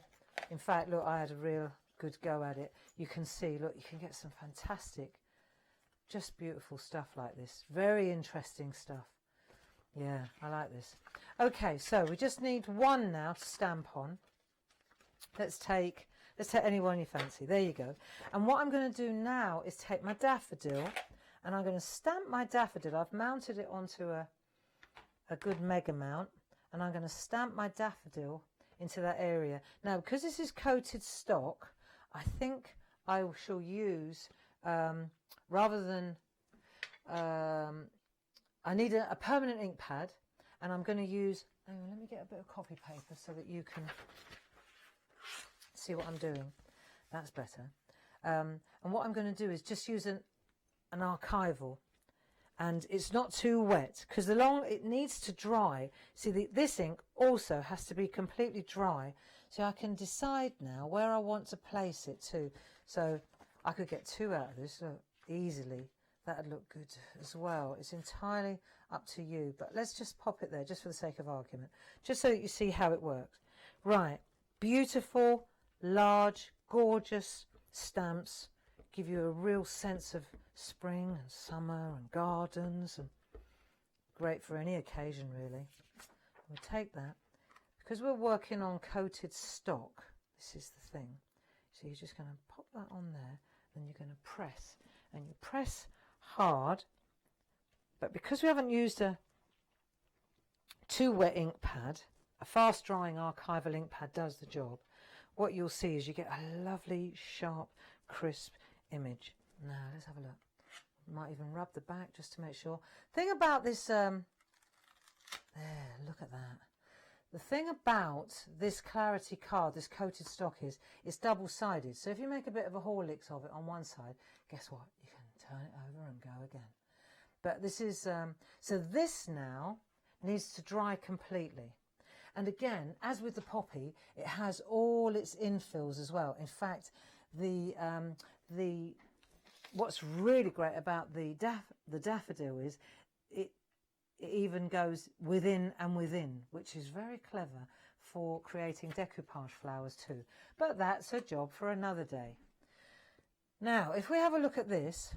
Speaker 2: In fact, look, I had a real good go at it. You can see, look, you can get some fantastic, just beautiful stuff like this. Very interesting stuff. Yeah, I like this. Okay, so we just need one now to stamp on. Let's take any one you fancy. There you go. And what I'm going to do now is take my daffodil, and I'm going to stamp my daffodil. I've mounted it onto a good mega mount, and I'm going to stamp my daffodil into that area. Now, because this is coated stock, I think I shall use, rather than, I need a permanent ink pad, and I'm going to use, let me get a bit of copy paper so that you can see what I'm doing. That's better. And what I'm going to do is just use an archival. And it's not too wet because it needs to dry. See, this ink also has to be completely dry. So I can decide now where I want to place it too. So I could get 2 out of this, look, easily. That'd look good as well. It's entirely up to you. But let's just pop it there just for the sake of argument. Just so that you see how it works. Right, beautiful, large, gorgeous stamps. Give you a real sense of spring and summer and gardens, and great for any occasion really. We'll take that because we're working on coated stock. This is the thing. So you're just going to pop that on there, then you're going to press, and you press hard. But because we haven't used a too wet ink pad, a fast drying archival ink pad does the job. What you'll see is you get a lovely, sharp, crisp image. Now let's have a look. Might even rub the back just to make sure. Thing about this, there, look at that. The thing about this Clarity card, this coated stock, is it's double-sided. So if you make a bit of a Horlicks of it on one side, guess what? You can turn it over and go again. But this is, so this now needs to dry completely. And again, as with the poppy, it has all its infills as well. In fact, what's really great about the daffodil is it even goes within and within, which is very clever for creating decoupage flowers too. But that's a job for another day. Now, if we have a look at this,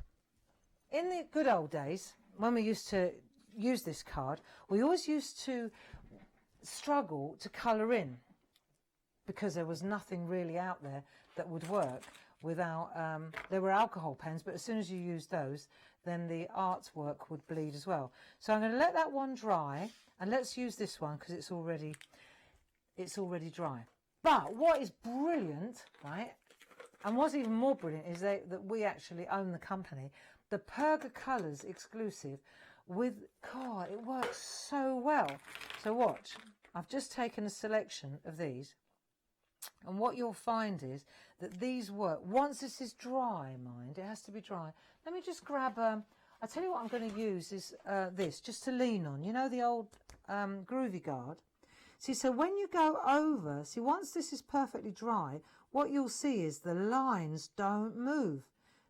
Speaker 2: in the good old days, when we used to use this card, we always used to struggle to colour in because there was nothing really out there that would work without, there were alcohol pens, but as soon as you used those, then the artwork would bleed as well. So I'm going to let that one dry, and let's use this one because it's already dry. But what is brilliant, right, and what's even more brilliant is that we actually own the company, the Perga Colours exclusive with, God, it works so well. So watch, I've just taken a selection of these, and what you'll find is that these work. Once this is dry, mind, it has to be dry. Let me just grab, I'll tell you what I'm going to use is this, just to lean on. You know the old Groovy Guard? See, so when you go over, see, once this is perfectly dry, what you'll see is the lines don't move.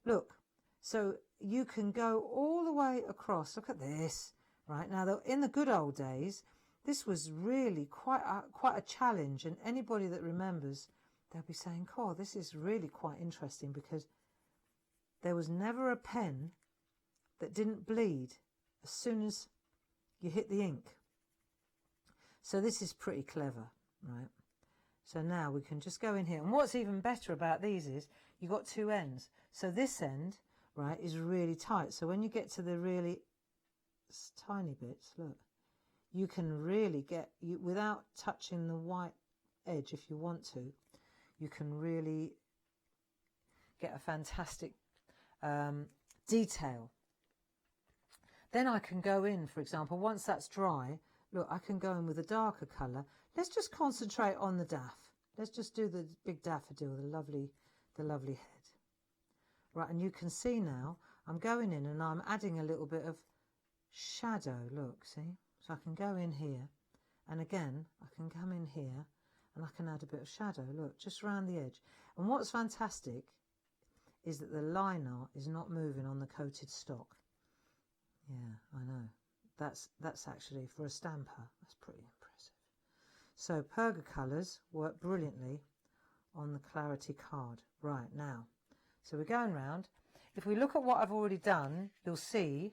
Speaker 2: Look, so you can go all the way across. Look at this. Right, now in the good old days, this was really quite a challenge, and anybody that remembers, they'll be saying, "Oh, this is really quite interesting," because there was never a pen that didn't bleed as soon as you hit the ink. So this is pretty clever, right? So now we can just go in here, and what's even better about these is you've got two ends. So this end, right, is really tight. So when you get to the really tiny bits, look, you can really get, without touching the white edge, if you want to, you can really get a fantastic detail. Then I can go in, for example, once that's dry, look, I can go in with a darker colour. Let's just concentrate on the daff. Let's just do the big daffodil, the lovely head. Right, and you can see now, I'm going in and I'm adding a little bit of shadow, look, see? So I can go in here, and again, I can come in here, and I can add a bit of shadow, look, just around the edge. And what's fantastic is that the line art is not moving on the coated stock. Yeah, I know. That's actually, for a stamper, that's pretty impressive. So Perga colours work brilliantly on the Clarity card. Right, now, so we're going round. If we look at what I've already done, you'll see,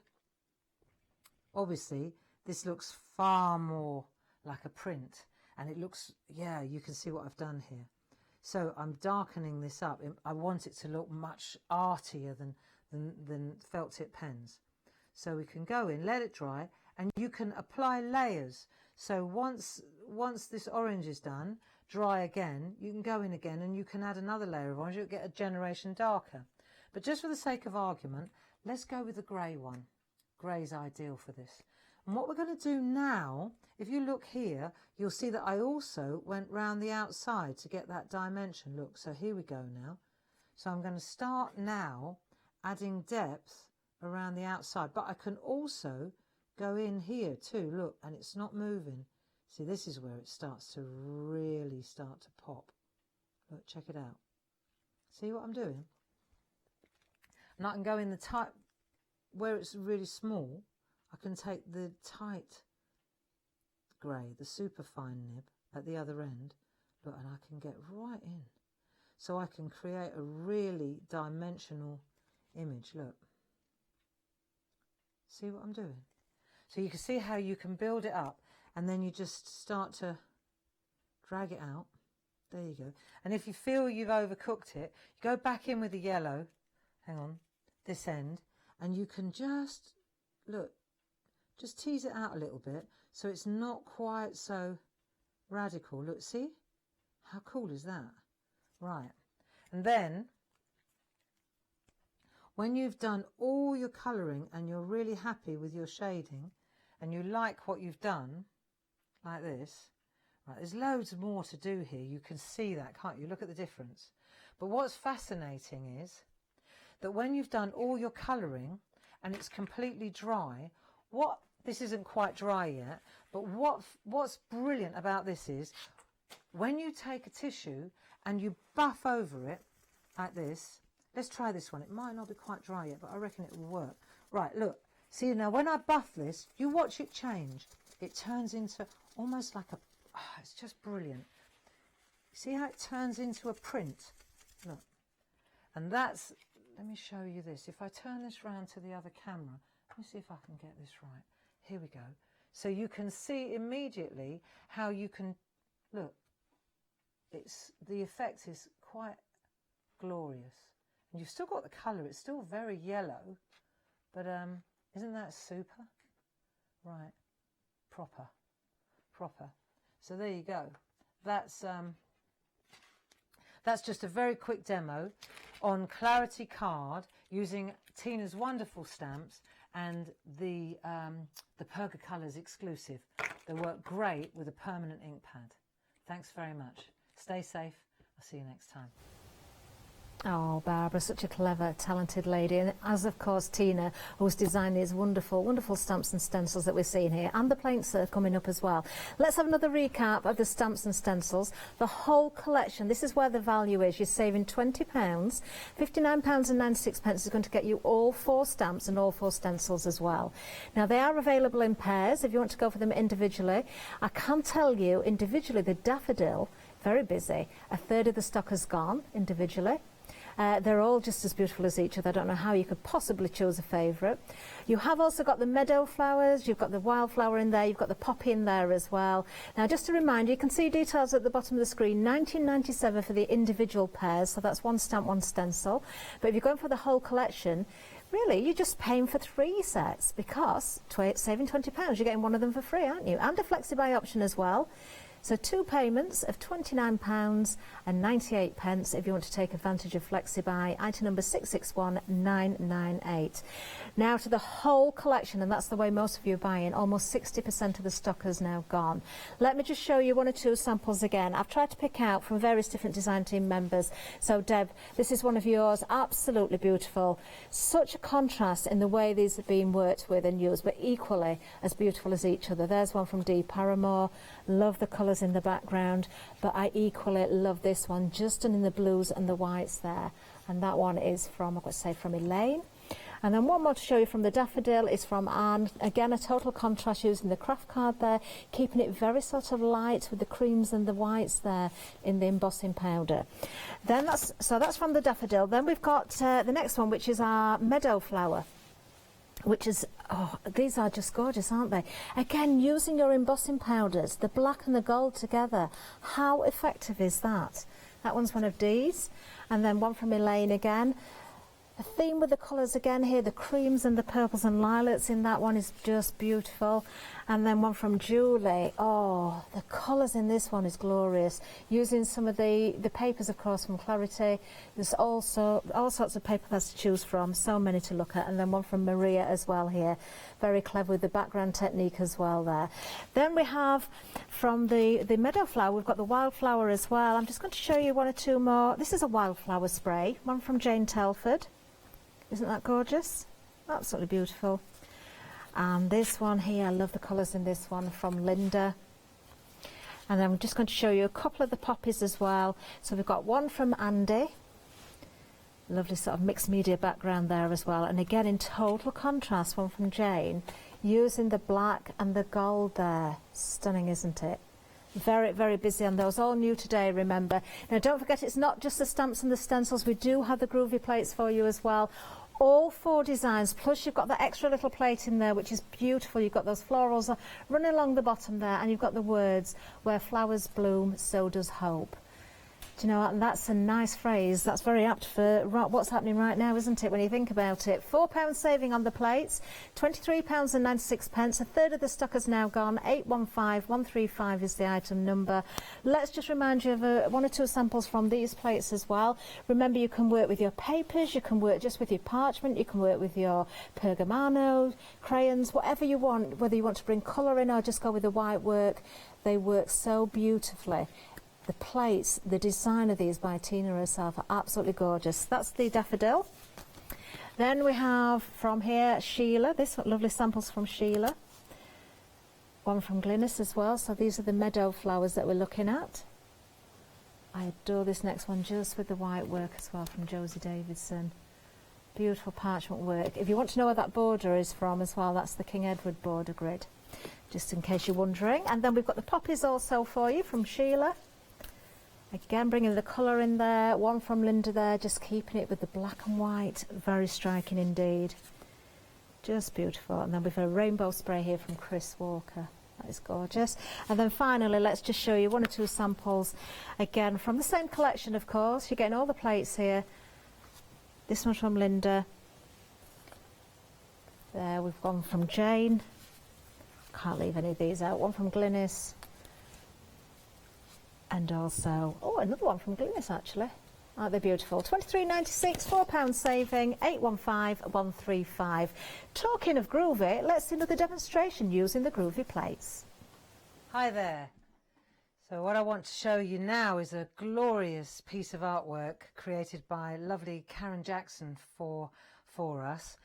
Speaker 2: obviously, this looks far more like a print. And it looks, yeah, you can see what I've done here. So I'm darkening this up. I want it to look much artier than felt tip pens. So we can go in, let it dry, and you can apply layers. So once this orange is done, dry again, you can go in again and you can add another layer of orange. You'll get a generation darker. But just for the sake of argument, let's go with the grey one. Grey's ideal for this. And what we're going to do now, if you look here, you'll see that I also went round the outside to get that dimension. Look, so here we go now. So I'm going to start now adding depth around the outside, but I can also go in here too, look, and it's not moving. See, this is where it starts to really start to pop. Look, check it out. See what I'm doing? And I can go in the tight, where it's really small, I can take the tight grey, the super fine nib at the other end, look, and I can get right in. So I can create a really dimensional image, look. See what I'm doing? So you can see how you can build it up, and then you just start to drag it out. There you go. And if you feel you've overcooked it, you go back in with the yellow, hang on, this end, and you can just, look, just tease it out a little bit so it's not quite so radical. Look, see? How cool is that? Right. And then, when you've done all your colouring and you're really happy with your shading and you like what you've done, like this, right, there's loads more to do here. You can see that, can't you? Look at the difference. But what's fascinating is that when you've done all your colouring and it's completely dry, this isn't quite dry yet, but what's brilliant about this is when you take a tissue and you buff over it like this. Let's try this one. It might not be quite dry yet, but I reckon it will work. Right, look. See, now when I buff this, you watch it change. It turns into almost like a... Oh, it's just brilliant. See how it turns into a print? Look. And that's... Let me show you this. If I turn this round to the other camera, let me see if I can get this right. Here we go. So you can see immediately how you can... Look. The effect is quite glorious. And you've still got the colour, it's still very yellow, but isn't that super? Right, proper. So there you go. That's just a very quick demo on Clarity card using Tina's wonderful stamps and the Perga Colours exclusive. They work great with a permanent ink pad. Thanks very much. Stay safe. I'll see you next time.
Speaker 9: Oh, Barbara, such a clever, talented lady. And as, of course, Tina, who's designed these wonderful, wonderful stamps and stencils that we're seeing here. And the plates are coming up as well. Let's have another recap of the stamps and stencils. The whole collection, this is where the value is. You're saving £20. £59.96 is going to get you all 4 stamps and all 4 stencils as well. Now, they are available in pairs if you want to go for them individually. I can tell you, individually, the daffodil, very busy. A third of the stock has gone individually. They're all just as beautiful as each other. I don't know how you could possibly choose a favourite. You have also got the meadow flowers, you've got the wildflower in there, you've got the poppy in there as well. Now, just to remind you, you can see details at the bottom of the screen, £19.97 for the individual pairs, so that's 1 stamp, 1 stencil. But if you're going for the whole collection, really, you're just paying for 3 sets because saving £20, you're getting one of them for free, aren't you? And a flexi-buy option as well. So 2 payments of £29.98 if you want to take advantage of FlexiBuy, item number 661998. Now to the whole collection, and that's the way most of you are buying, almost 60% of the stock has now gone. Let me just show you 1 or 2 samples again. I've tried to pick out from various different design team members. So Deb, this is one of yours, absolutely beautiful. Such a contrast in the way these are being worked with and used, but equally as beautiful as each other. There's one from Dee Paramore. Love the colours in the background, but I equally love this one, just done in the blues and the whites there. And that one is from, I've got to say, from Elaine. And then one more to show you from the daffodil is from Anne. Again, a total contrast using the craft card there, keeping it very sort of light with the creams and the whites there in the embossing powder. Then that's from the daffodil. Then we've got the next one, which is our meadow flower, which is, oh, these are just gorgeous, aren't they? Again, using your embossing powders, the black and the gold together. How effective is that? That one's one of Dee's. And then one from Elaine again. A theme with the colours again here, the creams and the purples and lilacs in that one is just beautiful. And then one from Julie. Oh, the colours in this one is glorious. Using some of the papers, of course, from Clarity. There's also all sorts of paper pads to choose from, so many to look at. And then one from Maria as well here. Very clever with the background technique as well there. Then we have from the meadow flower, we've got the wildflower as well. I'm just going to show you 1 or 2 more. This is a wildflower spray, one from Jane Telford. Isn't that gorgeous? Absolutely beautiful. And this one here, I love the colours in this one, from Linda. And then I'm just going to show you a couple of the poppies as well. So we've got one from Andy. Lovely sort of mixed media background there as well. And again, in total contrast, one from Jane, using the black and the gold there. Stunning, isn't it? Very, very busy on those. All new today, remember. Now, don't forget, it's not just the stamps and the stencils. We do have the groovy plates for you as well. All 4 designs, plus you've got the extra little plate in there, which is beautiful. You've got those florals running along the bottom there, and you've got the words, where flowers bloom, so does hope. Do you know what? And that's a nice phrase. That's very apt for what's happening right now, isn't it, when you think about it? £4 saving on the plates, £23.96. A third of the stock has now gone. 815135 is the item number. Let's just remind you of 1 or 2 samples from these plates as well. Remember, you can work with your papers, you can work just with your parchment, you can work with your pergamano, crayons, whatever you want, whether you want to bring colour in or just go with the white work. They work so beautifully. The plates, the design of these by Tina herself are absolutely gorgeous. That's the daffodil. Then we have from here Sheila. This one, lovely samples from Sheila. One from Glynis as well. So these are the meadow flowers that we're looking at. I adore this next one just with the white work as well from Josie Davidson. Beautiful parchment work. If you want to know where that border is from as well, that's the King Edward border grid, just in case you're wondering. And then we've got the poppies also for you from Sheila. Again, bringing the colour in there. One from Linda there, just keeping it with the black and white. Very striking indeed. Just beautiful. And then we've got a rainbow spray here from Chris Walker. That is gorgeous. And then finally, let's just show you 1 or 2 samples. Again, from the same collection, of course. You're getting all the plates here. This one's from Linda. There, we've gone from Jane. Can't leave any of these out. One from Glynis. And also, oh, another one from Glynis actually. Aren't they beautiful? £23.96, £4 saving, 815135. Talking of groovy, let's see another demonstration using the groovy plates.
Speaker 2: Hi there. So what I want to show you now is a glorious piece of artwork created by lovely Karen Jackson for us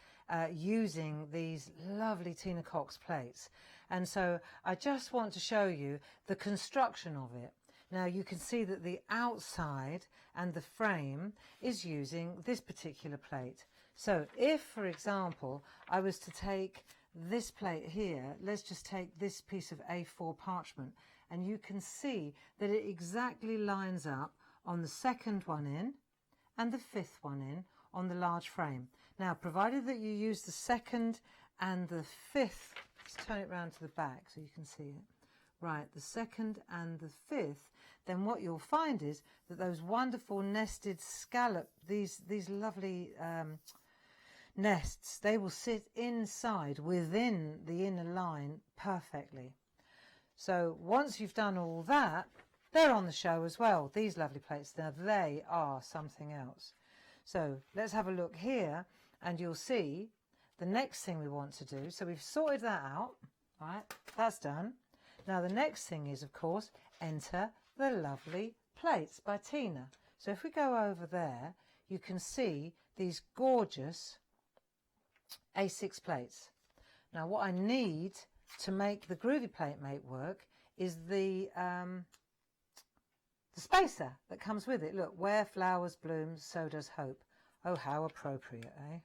Speaker 2: using these lovely Tina Cox plates. And so I just want to show you the construction of it. Now you can see that the outside and the frame is using this particular plate. So if, for example, I was to take this plate here, let's just take this piece of A4 parchment, and you can see that it exactly lines up on the second one in and the fifth one in on the large frame. Now, provided that you use the second and the fifth, let's turn it round to the back so you can see it. Right, the second and the fifth, then what you'll find is that those wonderful nested scallop, these lovely nests, they will sit inside within the inner line perfectly. So once you've done all that, they're on the show as well, these lovely plates. Now they are something else. So let's have a look here and you'll see the next thing we want to do. So we've sorted that out, right? That's done. Now the next thing is, of course, enter the lovely plates by Tina. So if we go over there, you can see these gorgeous A6 plates. Now what I need to make the groovy plate mate work is the spacer that comes with it. Look, where flowers bloom, so does hope. Oh, how appropriate, eh?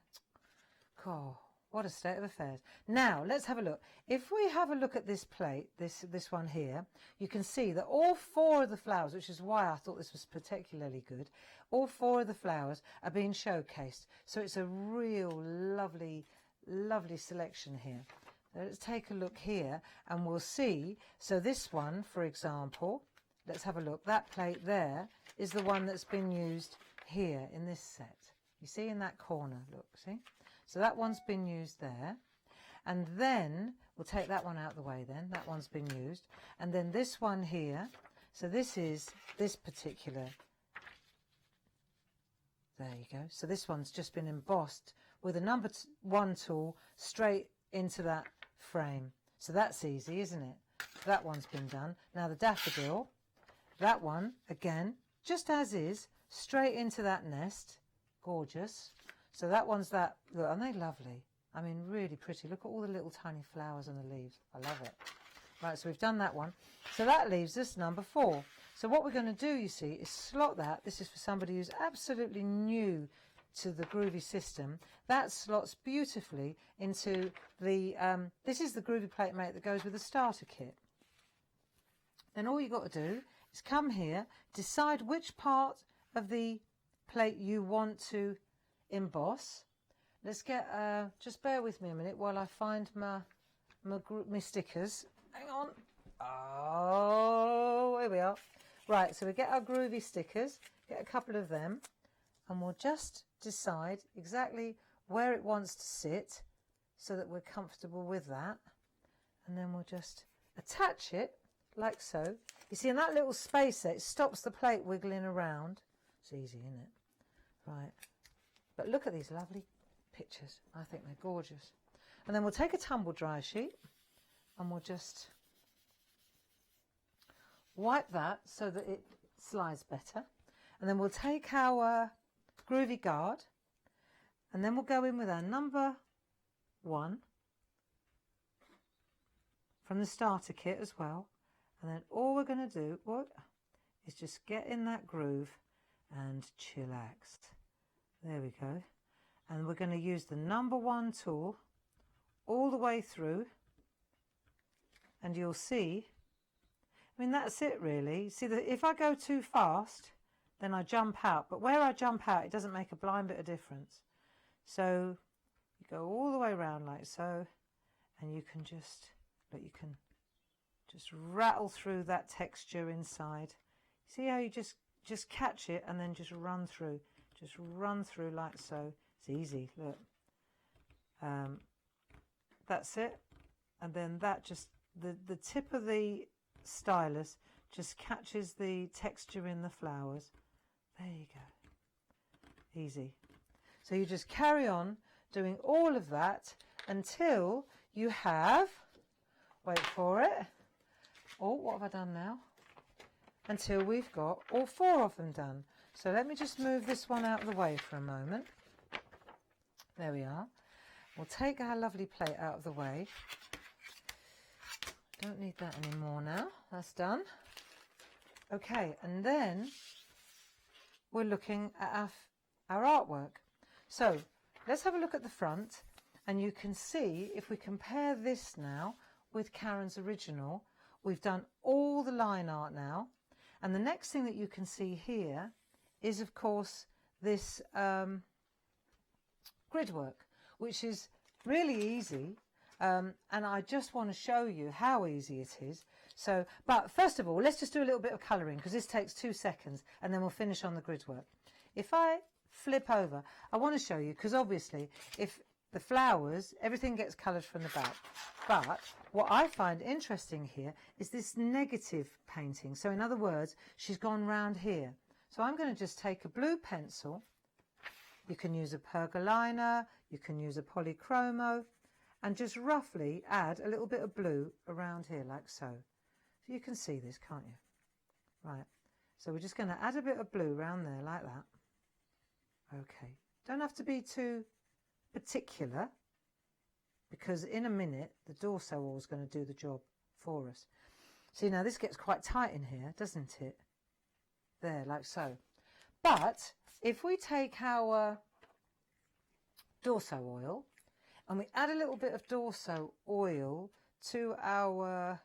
Speaker 2: Oh, what a state of affairs. Now, let's have a look. If we have a look at this plate, this one here, you can see that all four of the flowers, which is why I thought this was particularly good, all four of the flowers are being showcased. So it's a real lovely, lovely selection here. So let's take a look here and we'll see. So this one, for example, let's have a look. That plate there is the one that's been used here in this set. You see in that corner, look, see? So that one's been used there. And then we'll take that one out of the way then. That one's been used. And then this one here. So this is this particular. There you go. So this one's just been embossed with a number 1 tool straight into that frame. So that's easy, isn't it? That one's been done. Now the daffodil, that one, again, just as is, straight into that nest. Gorgeous. So that one's that. Look, aren't they lovely? I mean, really pretty. Look at all the little tiny flowers on the leaves. I love it. Right, so we've done that one. So that leaves us number 4. So what we're going to do, you see, is slot that. This is for somebody who's absolutely new to the groovy system. That slots beautifully into the, this is the groovy plate mate that goes with the starter kit. Then all you've got to do is come here, decide which part of the plate you want to emboss. Let's get, just bear with me a minute while I find my stickers. Hang on. Oh, here we are. Right, so we get our groovy stickers, get a couple of them, and we'll just decide exactly where it wants to sit so that we're comfortable with that. And then we'll just attach it like so. You see, in that little space there, it stops the plate wiggling around. It's easy, isn't it? Right. But look at these lovely pictures. I think they're gorgeous. And then we'll take a tumble dry sheet and we'll just wipe that so that it slides better. And then we'll take our groovy guard and then we'll go in with our number 1 from the starter kit as well. And then all we're going to do is just get in that groove and chillax. There we go. And we're going to use the number 1 tool all the way through. And you'll see, I mean, that's it really. See, that if I go too fast, then I jump out. But where I jump out, it doesn't make a blind bit of difference. So you go all the way around like so. And you can just, look, you can just rattle through that texture inside. See how you just catch it and then just run through. Just run through like so. It's easy, look. That's it. And then that just, the tip of the stylus just catches the texture in the flowers. There you go. Easy. So you just carry on doing all of that until you have, wait for it. Oh, what have I done now? until we've got all 4 of them done. So let me just move this one out of the way for a moment. There we are. We'll take our lovely plate out of the way. Don't need that anymore now. That's done. Okay, and then we're looking at our artwork. So let's have a look at the front, and you can see if we compare this now with Karen's original, we've done all the line art now. And the next thing that you can see here is, of course, this grid work, which is really easy. And I just want to show you how easy it is. So, but first of all, let's just do a little bit of colouring, because this takes 2 seconds, and then we'll finish on the grid work. If I flip over, I want to show you, because obviously if the flowers, everything gets coloured from the back. But what I find interesting here is this negative painting. So in other words, she's gone round here. So I'm going to just take a blue pencil. You can use a pergolina, you can use a polychromo, and just roughly add a little bit of blue around here, like so. So you can see this, can't you? Right, so we're just going to add a bit of blue around there, like that. Okay, don't have to be too particular, because in a minute the dorso oil is going to do the job for us. See, now this gets quite tight in here, doesn't it? There, like so. But if we take our dorso oil and we add a little bit of dorso oil to our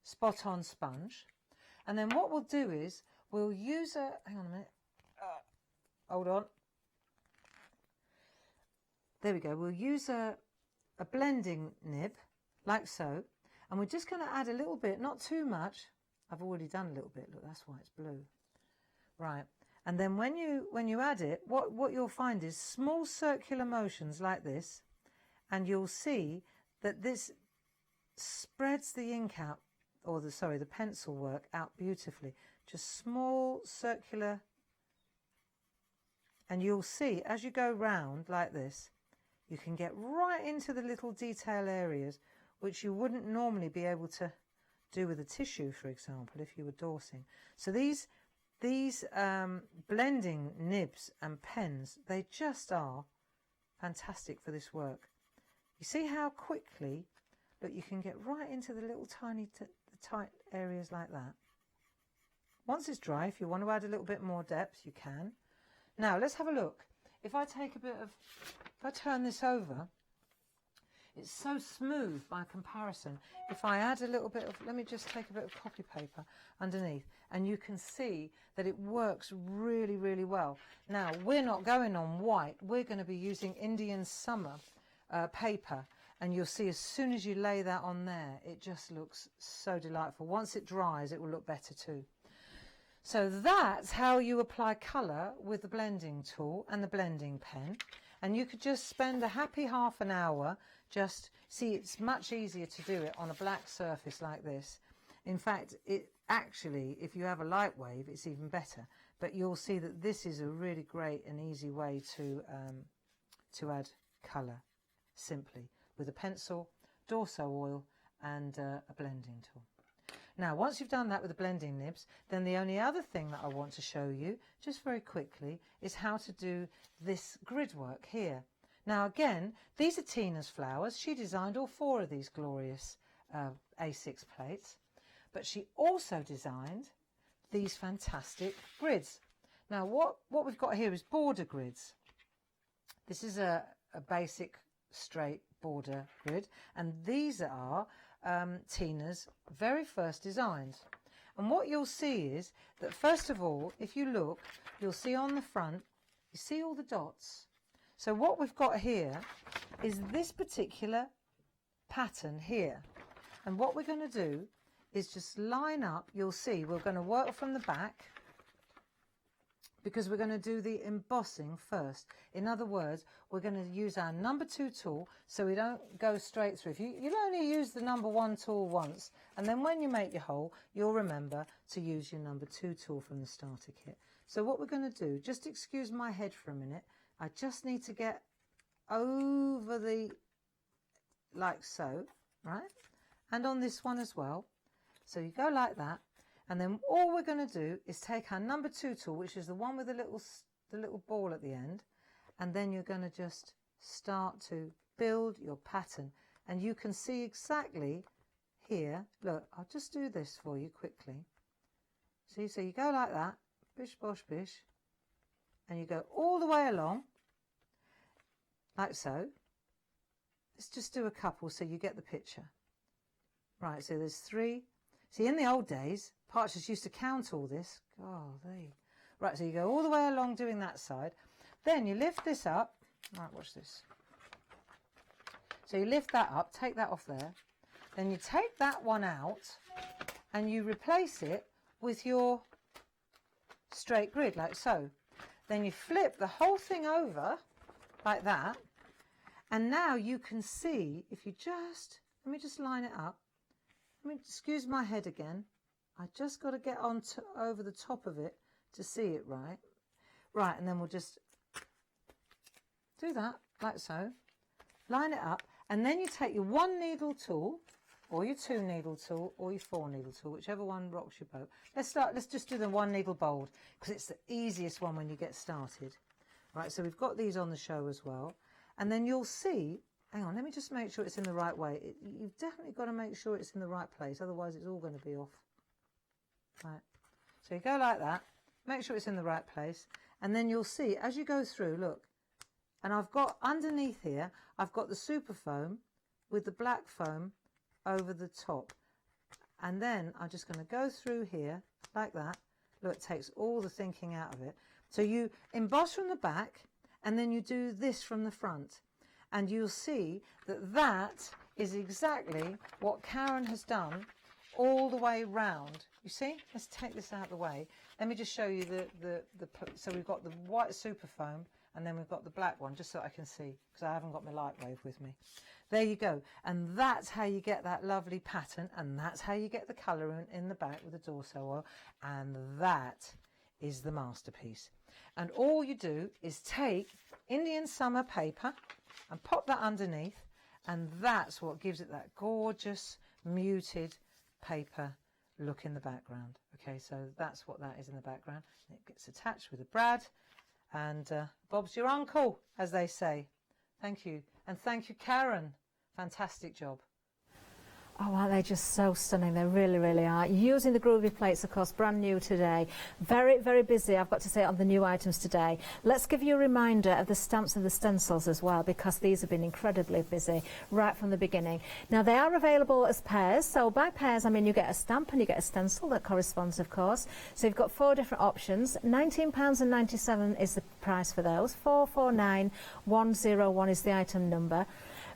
Speaker 2: spot on sponge, and then what we'll do is we'll use a, hang on a minute, hold on, there we go, we'll use a blending nib like so, and we're just going to add a little bit, not too much. I've already done a little bit, look, that's why it's blue. Right, and then when you add it, what you'll find is small circular motions like this, and you'll see that this spreads the ink out, or the pencil work out beautifully. Just small circular, and you'll see as you go round like this, you can get right into the little detail areas which you wouldn't normally be able to do with a tissue, for example, if you were dorsing. So these blending nibs and pens, they just are fantastic for this work. You see how quickly, look, you can get right into the little tiny tight areas like that. Once it's dry, if you want to add a little bit more depth, you can. Now let's have a look. If I turn this over, it's so smooth by comparison. If I add a little bit of, let me just take a bit of copy paper underneath, and you can see that it works really, really well. Now, we're not going on white. We're going to be using Indian Summer paper, and you'll see as soon as you lay that on there, it just looks so delightful. Once it dries, it will look better too. So that's how you apply colour with the blending tool and the blending pen. And you could just spend a happy half an hour, just see, it's much easier to do it on a black surface like this. In fact, it actually, if you have a light wave, it's even better. But you'll see that this is a really great and easy way to add colour simply with a pencil, dorso oil and a blending tool. Now, once you've done that with the blending nibs, then the only other thing that I want to show you, just very quickly, is how to do this grid work here. Now, again, these are Tina's flowers. She designed all 4 of these glorious A6 plates, but she also designed these fantastic grids. Now, what we've got here is border grids. This is a basic straight border grid, and these are Tina's very first designs. And what you'll see is that, first of all, if you look, you'll see on the front, you see all the dots. So what we've got here is this particular pattern here. And what we're going to do is just line up, you'll see, we're going to work from the back, because we're going to do the embossing first. In other words, we're going to use our number 2 tool so we don't go straight through. If you'll only use the number 1 tool once, and then when you make your hole, you'll remember to use your number 2 tool from the starter kit. So what we're going to do, just excuse my head for a minute, I just need to get over the, like so, right? And on this one as well. So you go like that, and then all we're going to do is take our number 2 tool, which is the one with the little ball at the end, and then you're going to just start to build your pattern. And you can see exactly here, look, I'll just do this for you quickly. See, so you go like that, bish, bosh, bish, and you go all the way along, like so. Let's just do a couple so you get the picture. Right, so there's 3. See, in the old days, parchers used to count all this. Golly. Right, so you go all the way along doing that side. Then you lift this up. Right, watch this. So you lift that up, take that off there. Then you take that one out and you replace it with your straight grid, like so. Then you flip the whole thing over like that. And now you can see, if you just, let me just line it up. Excuse my head again. I just got to get on over the top of it to see it right. Right, and then we'll just do that, like so. Line it up, and then you take your 1 needle tool, or your 2 needle tool, or your 4 needle tool, whichever one rocks your boat. Let's just do the 1 needle bold, because it's the easiest one when you get started. Right, so we've got these on the show as well. And then you'll see, hang on, let me just make sure it's in the right way. You've definitely got to make sure it's in the right place, otherwise it's all going to be off. Right, so you go like that, make sure it's in the right place, and then you'll see, as you go through, look, and I've got, underneath here, I've got the super foam with the black foam over the top. And then I'm just going to go through here, like that. Look, it takes all the thinking out of it. So you emboss from the back, and then you do this from the front, and you'll see that that is exactly what Karen has done all the way round. You see? Let's take this out of the way. Let me just show you so we've got the white super foam, and then we've got the black one, just so I can see, because I haven't got my light wave with me. There you go. And that's how you get that lovely pattern, and that's how you get the colour in the back with the Dorso oil, and that is the masterpiece. And all you do is take Indian summer paper and pop that underneath, and that's what gives it that gorgeous muted paper look in the background. Okay, so that's what that is in the background. It gets attached with a brad, and Bob's your uncle, as they say. Thank you. And thank you, Karen. Fantastic job.
Speaker 9: Oh, aren't they just so stunning? They really, really are. Using the groovy plates, of course, brand new today. Very, very busy, I've got to say, on the new items today. Let's give you a reminder of the stamps and the stencils as well, because these have been incredibly busy right from the beginning. Now, they are available as pairs. So by pairs, I mean you get a stamp and you get a stencil that corresponds, of course. So you've got 4 different options. £19.97 is the price for those. 449101 is the item number.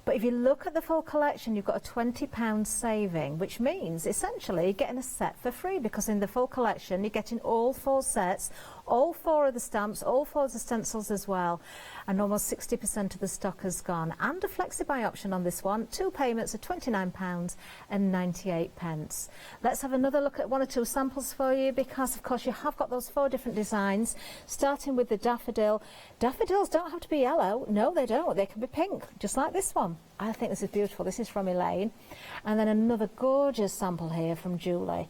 Speaker 9: But if you look at the full collection, you've got a £20 saving, which means essentially you're getting a set for free, because in the full collection you're getting all 4 sets, all 4 of the stamps, all 4 of the stencils as well, and almost 60% of the stock has gone. And a flexi-buy option on this one, 2 payments of £29.98. Let's have another look at 1 or 2 samples for you, because of course you have got those 4 different designs, starting with the daffodil. Daffodils don't have to be yellow. No, they don't. They can be pink, just like this one. I think this is beautiful. This is from Elaine. And then another gorgeous sample here from Julie.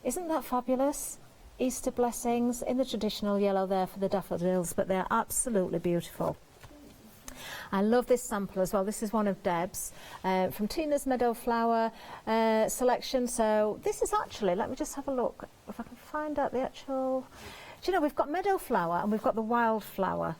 Speaker 9: Isn't that fabulous? Easter blessings in the traditional yellow there for the daffodils, but they're absolutely beautiful. I love this sample as well. This is one of Deb's from Tina's Meadow Flower selection. So this is actually, let me just have a look if I can find out the actual, do you know, we've got Meadow Flower and we've got the Wildflower.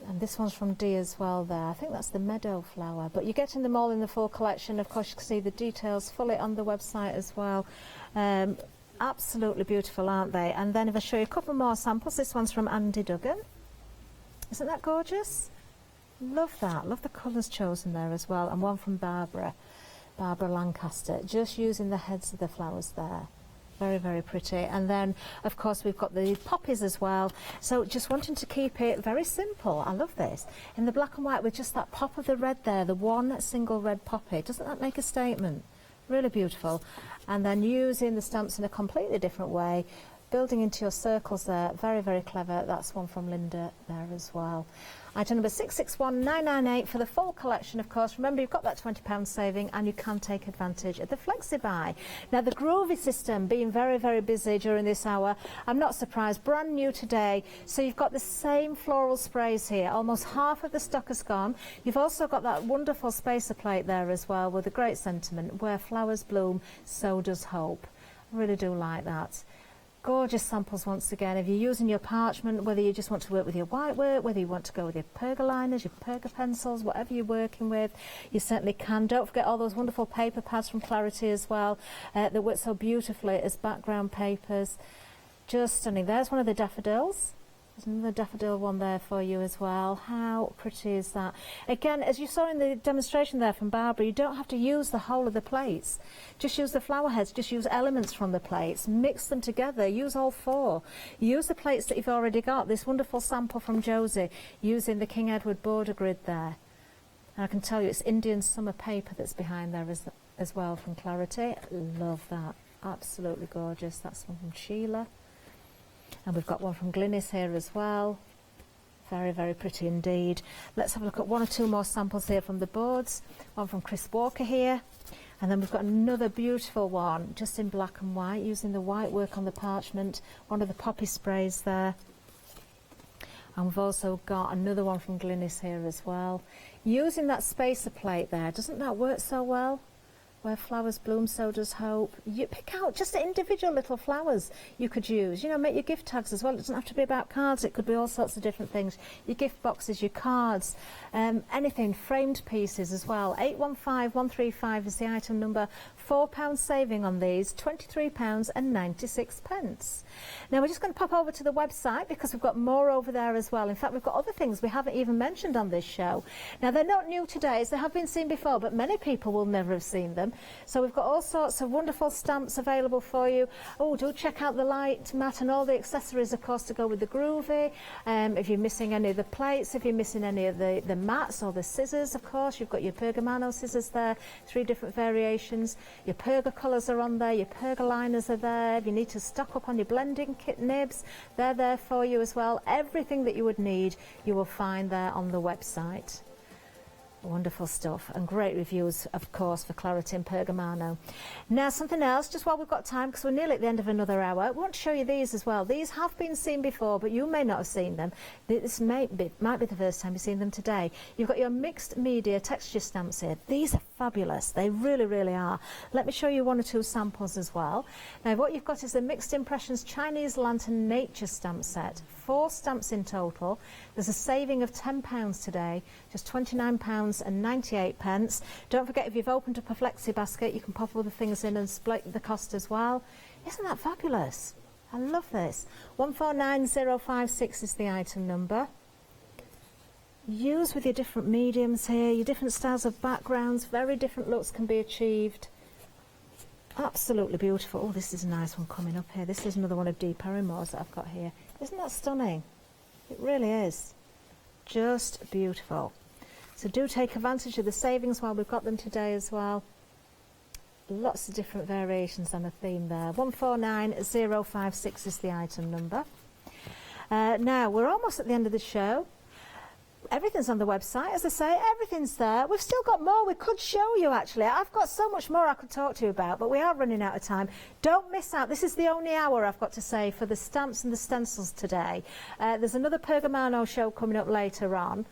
Speaker 9: And this one's from Dee as well there. I think that's the Meadow Flower. But you're getting them all in the full collection. Of course, you can see the details fully on the website as well. Absolutely beautiful, aren't they? And then if I show you a couple more samples, this one's from Andy Duggan. Isn't that gorgeous? Love that. Love the colours chosen there as well. And one from Barbara Lancaster. Just using the heads of the flowers there. Very, very pretty. And then, of course, we've got the poppies as well. So just wanting to keep it very simple. I love this. In the black and white with just that pop of the red there, the one single red poppy. Doesn't that make a statement? Really beautiful. And then using the stamps in a completely different way, building into your circles there. Very, very clever. That's one from Linda there as well. Item number 661998 for the full collection, of course. Remember, you've got that £20 saving and you can take advantage of the Flexi-Buy. Now, the Groovy system being very, very busy during this hour, I'm not surprised. Brand new today. So you've got the same floral sprays here. Almost half of the stock has gone. You've also got that wonderful spacer plate there as well with a great sentiment. Where flowers bloom, so does hope. I really do like that. Gorgeous samples once again. If you're using your parchment, whether you just want to work with your white work, whether you want to go with your perga liners, your perga pencils, whatever you're working with, you certainly can. Don't forget all those wonderful paper pads from Clarity as well that work so beautifully as background papers. Just stunning. There's one of the daffodils. There's another daffodil one there for you as well. How pretty is that? Again, as you saw in the demonstration there from Barbara, you don't have to use the whole of the plates. Just use the flower heads, just use elements from the plates, mix them together, use all four. Use the plates that you've already got. This wonderful sample from Josie using the King Edward border grid there. And I can tell you it's Indian summer paper that's behind there as well from Clarity. Love that. Absolutely gorgeous. That's one from Sheila. And we've got one from Glynis here as well. Very, very pretty indeed. Let's have a look at one or two more samples here from the boards. One from Chris Walker here. And then we've got another beautiful one, just in black and white, using the white work on the parchment. One of the poppy sprays there. And we've also got another one from Glynis here as well. Using that spacer plate there, doesn't that work so well? Where flowers bloom, so does hope. You pick out just the individual little flowers you could use. You know, make your gift tags as well. It doesn't have to be about cards. It could be all sorts of different things. Your gift boxes, your cards, anything, framed pieces as well. 815135 is the item number. £4 saving on these, £23.96. Now we're just going to pop over to the website because we've got more over there as well. In fact, we've got other things we haven't even mentioned on this show. Now they're not new today, as they have been seen before, but many people will never have seen them. So we've got all sorts of wonderful stamps available for you. Oh, do check out the light mat and all the accessories, of course, to go with the Groovy. If you're missing any of the plates, if you're missing any of the mats or the scissors, of course, you've got your Pergamano scissors there, 3 different variations. Your Perga colours are on there, your Perga liners are there. If you need to stock up on your blending kit nibs, they're there for you as well. Everything that you would need, you will find there on the website. Wonderful stuff, and great reviews, of course, for Clarity and Pergamano. Now, something else, just while we've got time, because we're nearly at the end of another hour, we want to show you these as well. These have been seen before, but you may not have seen them. This might be the first time you've seen them today. You've got your mixed media texture stamps here. These are fabulous. They really, really are. Let me show you one or two samples as well. Now, what you've got is the Mixed Impressions Chinese Lantern Nature stamp set. 4 stamps in total. There's a saving of £10 today, just £29.98. Don't forget, if you've opened up a flexi basket, you can pop all the things in and split the cost as well. Isn't that fabulous? I love this. 149056 is the item number. Use with your different mediums here, your different styles of backgrounds, very different looks can be achieved. Absolutely beautiful. Oh, this is a nice one coming up here. This is another one of Dee Perrymore's that I've got here. Isn't that stunning? It really is. Just beautiful. So do take advantage of the savings while we've got them today as well. Lots of different variations on a theme there. 149056 is the item number. Now, we're almost at the end of the show. Everything's on the website, as I say, everything's there. We've still got more we could show you, actually. I've got so much more I could talk to you about, but we are running out of time. Don't miss out. This is the only hour, I've got to say, for the stamps and the stencils today. There's another Pergamano show coming up later on.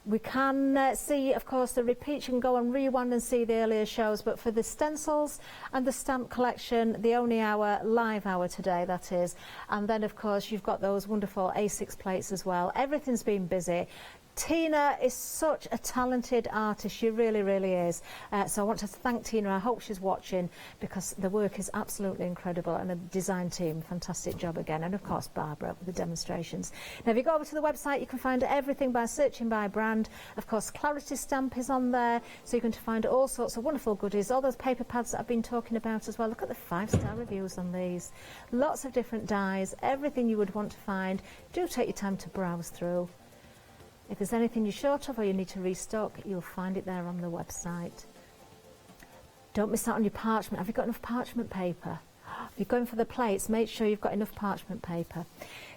Speaker 9: We can see, of course, the repeats. You can go and rewind and see the earlier shows, but for the stencils and the stamp collection, the only hour, live hour today, that is. And then, of course, you've got those wonderful A6 plates as well. Everything's been busy. Tina is such a talented artist, she really, really is. So I want to thank Tina. I hope she's watching, because the work is absolutely incredible, and the design team, fantastic job again. And of course, Barbara with the demonstrations. Now, if you go over to the website, you can find everything by searching by brand. Of course, Claritystamp is on there, so you can find all sorts of wonderful goodies. All those paper pads that I've been talking about as well. Look at the 5-star reviews on these. Lots of different dies, everything you would want to find. Do take your time to browse through. If there's anything you're short of or you need to restock, you'll find it there on the website. Don't miss out on your parchment. Have you got enough parchment paper? If you're going for the plates, make sure you've got enough parchment paper.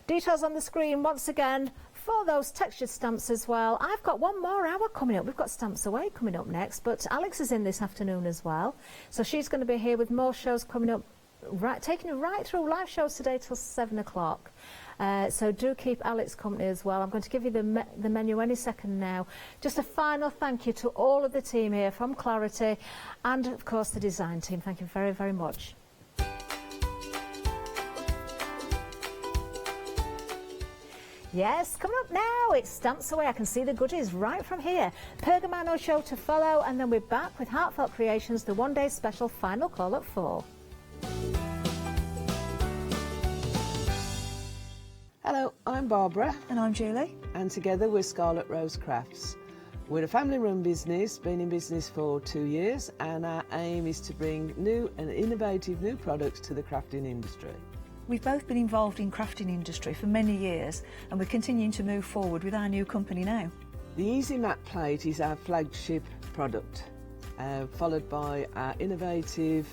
Speaker 9: Details on the screen once again. for those textured stamps as well, I've got one more hour coming up. We've got Stamps Away coming up next, but Alex is in this afternoon as well. So she's going to be here with more shows coming up, taking you right through live shows today till 7 o'clock. So do keep Alex company as well. I'm going to give you the menu any second now. Just a final thank you to all of the team here from Clarity and, of course, the design team. Thank you very, very much. Yes, coming up now, it's Stamps Away. I can see the goodies right from here. Pergamano show to follow, and then we're back with Heartfelt Creations, the one-day special final call at 4.
Speaker 18: Hello, I'm Barbara.
Speaker 14: And I'm Julie.
Speaker 18: And together we're Scarlet Rose Crafts. We're a family-run business, been in business for 2 years, and our aim is to bring new and innovative new products to the crafting industry.
Speaker 14: We've both been involved in crafting industry for many years, and we're continuing to move forward with our new company now.
Speaker 18: The Easy Mat Plate is our flagship product, followed by our innovative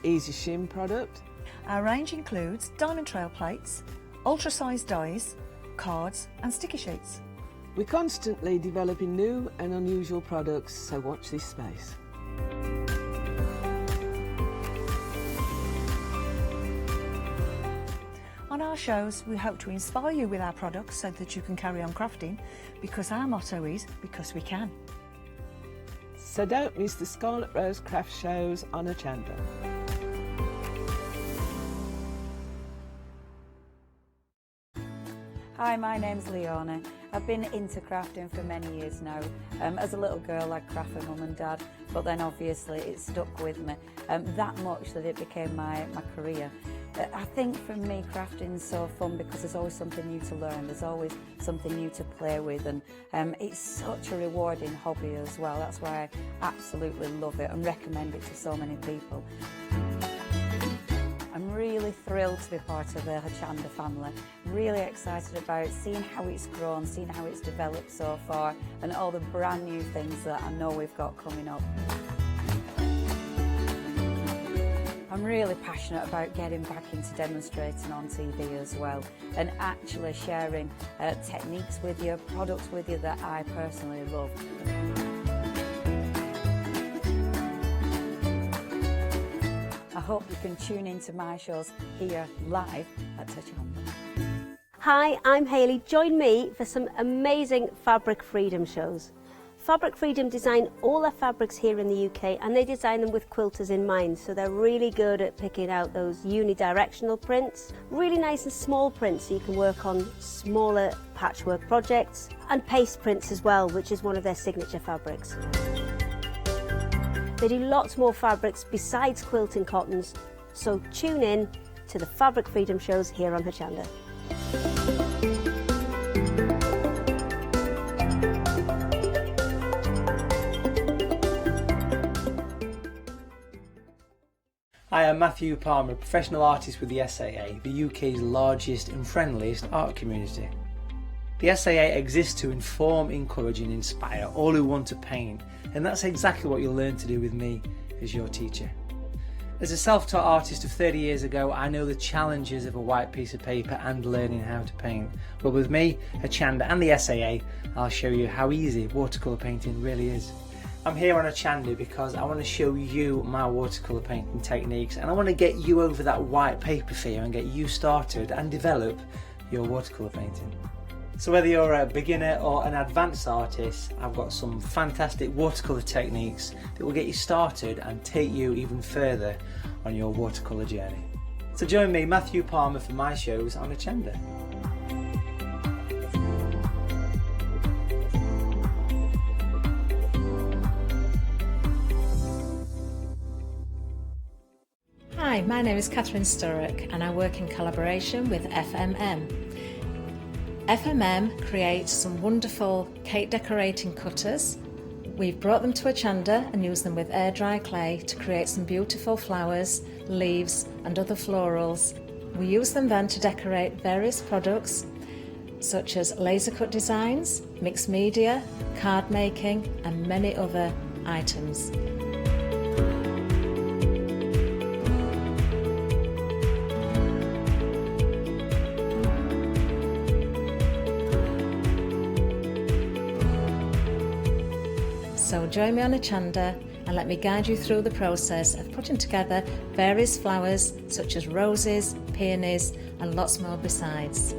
Speaker 18: Easy Shim product.
Speaker 14: Our range includes diamond trail plates, ultra-sized dies, cards and sticky sheets.
Speaker 18: We're constantly developing new and unusual products, so watch this space.
Speaker 14: On our shows, we hope to inspire you with our products so that you can carry on crafting, because our motto is, because we can.
Speaker 18: So don't miss the Scarlet Rose Craft shows on Hochanda.
Speaker 19: Hi, my name's Leona. I've been into crafting for many years now. As a little girl, I'd craft for mum and dad, but then obviously it stuck with me that much that it became my career. I think for me, crafting's so fun because there's always something new to learn. There's always something new to play with, and it's such a rewarding hobby as well. That's why I absolutely love it and recommend it to so many people. I'm really thrilled to be part of the Hochanda family. Really excited about seeing how it's grown, seeing how it's developed so far, and all the brand new things that I know we've got coming up. I'm really passionate about getting back into demonstrating on TV as well, and actually sharing techniques with you, products with you that I personally love. I hope you can tune into my shows here live at Hochanda.
Speaker 20: Hi, I'm Hayley. Join me for some amazing Fabric Freedom shows. Fabric Freedom design all their fabrics here in the UK, and they design them with quilters in mind, so they're really good at picking out those unidirectional prints, really nice and small prints so you can work on smaller patchwork projects, and paste prints as well, which is one of their signature fabrics. They do lots more fabrics besides quilting cottons, so tune in to the Fabric Freedom shows here on Hochanda.
Speaker 21: Hi, I'm Matthew Palmer, professional artist with the SAA, the UK's largest and friendliest art community. The SAA exists to inform, encourage and inspire all who want to paint, and that's exactly what you'll learn to do with me as your teacher. As a self-taught artist of 30 years ago, I know the challenges of a white piece of paper and learning how to paint. But with me, Hochanda and the SAA, I'll show you how easy watercolour painting really is. I'm here on Hochanda because I want to show you my watercolour painting techniques, and I want to get you over that white paper fear and get you started and develop your watercolour painting. So whether you're a beginner or an advanced artist, I've got some fantastic watercolour techniques that will get you started and take you even further on your watercolour journey. So join me, Matthew Palmer, for my shows on Hochanda.
Speaker 22: Hi, my name is Catherine Sturrock and I work in collaboration with FMM. FMM creates some wonderful cake decorating cutters. We've brought them to Hochanda and used them with air dry clay to create some beautiful flowers, leaves and other florals. We use them then to decorate various products such as laser cut designs, mixed media, card making and many other items. So join me on Hochanda and let me guide you through the process of putting together various flowers such as roses, peonies and lots more besides.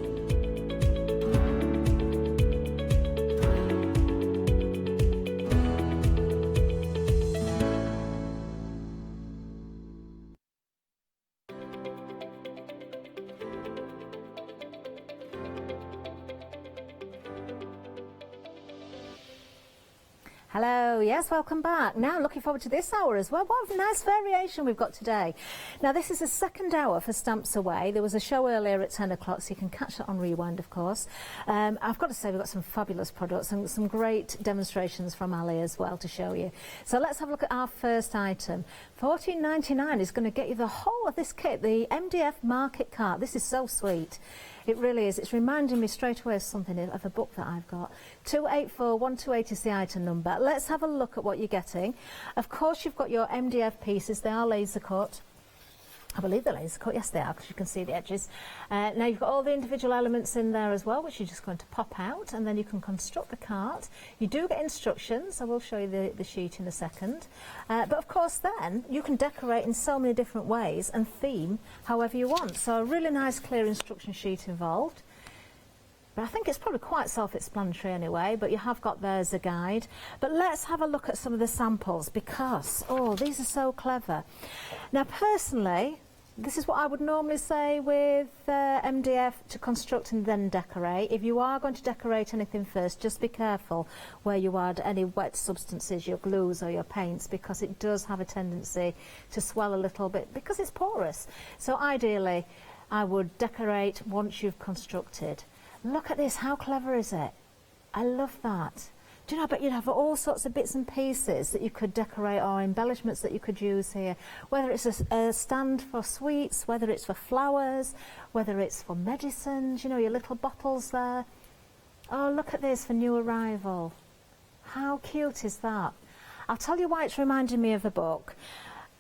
Speaker 9: Hello, yes, welcome back. Now looking forward to this hour as well. What a nice variation we've got today. Now this is the second hour for Stamps Away. There was a show earlier at 10 o'clock, so you can catch that on Rewind, of course. I've got to say we've got some fabulous products and some great demonstrations from Ali as well to show you. So let's have a look at our first item. $14.99 is going to get you the whole of this kit, the MDF Market Cart. This is so sweet. It really is. It's reminding me straight away of something of a book that I've got. 284128 is the item number. Let's have a look at what you're getting. Of course, you've got your MDF pieces. They are laser cut. I believe they're laser cut. Yes, they are, because you can see the edges. Now, you've got all the individual elements in there as well, which you're just going to pop out, and then you can construct the cart. You do get instructions. I will show you the sheet in a second. But, of course, then, you can decorate in so many different ways and theme however you want. So, a really nice, clear instruction sheet involved. But I think it's probably quite self-explanatory anyway, but you have got there as a guide. But let's have a look at some of the samples because, oh, these are so clever. Now, personally, this is what I would normally say with MDF, to construct and then decorate. If you are going to decorate anything first, just be careful where you add any wet substances, your glues or your paints, because it does have a tendency to swell a little bit because it's porous. So ideally, I would decorate once you've constructed. Look at this, how clever is it? I love that. Do you know, I bet you'd have all sorts of bits and pieces that you could decorate or embellishments that you could use here. Whether it's a stand for sweets, whether it's for flowers, whether it's for medicines, you know, your little bottles there. Oh, look at this for new arrival. How cute is that? I'll tell you why it's reminding me of a book.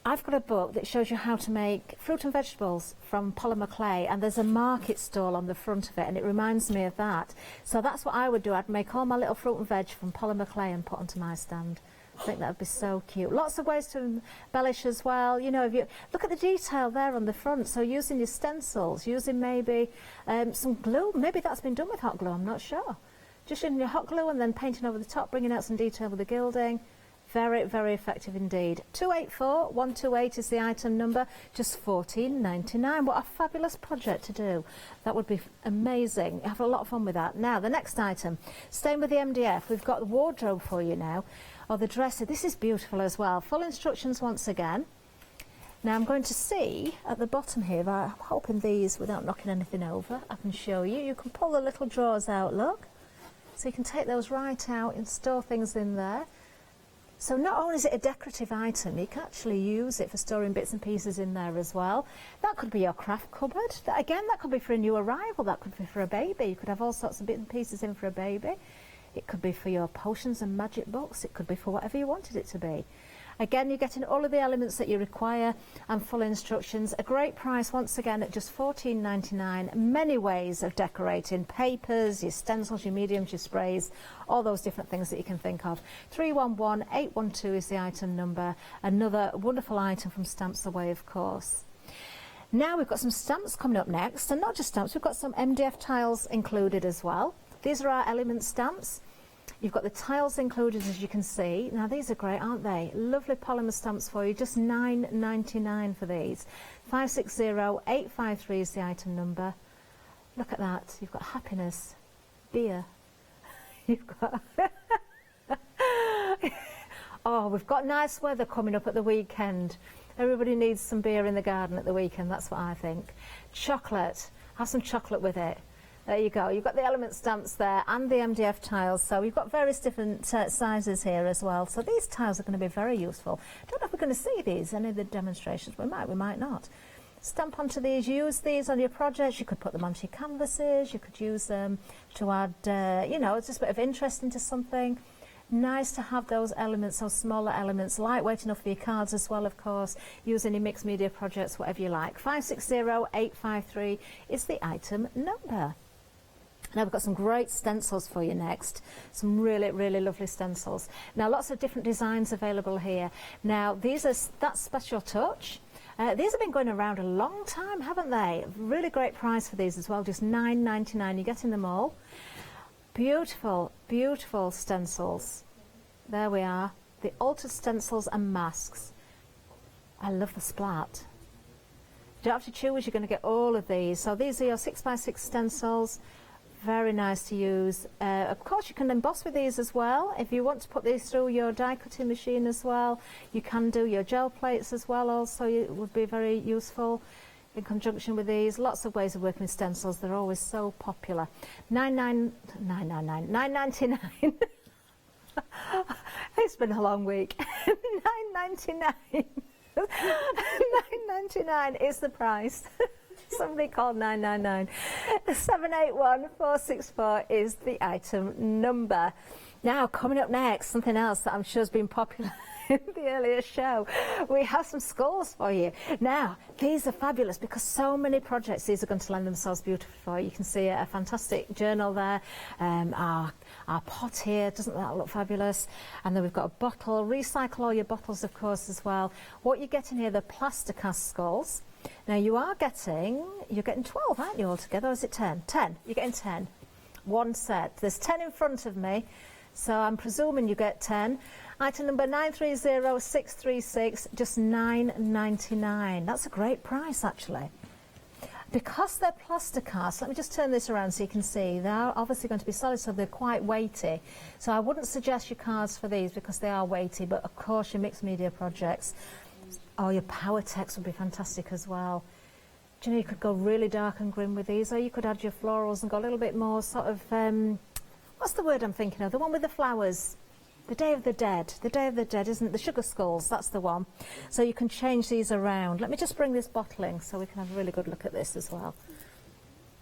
Speaker 9: I've got a book that shows you how to make fruit and vegetables from polymer clay, and there's a market stall on the front of it, and it reminds me of that. So that's what I would do. I'd make all my little fruit and veg from polymer clay and put onto my stand. I think that would be so cute. Lots of ways to embellish as well. You know, if you look at the detail there on the front, so using your stencils, using maybe some glue. Maybe that's been done with hot glue, I'm not sure. Just using your hot glue and then painting over the top, bringing out some detail with the gilding. Very, very effective indeed. 284128 is the item number, just $14.99. What a fabulous project to do. That would be amazing. Have a lot of fun with that. Now, the next item, staying with the MDF, we've got the wardrobe for you now, or the dresser. This is beautiful as well. Full instructions once again. Now, I'm going to see at the bottom here, I'm hoping these, without knocking anything over, I can show you. You can pull the little drawers out, look. So you can take those right out and store things in there. So not only is it a decorative item, you can actually use it for storing bits and pieces in there as well. That could be your craft cupboard. Again, that could be for a new arrival. That could be for a baby. You could have all sorts of bits and pieces in for a baby. It could be for your potions and magic books. It could be for whatever you wanted it to be. Again, you're getting all of the elements that you require and full instructions. A great price once again at just $14.99. Many ways of decorating. Papers, your stencils, your mediums, your sprays, all those different things that you can think of. 311812 is the item number. Another wonderful item from Stamps Away, of course. Now we've got some stamps coming up next, and not just stamps, we've got some MDF tiles included as well. These are our element stamps. You've got the tiles included, as you can see. Now, these are great, aren't they? Lovely polymer stamps for you, just $9.99 for these. 560853 is the item number. Look at that. You've got happiness, beer. You've got... Oh, we've got nice weather coming up at the weekend. Everybody needs some beer in the garden at the weekend, that's what I think. Chocolate. Have some chocolate with it. There you go. You've got the element stamps there and the MDF tiles. So we've got various different sizes here as well. So these tiles are going to be very useful. I don't know if we're going to see these, any of the demonstrations. We might not. Stamp onto these, use these on your projects. You could put them onto your canvases. You could use them to add, you know, just a bit of interest into something. Nice to have those elements, those smaller elements, lightweight enough for your cards as well, of course. Use any mixed media projects, whatever you like. 560853 is the item number. Now we've got some great stencils for you next. Some really, really lovely stencils. Now lots of different designs available here. Now these are that special touch. These have been going around a long time, haven't they? Really great price for these as well, just £9.99. You're getting them all. Beautiful, beautiful stencils. There we are. The altered stencils and masks. I love the splat. You don't have to choose, you're going to get all of these. So these are your 6x6 stencils. Very nice to use. Of course, you can emboss with these as well. If you want to put these through your die cutting machine as well, you can do your gel plates as well. Also, it would be very useful in conjunction with these. Lots of ways of working with stencils. They're always so popular. $9.99. It's been a long week. $9.99. $9.99 is the price. Somebody called 999. 781464 is the item number. Now, coming up next, something else that I'm sure has been popular in the earlier show. We have some skulls for you. Now, these are fabulous because so many projects, these are going to lend themselves beautifully for you. You can see a fantastic journal there. Our pot here, doesn't that look fabulous? And then we've got a bottle. Recycle all your bottles, of course, as well. What you're getting here, the plaster cast skulls. Now you're getting 12, aren't you, altogether? Or is it 10? 10. You're getting 10. One set. There's 10 in front of me, so I'm presuming you get 10. Item number 930636, just £9.99. That's a great price, actually. Because they're plaster cast, let me just turn this around so you can see. They're obviously going to be solid, so they're quite weighty. So I wouldn't suggest your cards for these because they are weighty, but of course your mixed media projects, or your power text would be fantastic as well. Do you know, you could go really dark and grim with these, or you could add your florals and go a little bit more sort of, what's the word I'm thinking of? The one with the flowers. The Day of the Dead. The Day of the Dead, isn't it? The sugar skulls, that's the one. So you can change these around. Let me just bring this bottling so we can have a really good look at this as well.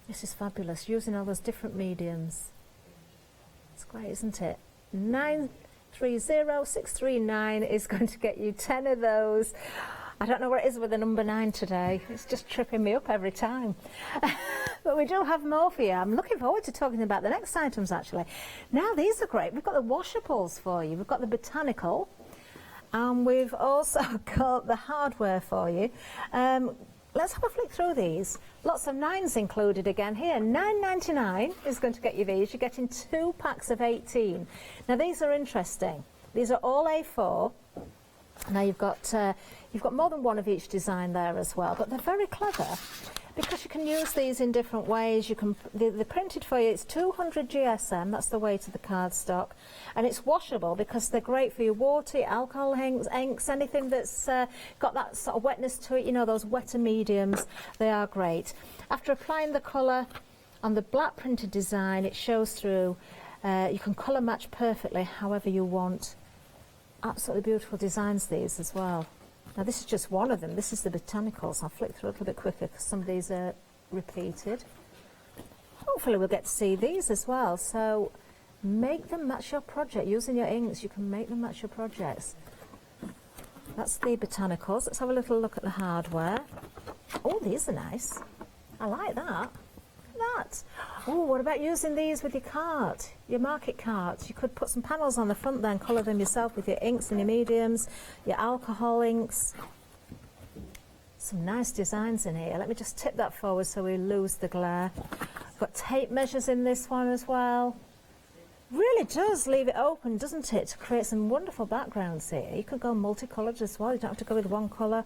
Speaker 9: This is fabulous, using all those different mediums. It's great, isn't it? 930639 is going to get you 10 of those. I don't know where it is with the number 9 today. It's just tripping me up every time. But we do have more for you. I'm looking forward to talking about the next items, actually. Now, these are great. We've got the washables for you. We've got the botanical. And we've also got the hardware for you. Let's have a flick through these. Lots of 9s included again here. £9.99 is going to get you these. You're getting 2 packs of 18. Now, these are interesting. These are all A4. Now you've got more than one of each design there as well, but they're very clever because you can use these in different ways. You can they're printed for you. It's 200 GSM. That's the weight of the cardstock, and it's washable because they're great for your water, alcohol inks, anything that's got that sort of wetness to it. You know, those wetter mediums. They are great. After applying the colour on the black printed design, it shows through. You can colour match perfectly however you want. Absolutely beautiful designs, these as well. Now this is just one of them. This is the botanicals. I'll flick through a little bit quicker because some of these are repeated. Hopefully we'll get to see these as well. So make them match your project. Using your inks, you can make them match your projects. That's the botanicals. Let's have a little look at the hardware. Oh, these are nice. I like that. That. Oh, what about using these with your cart, your market carts? You could put some panels on the front there and colour them yourself with your inks and your mediums, your alcohol inks. Some nice designs in here. Let me just tip that forward so we lose the glare. We've got tape measures in this one as well. Really does leave it open, doesn't it, to create some wonderful backgrounds here. You could go multicoloured as well. You don't have to go with one colour.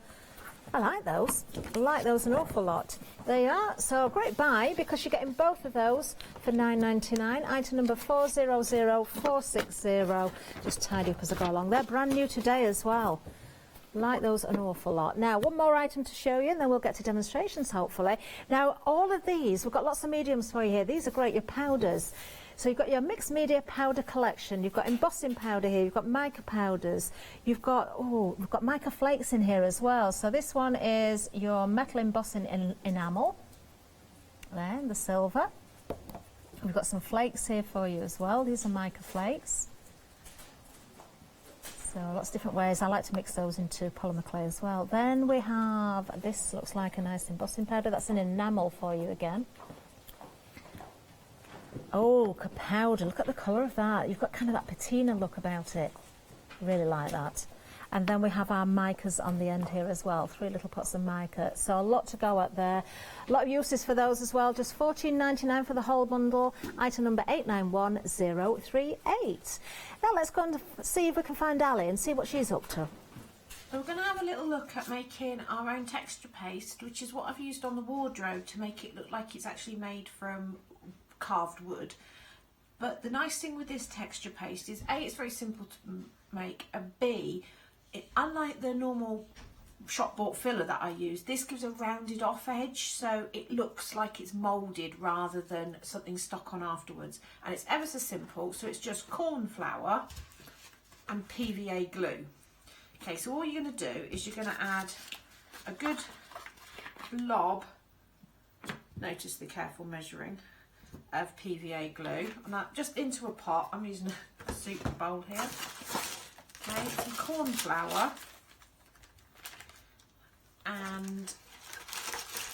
Speaker 9: I like those. I like those an awful lot. There you are. So great buy because you're getting both of those for £9.99. Item number 400460. Just tidy up as I go along. They're brand new today as well. Like those an awful lot. Now, one more item to show you and then we'll get to demonstrations hopefully. Now, all of these, we've got lots of mediums for you here. These are great, your powders. So you've got your mixed media powder collection, you've got embossing powder here, you've got mica powders, we've got mica flakes in here as well. So this one is your metal embossing enamel, there, the silver. We've got some flakes here for you as well. These are mica flakes. So lots of different ways. I like to mix those into polymer clay as well. Then we have, this looks like a nice embossing powder. That's an enamel for you again. Oh, powder. Look at the colour of that. You've got kind of that patina look about it. Really like that. And then we have our micas on the end here as well. 3 little pots of mica. So a lot to go at there. A lot of uses for those as well. Just $14.99 for the whole bundle. Item number 891038. Now let's go and see if we can find Ali and see what she's up to.
Speaker 1: So we're going to have a little look at making our own texture paste, which is what I've used on the wardrobe to make it look like it's actually made from carved wood. But the nice thing with this texture paste is A, it's very simple to make, and B, unlike the normal shop bought filler that I use, this gives a rounded off edge, so it looks like it's moulded rather than something stuck on afterwards. And it's ever so simple, so it's just corn flour and PVA glue. Okay, so all you're going to do is you're going to add a good blob, notice the careful measuring, of PVA glue, and that just into a pot. I'm using a soup bowl here. Okay, some corn flour, and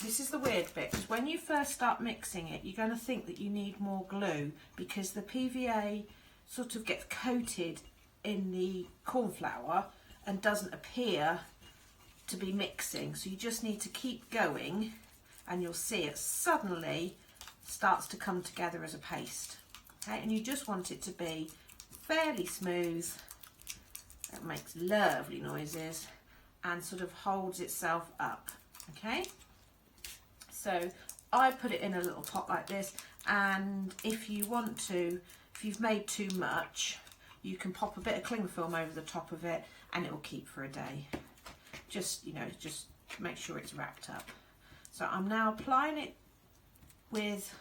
Speaker 1: this is the weird bit, because when you first start mixing it, you're going to think that you need more glue because the PVA sort of gets coated in the corn flour and doesn't appear to be mixing, so you just need to keep going and you'll see it suddenly starts to come together as a paste. Okay, and you just want it to be fairly smooth. It makes lovely noises and sort of holds itself up. Okay, so I put it in a little pot like this, and if you want to, if you've made too much, you can pop a bit of cling film over the top of it and it will keep for a day. Just, you know, just make sure it's wrapped up. So I'm now applying it with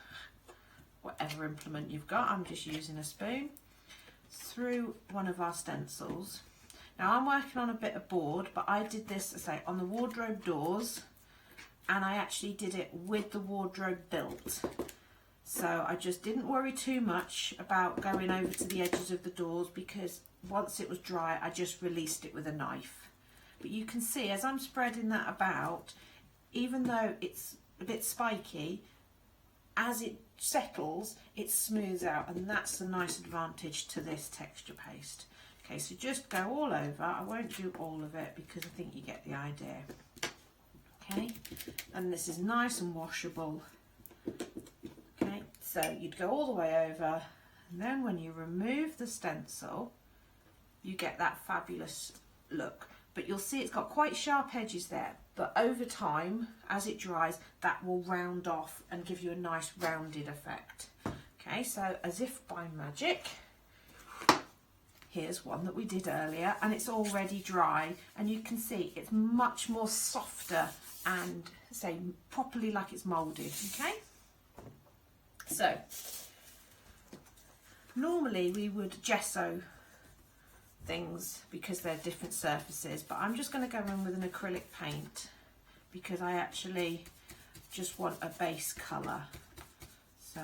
Speaker 1: whatever implement you've got. I'm just using a spoon through one of our stencils. Now I'm working on a bit of board, but I did this, as I say, on the wardrobe doors, and I actually did it with the wardrobe built. So I just didn't worry too much about going over to the edges of the doors, because once it was dry I just released it with a knife. But you can see as I'm spreading that about, even though it's a bit spiky, as it settles it smooths out, and that's the nice advantage to this texture paste. Okay, so just go all over. I won't do all of it because I think you get the idea. Okay, and this is nice and washable. Okay, so you'd go all the way over, and then when you remove the stencil you get that fabulous look. But you'll see it's got quite sharp edges there, but over time as it dries that will round off and give you a nice rounded effect. Okay, so as if by magic, here's one that we did earlier, and it's already dry, and you can see it's much more softer and say properly like it's moulded. Okay, so normally we would gesso things because they're different surfaces, but I'm just going to go in with an acrylic paint because I actually just want a base colour. So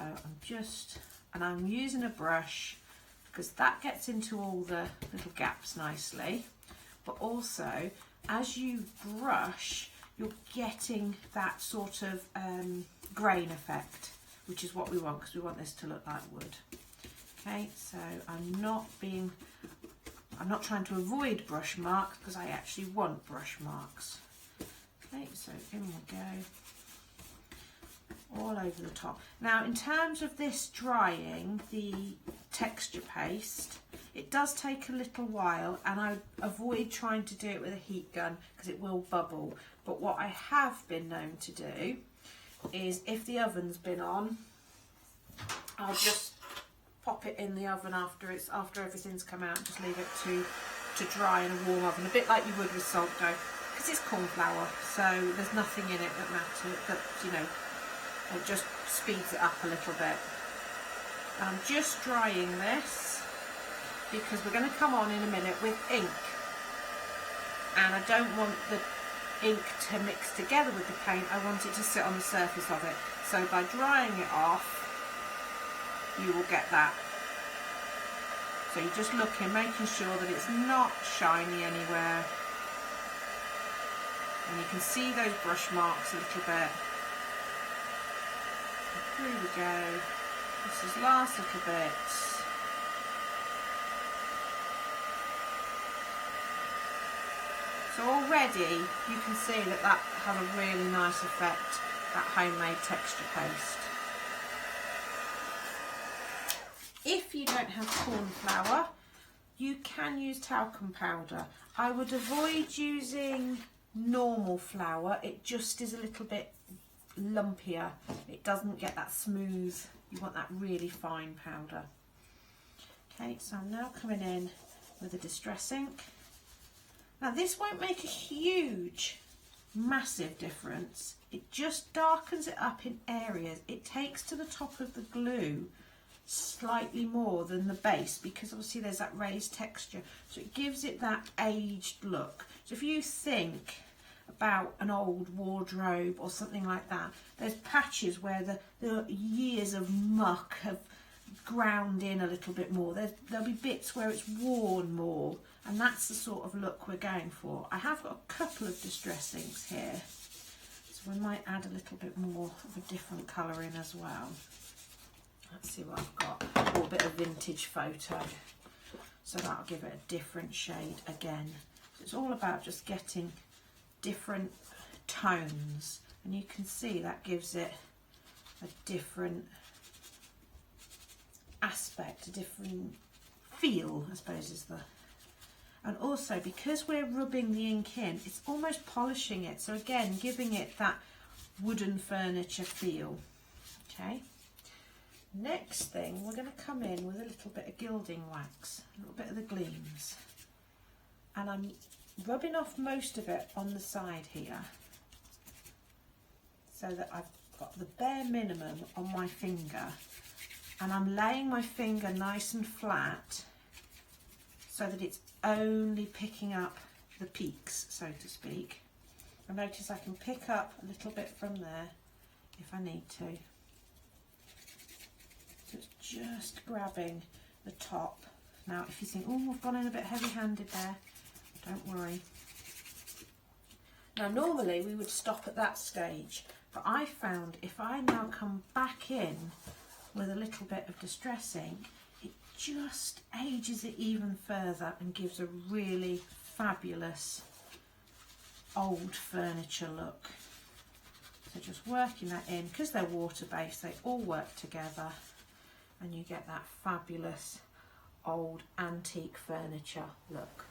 Speaker 1: I'm using a brush because that gets into all the little gaps nicely, but also as you brush you're getting that sort of grain effect, which is what we want because we want this to look like wood. Okay, so I'm not trying to avoid brush marks because I actually want brush marks. Okay, so in we go, all over the top. Now in terms of this drying, the texture paste, it does take a little while, and I avoid trying to do it with a heat gun because it will bubble. But what I have been known to do is if the oven's been on, I'll just pop it in the oven after everything's come out, just leave it to dry in a warm oven, a bit like you would with salt dough, because it's corn flour, so there's nothing in it that matters, that, you know, it just speeds it up a little bit. I'm just drying this because we're going to come on in a minute with ink, and I don't want the ink to mix together with the paint. I want it to sit on the surface of it, so by drying it off you will get that. So you're just looking, making sure that it's not shiny anywhere, and you can see those brush marks a little bit. Here we go. This is last little bit. So already you can see that that has a really nice effect, that homemade texture paste. If you don't have corn flour, you can use talcum powder. I would avoid using normal flour, it just is a little bit lumpier. It doesn't get that smooth, you want that really fine powder. Okay, so I'm now coming in with a distress ink. Now this won't make a huge, massive difference. It just darkens it up in areas. It takes to the top of the glue slightly more than the base because obviously there's that raised texture. So it gives it that aged look. So if you think about an old wardrobe or something like that, there's patches where the years of muck have ground in a little bit more. There'll be bits where it's worn more, and that's the sort of look we're going for. I have got a couple of distress inks here, so we might add a little bit more of a different colour in as well. Let's see what I've got. Oh, a bit of vintage photo, so that'll give it a different shade again. So it's all about just getting different tones, and you can see that gives it a different aspect, a different feel, I suppose is the. And also because we're rubbing the ink in, it's almost polishing it, so again giving it that wooden furniture feel. Okay, next thing we're going to come in with a little bit of gilding wax, a little bit of the gleams, and I'm rubbing off most of it on the side here so that I've got the bare minimum on my finger, and I'm laying my finger nice and flat so that it's only picking up the peaks, so to speak. I notice I can pick up a little bit from there if I need to. So it's just grabbing the top. Now if you think, oh, I've gone in a bit heavy-handed there, don't worry. Now normally we would stop at that stage, but I found if I now come back in with a little bit of distress ink, it just ages it even further and gives a really fabulous old furniture look. So just working that in, because they're water-based, they all work together and you get that fabulous old antique furniture look.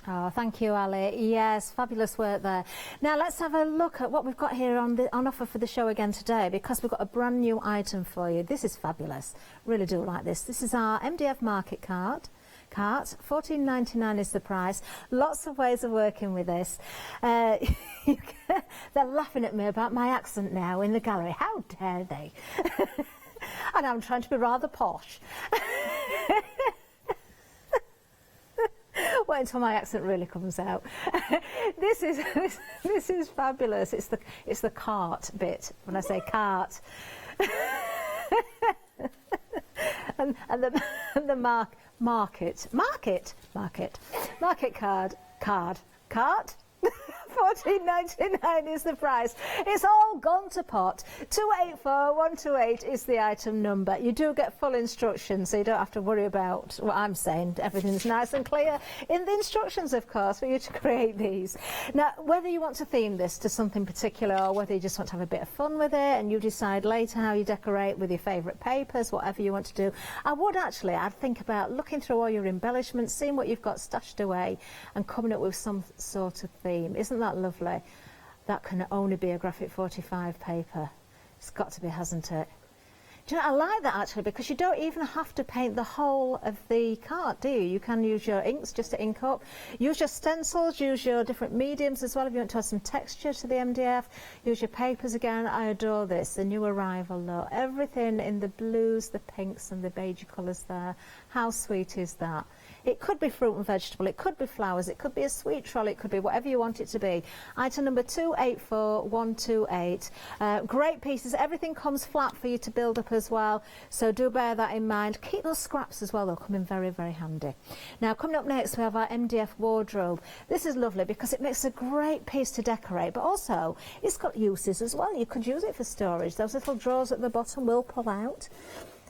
Speaker 9: Oh, thank you, Ali. Yes, fabulous work there. Now let's have a look at what we've got here on offer for the show again today, because we've got a brand new item for you. This is fabulous. Really do like this. This is our MDF market cart. $14.99 is the price. Lots of ways of working with this. They're laughing at me about my accent now in the gallery. How dare they? And I'm trying to be rather posh. Wait until my accent really comes out. This is fabulous. It's the cart bit when I say cart, and the market cart. $14.99 is the price. It's all gone to pot. 284128 is the item number. You do get full instructions, so you don't have to worry about what I'm saying. Everything's nice and clear in the instructions, of course, for you to create these. Now, whether you want to theme this to something particular or whether you just want to have a bit of fun with it and you decide later how you decorate with your favourite papers, whatever you want to do, I'd think about looking through all your embellishments, seeing what you've got stashed away and coming up with some sort of theme. Isn't that lovely? That can only be a graphic 45 paper. It's got to be, hasn't it? Do you know, I like that actually, because you don't even have to paint the whole of the cart, do you? You can use your inks just to ink up. Use your stencils, use your different mediums as well if you want to add some texture to the MDF. Use your papers again. I adore this, the new arrival look. Everything in the blues, the pinks and the beige colours there. How sweet is that? It could be fruit and vegetable, it could be flowers, it could be a sweet trolley, it could be whatever you want it to be. Item number 284128. Great pieces. Everything comes flat for you to build up as well, so do bear that in mind. Keep those scraps as well, they'll come in very, very handy. Now, coming up next, we have our MDF wardrobe. This is lovely because it makes a great piece to decorate, but also it's got uses as well. You could use it for storage. Those little drawers at the bottom will pull out.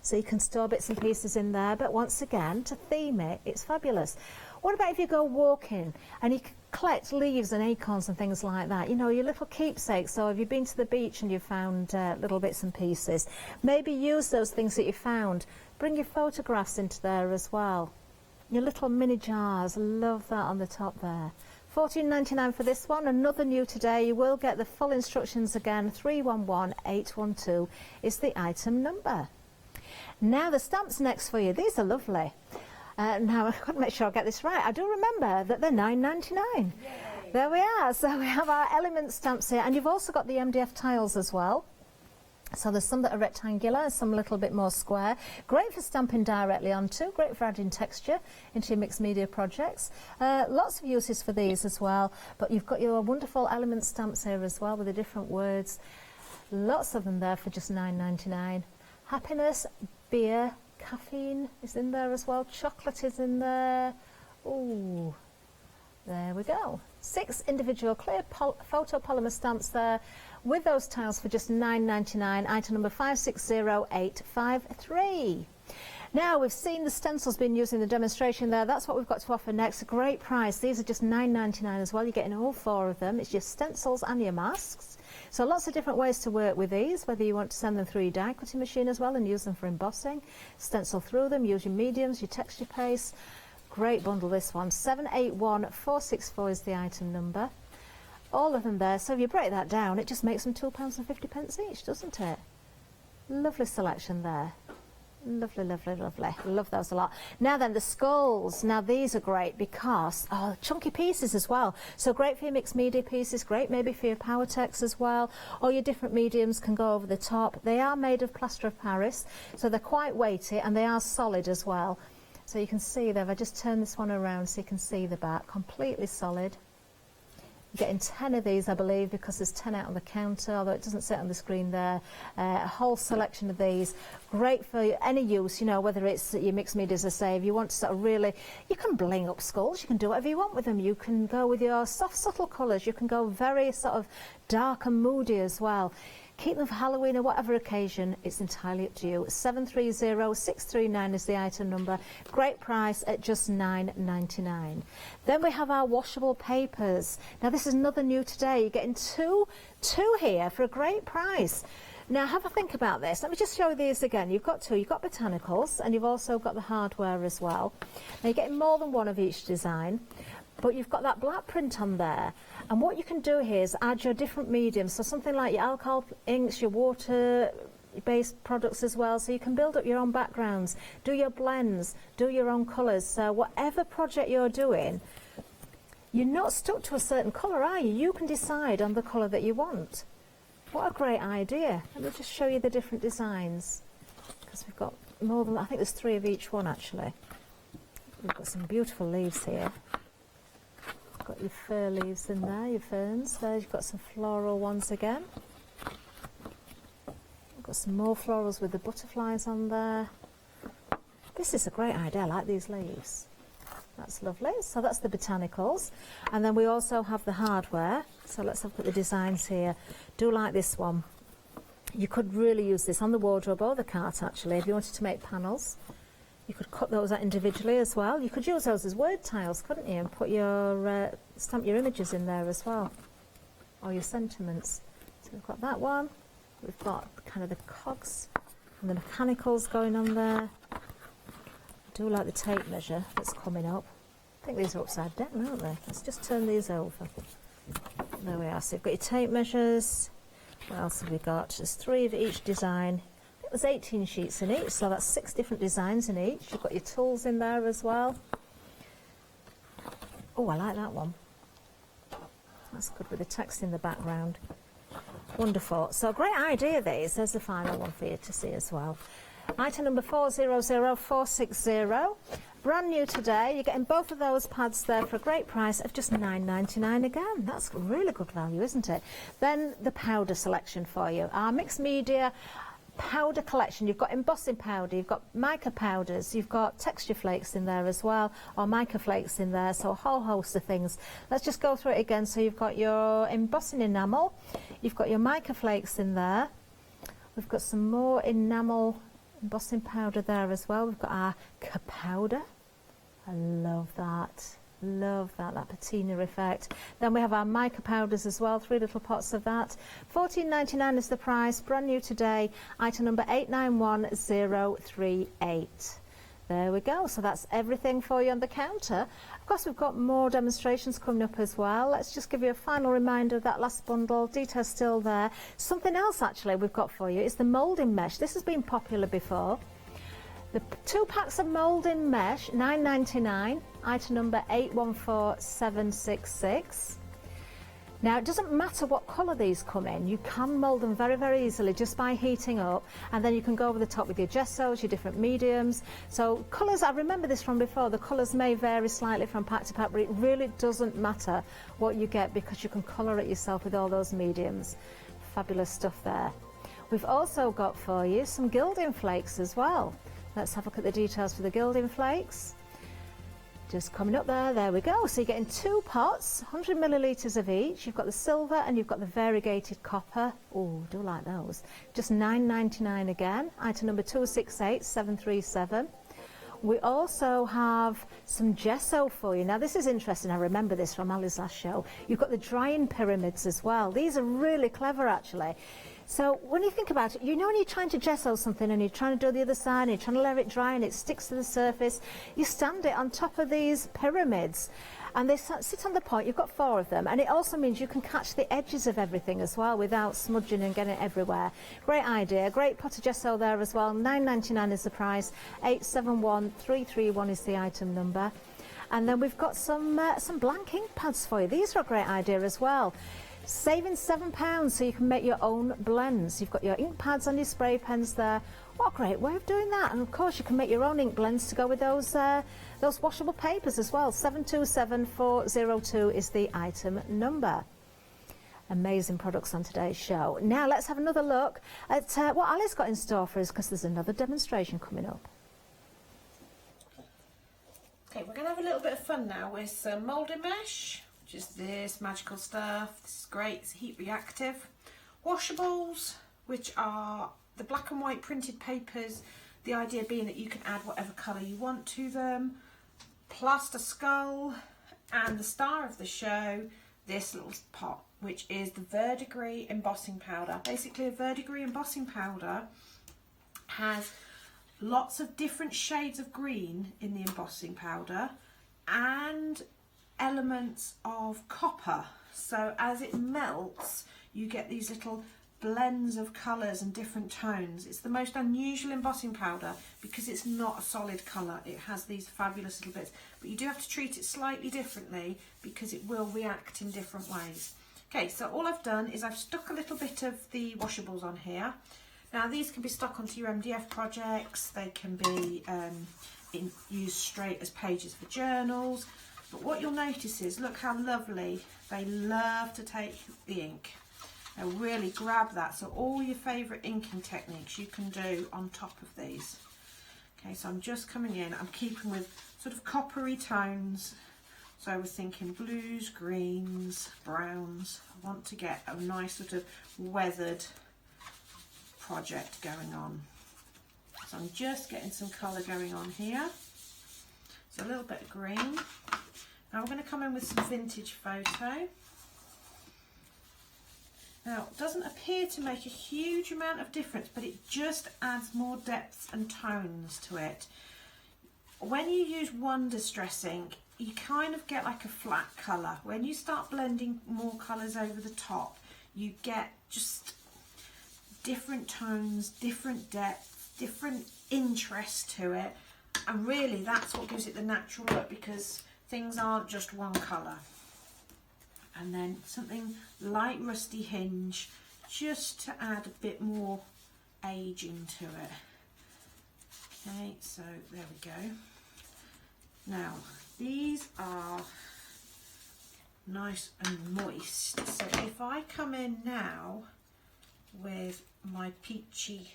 Speaker 9: So you can store bits and pieces in there, but once again, to theme it, it's fabulous. What about if you go walking and you collect leaves and acorns and things like that? You know, your little keepsakes. So if you've been to the beach and you've found little bits and pieces, maybe use those things that you found. Bring your photographs into there as well. Your little mini jars, love that on the top there. $14.99 for this one. Another new today. You will get the full instructions again. 311812 is the item number. Now the stamps next for you. These are lovely. Now I've got to make sure I get this right. I do remember that they're $9.99. There we are. So we have our element stamps here, and you've also got the MDF tiles as well. So there's some that are rectangular, some a little bit more square. Great for stamping directly onto, great for adding texture into your mixed media projects. Lots of uses for these as well, but you've got your wonderful element stamps here as well with the different words. Lots of them there for just $9.99. Happiness, beer, caffeine is in there as well, chocolate is in there. Ooh, there we go. 6 individual clear photopolymer stamps there with those tiles for just $9.99, item number 560853. Now we've seen the stencils being used in the demonstration there. That's what we've got to offer next. A great price. These are just $9.99 as well. You're getting all 4 of them. It's your stencils and your masks. So lots of different ways to work with these, whether you want to send them through your die cutting machine as well and use them for embossing, stencil through them, use your mediums, your texture paste. Great bundle this one. 781464 is the item number. All of them there. So if you break that down, it just makes them £2.50 each, doesn't it? Lovely selection there. Lovely, lovely, lovely. Love those a lot. Now then, the skulls. Now these are great because, chunky pieces as well. So great for your mixed media pieces, great maybe for your power text as well. All your different mediums can go over the top. They are made of plaster of Paris, so they're quite weighty and they are solid as well. So you can see there, if I just turn this one around so you can see the back, completely solid. You're getting 10 of these, I believe, because there's 10 out on the counter, although it doesn't say it on the screen there. A whole selection of these. Great for any use, you know, whether it's your mixed media, as I say, if you want to sort of really, you can bling up skulls, you can do whatever you want with them. You can go with your soft, subtle colours. You can go very sort of dark and moody as well. Keep them for Halloween or whatever occasion, it's entirely up to you. 730639 is the item number. Great price at just $9.99. Then we have our washable papers. Now this is another new today. You're getting two here for a great price. Now have a think about this. Let me just show you these again. You've got 2. You've got botanicals and you've also got the hardware as well. Now you're getting more than one of each design. But you've got that black print on there, and what you can do here is add your different mediums, so something like your alcohol inks, your water-based products as well, so you can build up your own backgrounds, do your blends, do your own colours. So whatever project you're doing, you're not stuck to a certain colour, are you? You can decide on the colour that you want. What a great idea. Let me just show you the different designs, because we've got more than, I think there's 3 of each one actually. We've got some beautiful leaves here. Got your fir leaves in there, your ferns. There you've got some floral ones again. We've got some more florals with the butterflies on there. This is a great idea, I like these leaves. That's lovely. So that's the botanicals. And then we also have the hardware. So let's have a look at the designs here. Do like this one. You could really use this on the wardrobe or the cart actually if you wanted to make panels. You could cut those out individually as well. You could use those as word tiles, couldn't you? And put your stamp your images in there as well, or your sentiments. So we've got that one. We've got kind of the cogs and the mechanicals going on there. I do like the tape measure that's coming up. I think these are upside down, aren't they? Let's just turn these over. There we are. So you've got your tape measures. What else have we got? There's 3 of each design. There's 18 sheets in each, so that's 6 different designs in each. You've got your tools in there as well. Oh, I like that one. That's good with the text in the background. Wonderful. So great idea these. There's the final one for you to see as well. Item number 400460. Brand new today. You're getting both of those pads there for a great price of just $9.99 again. That's really good value, isn't it? Then the powder selection for you. Our mixed media powder collection. You've got embossing powder, you've got mica powders, you've got texture flakes in there as well, or mica flakes in there, so a whole host of things. Let's just go through it again. So you've got your embossing enamel, you've got your mica flakes in there, we've got some more enamel embossing powder there as well. We've got our powder. I love that. Love that patina effect. Then we have our mica powders as well, 3 little pots of that. £14.99 is the price, brand new today, item number 891038. There we go, so that's everything for you on the counter. Of course, we've got more demonstrations coming up as well. Let's just give you a final reminder of that last bundle, details still there. Something else actually we've got for you is the moulding mesh. This has been popular before. The 2 packs of moulding mesh, £9.99, item number 814766. Now, it doesn't matter what colour these come in, you can mould them very, very easily just by heating up, and then you can go over the top with your gessos, your different mediums. So colours, I remember this from before, the colours may vary slightly from pack to pack, but it really doesn't matter what you get because you can colour it yourself with all those mediums. Fabulous stuff there. We've also got for you some gilding flakes as well. Let's have a look at the details for the gilding flakes. Just coming up there we go. So you're getting 2 pots, 100 millilitres of each. You've got the silver and you've got the variegated copper. Oh, do like those. Just £9.99 again, item number 268737. We also have some gesso for you. Now this is interesting, I remember this from Ali's last show. You've got the drying pyramids as well. These are really clever actually. So when you think about it, you know when you're trying to gesso something and you're trying to do the other side and you're trying to let it dry and it sticks to the surface, you stand it on top of these pyramids and they sit on the point. You've got 4 of them, and it also means you can catch the edges of everything as well without smudging and getting it everywhere. Great idea, great pot of gesso there as well. £9.99 is the price, 871331 is the item number. And then we've got some blank ink pads for you. These are a great idea as well. Saving £7 so you can make your own blends. You've got your ink pads and your spray pens there. What a great way of doing that. And of course you can make your own ink blends to go with those washable papers as well. 727402 is the item number. Amazing products on today's show. Now let's have another look at what Ali's got in store for us, because there's another demonstration coming up.
Speaker 1: Okay, we're going to have a little bit of fun now with some moulding mesh. Just this magical stuff. This is great, it's heat reactive. Washables, which are the black and white printed papers, the idea being that you can add whatever colour you want to them. Plaster skull, and the star of the show, this little pot, which is the verdigris embossing powder. Basically a verdigris embossing powder has lots of different shades of green in the embossing powder and elements of copper, so as it melts you get these little blends of colours and different tones. It's the most unusual embossing powder because it's not a solid colour, it has these fabulous little bits, but you do have to treat it slightly differently because it will react in different ways. Okay, so all I've done is I've stuck a little bit of the washables on here. Now these can be stuck onto your MDF projects, they can be used straight as pages for journals. But what you'll notice is, look how lovely, they love to take the ink. Now really grab that, so all your favourite inking techniques you can do on top of these. Okay, so I'm just coming in, I'm keeping with sort of coppery tones. So we're thinking blues, greens, browns. I want to get a nice sort of weathered project going on. So I'm just getting some colour going on here. So a little bit of green. Now we're going to come in with some vintage photo. Now it doesn't appear to make a huge amount of difference, but it just adds more depth and tones to it. When you use Wonder Stress ink, you kind of get like a flat colour. When you start blending more colours over the top, you get just different tones, different depth, different interest to it, and really that's what gives it the natural look, because things aren't just one colour. And then something like Rusty Hinge, just to add a bit more age into it. Okay, so there we go. Now these are nice and moist, so if I come in now with my peachy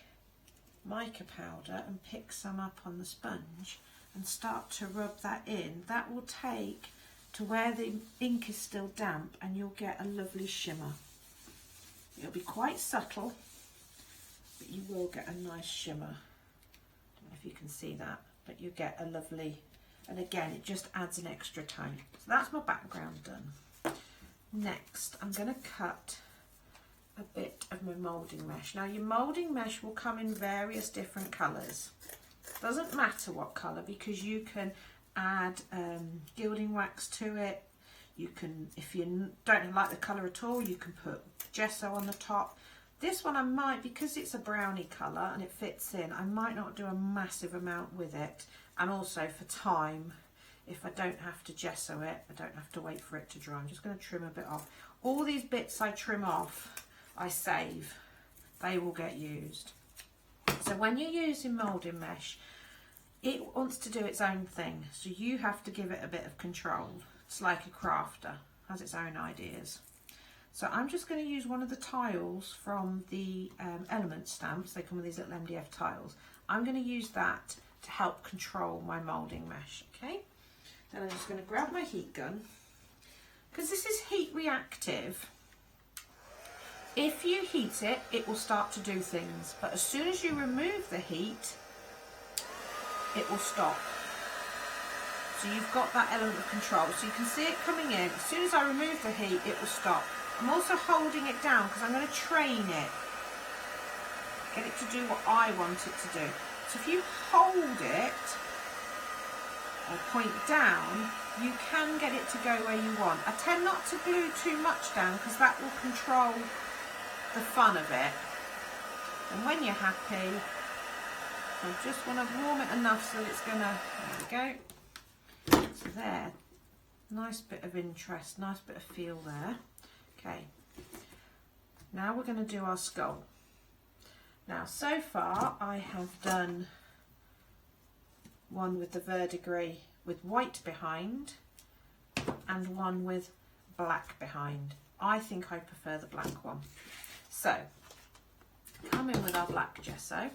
Speaker 1: mica powder and pick some up on the sponge and start to rub that in, that will take to where the ink is still damp and you'll get a lovely shimmer. It'll be quite subtle, but you will get a nice shimmer. can see that, but you get a lovely, and again it just adds an extra tone. So that's my background done. Next I'm going to cut a bit of my moulding mesh. Now your moulding mesh will come in various different colours. Doesn't matter what colour, because you can add gilding wax to it. You can, if you don't like the colour at all, you can put gesso on the top. This one I might, because it's a browny colour and it fits in, I might not do a massive amount with it. And also for time, if I don't have to gesso it, I don't have to wait for it to dry. I'm just going to trim a bit off. All these bits I trim off, I save. They will get used. So when you're using moulding mesh, it wants to do its own thing. So you have to give it a bit of control. It's like a crafter, has its own ideas. So I'm just going to use one of the tiles from the element stamps. They come with these little MDF tiles. I'm going to use that to help control my moulding mesh, okay? Then I'm just going to grab my heat gun. Because this is heat reactive, if you heat it, it will start to do things. But as soon as you remove the heat, it will stop. So you've got that element of control. So you can see it coming in. As soon as I remove the heat, it will stop. I'm also holding it down because I'm going to train it. Get it to do what I want it to do. So if you hold it or point down, you can get it to go where you want. I tend not to glue too much down because that will control the fun of it. And when you're happy, I just want to warm it enough so it's going to, there we go. So there, nice bit of interest, nice bit of feel there. Okay, now we're going to do our skull. Now so far I have done one with the verdigris with white behind and one with black behind. I think I prefer the black one. So come in with our black gesso,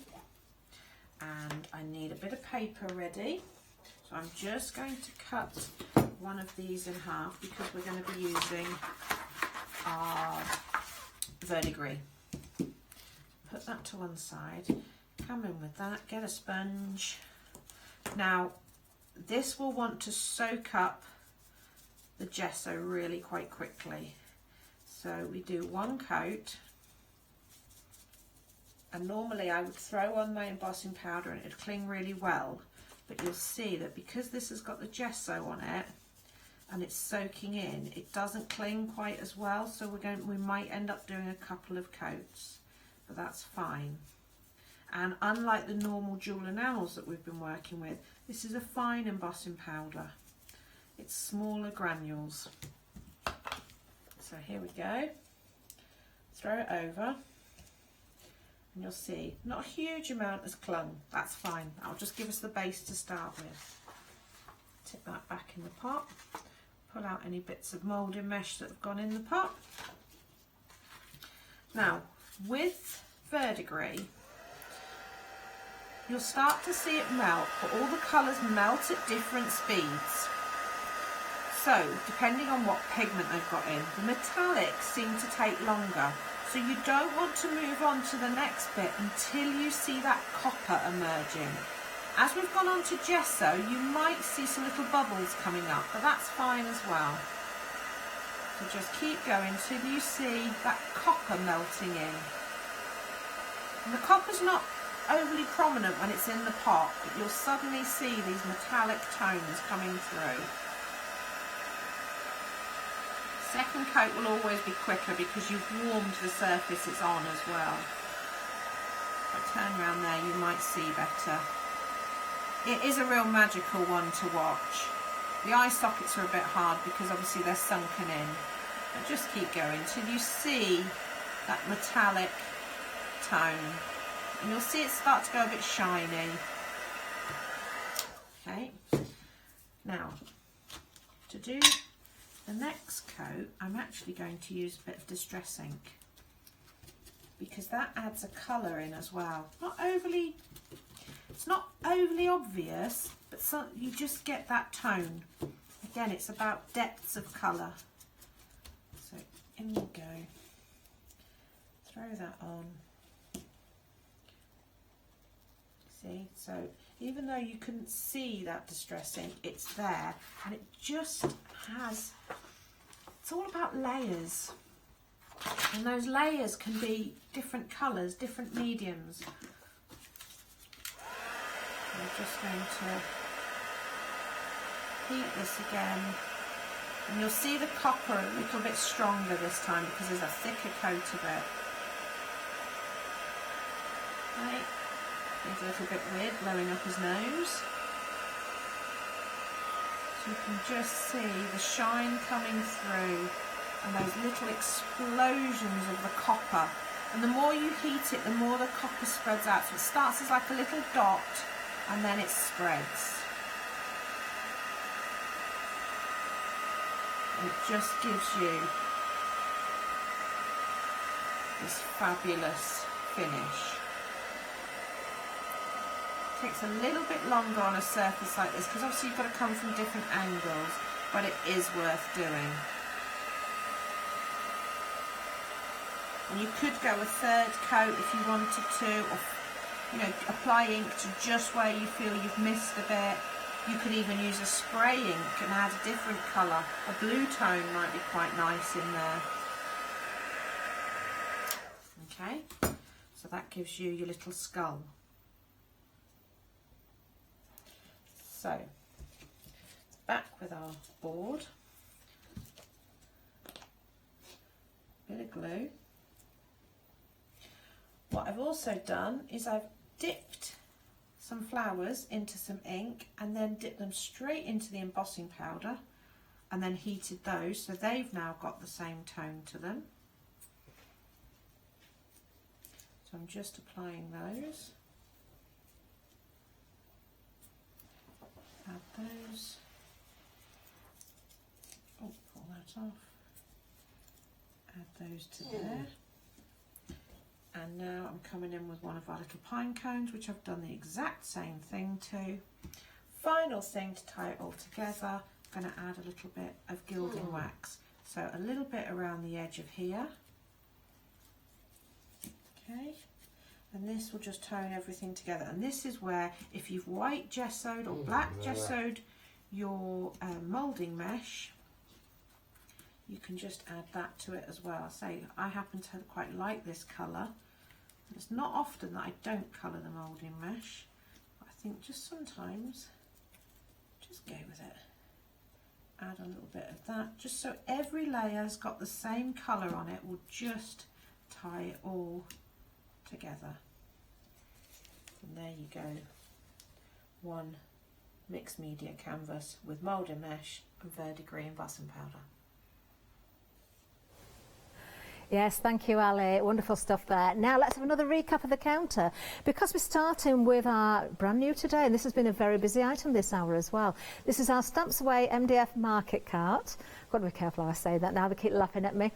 Speaker 1: and I need a bit of paper ready. So I'm just going to cut one of these in half because we're going to be using our verdigris. Put that to one side, come in with that, get a sponge. Now this will want to soak up the gesso really quite quickly. So we do one coat, and normally I would throw on my embossing powder and it'd cling really well, but you'll see that because this has got the gesso on it and it's soaking in, it doesn't cling quite as well, so we might end up doing a couple of coats, but that's fine. And unlike the normal jewel enamels that we've been working with, this is a fine embossing powder. It's smaller granules. So here we go. Throw it over, and you'll see not a huge amount has clung. That's fine. That'll just give us the base to start with. Tip that back in the pot. Pull out any bits of moulding mesh that have gone in the pot. Now, with verdigris, you'll start to see it melt, but all the colours melt at different speeds. So, depending on what pigment they've got in, the metallics seem to take longer. So you don't want to move on to the next bit until you see that copper emerging. As we've gone on to gesso, you might see some little bubbles coming up, but that's fine as well. So just keep going till you see that copper melting in. And the copper's not overly prominent when it's in the pot, but you'll suddenly see these metallic tones coming through. Second coat will always be quicker because you've warmed the surface it's on as well. If I turn around there, you might see better. It is a real magical one to watch. The eye sockets are a bit hard because obviously they're sunken in. But just keep going till you see that metallic tone. And you'll see it start to go a bit shiny. Okay. Now, to do the next coat, I'm actually going to use a bit of distress ink because that adds a colour in as well. It's not overly obvious, but you just get that tone. Again, it's about depths of colour. So in you go. Throw that on. See, so even though you couldn't see that distress ink, it's there, and it just has, it's all about layers, and those layers can be different colours, different mediums. I'm just going to heat this again, and you'll see the copper a little bit stronger this time because there's a thicker coat of it. Right. He's a little bit weird, blowing up his nose. So you can just see the shine coming through and those little explosions of the copper. And the more you heat it, the more the copper spreads out. So it starts as like a little dot and then it spreads. And it just gives you this fabulous finish. Takes a little bit longer on a surface like this because obviously you've got to come from different angles, but it is worth doing. And you could go a third coat if you wanted to, or you know, apply ink to just where you feel you've missed a bit. You could even use a spray ink and add a different colour. A blue tone might be quite nice in there. Okay, so that gives you your little skull. So, back with our board, bit of glue. What I've also done is I've dipped some flowers into some ink and then dipped them straight into the embossing powder and then heated those, so they've now got the same tone to them. So I'm just applying those. Add those. Oh, pull that off. Add those to there. And now I'm coming in with one of our little pine cones, which I've done the exact same thing to. Final thing to tie it all together, I'm going to add a little bit of gilding wax. So a little bit around the edge of here. Okay. And this will just tone everything together. And this is where, if you've white gessoed or black gessoed your moulding mesh, you can just add that to it as well. Say, I happen to quite like this colour. It's not often that I don't colour the moulding mesh. But I think just sometimes, just go with it. Add a little bit of that, just so every layer's got the same colour on it. Will just tie it all together. And there you go, one mixed media canvas with moulding mesh and verdigris embossing powder.
Speaker 9: Yes, thank you, Ali. Wonderful stuff there. Now let's have another recap of the counter, because we're starting with our brand new today, and this has been a very busy item this hour as well. This is our Stamps Away MDF market cart. I've got to be careful how I say that now, they keep laughing at me.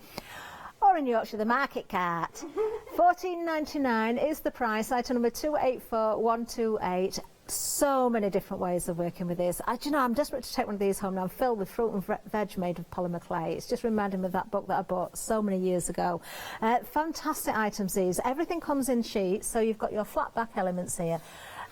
Speaker 9: Or in Yorkshire, the market cart. £14.99 is the price, item number 284128. So many different ways of working with this. Do you know, I'm desperate to take one of these home now. I'm filled with fruit and veg made of polymer clay. It's just reminding me of that book that I bought so many years ago. Fantastic items these. Everything comes in sheets, so you've got your flat back elements here.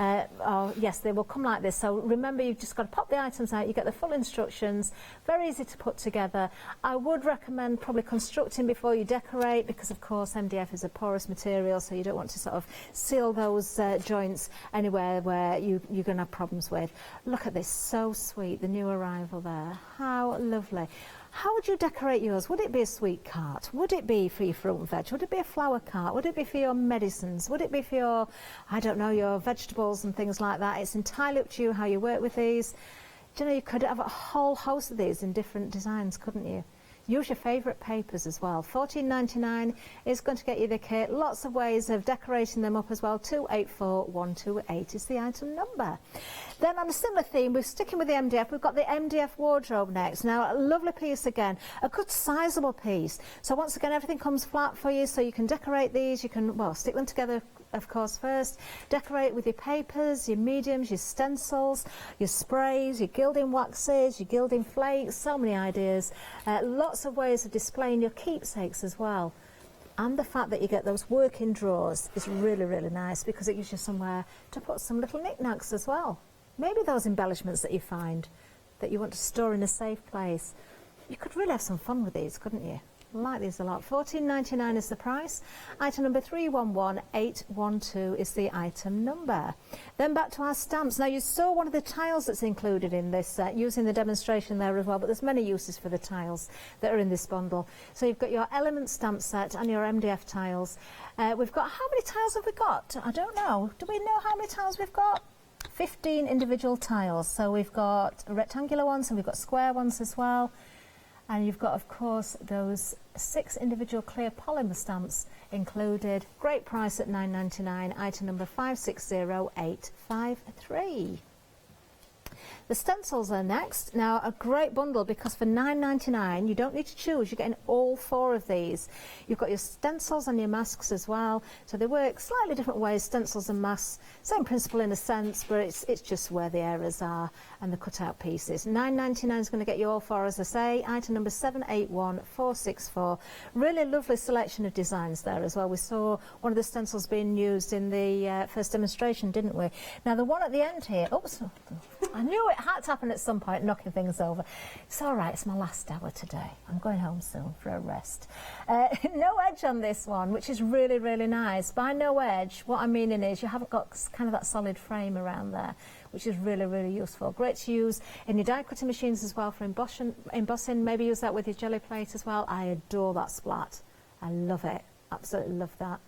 Speaker 9: Yes, they will come like this. So remember, you've just got to pop the items out. You get the full instructions. Very easy to put together. I would recommend probably constructing before you decorate, because of course MDF is a porous material, so you don't want to sort of seal those joints anywhere where you're going to have problems with. Look at this, so sweet, the new arrival there. How lovely. How would you decorate yours? Would it be a sweet cart? Would it be for your fruit and veg? Would it be a flower cart? Would it be for your medicines? Would it be for your, I don't know, your vegetables and things like that? It's entirely up to you how you work with these. Do you know, you could have a whole host of these in different designs, couldn't you? Use your favourite papers as well. £14.99 is going to get you the kit. Lots of ways of decorating them up as well. 284128 is the item number. Then on a similar theme, we're sticking with the MDF. We've got the MDF wardrobe next. Now, a lovely piece again, a good sizable piece. So once again, everything comes flat for you, so you can decorate these. You can, well, stick them together, of course, first. Decorate with your papers, your mediums, your stencils, your sprays, your gilding waxes, your gilding flakes. So many ideas. Lots of ways of displaying your keepsakes as well. And the fact that you get those working drawers is really, really nice because it gives you somewhere to put some little knickknacks as well. Maybe those embellishments that you find that you want to store in a safe place. You could really have some fun with these, couldn't you? I like these a lot. $14.99 is the price. Item number 311812 is the item number. Then back to our stamps. Now you saw one of the tiles that's included in this set, using the demonstration there as well, but there's many uses for the tiles that are in this bundle. So you've got your element stamp set and your MDF tiles. We've got, how many tiles have we got? I don't know. Do we know how many tiles we've got? 15 individual tiles. So we've got rectangular ones and we've got square ones as well. And you've got, of course, those 6 individual clear polymer stamps included. Great price at $9.99. Item number 560853. The stencils are next. Now, a great bundle because for $9.99 you don't need to choose. You're getting all 4 of these. You've got your stencils and your masks as well. So they work slightly different ways, stencils and masks. Same principle in a sense, but it's just where the errors are and the cut-out pieces. $9.99 is going to get you all 4, as I say. Item number 781464. Really lovely selection of designs there as well. We saw one of the stencils being used in the first demonstration, didn't we? Now, the one at the end here, oops, I knew it had to happen at some point, knocking things over. It's all right, it's my last hour today. I'm going home soon for a rest. No edge on this one, which is really, really nice. By no edge, what I'm meaning is you haven't got kind of that solid frame around there, which is really, really useful. Great to use in your die cutting machines as well for embossing. Maybe use that with your jelly plate as well. I adore that splat. I love it. Absolutely love that.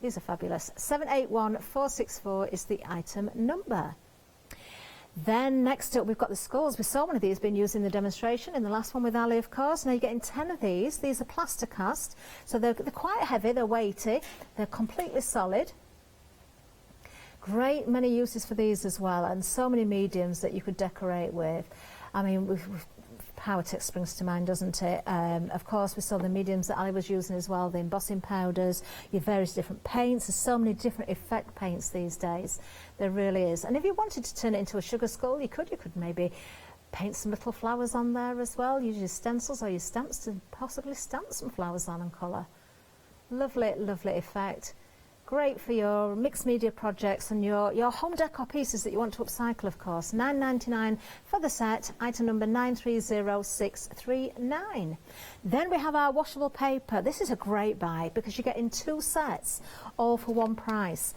Speaker 9: These are fabulous. 781464 is the item number. Then next up we've got the skulls. We saw one of these being used in the demonstration in the last one with Ali, of course. Now you're getting 10 of these. These are plaster cast, so they're quite heavy, they're weighty, they're completely solid. Great many uses for these as well, and so many mediums that you could decorate with. I mean, PowerTech springs to mind, doesn't it? Of course, we saw the mediums that Ali was using as well, the embossing powders, your various different paints. There's so many different effect paints these days. There really is. And if you wanted to turn it into a sugar skull, you could maybe paint some little flowers on there as well. Use your stencils or your stamps to possibly stamp some flowers on and colour. Lovely, lovely effect. Great for your mixed media projects and your home decor pieces that you want to upcycle, of course. $9.99 for the set, item number 930639. Then we have our washable paper. This is a great buy because you're getting 2 sets, all for one price.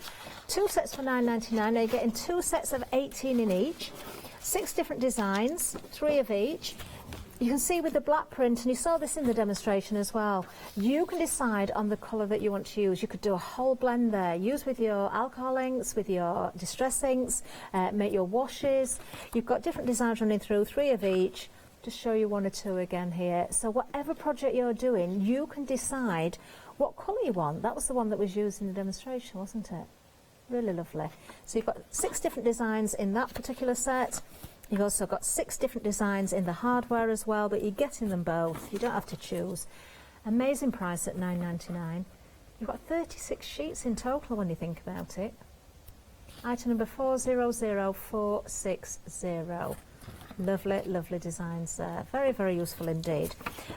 Speaker 9: 2 sets for $9.99. Now you're getting 2 sets of 18 in each, 6 different designs, 3 of each. You can see with the black print, and you saw this in the demonstration as well, you can decide on the colour that you want to use. You could do a whole blend there. Use with your alcohol inks, with your distress inks, make your washes. You've got different designs running through, 3 of each. Just show you 1 or 2 again here. So whatever project you're doing, you can decide what colour you want. That was the one that was used in the demonstration, wasn't it? Really lovely. So you've got 6 different designs in that particular set. You've also got 6 different designs in the hardware as well, but you're getting them both. You don't have to choose. Amazing price at $9.99. You've got 36 sheets in total when you think about it. Item number 400460. Lovely, lovely designs there. Very, very useful indeed.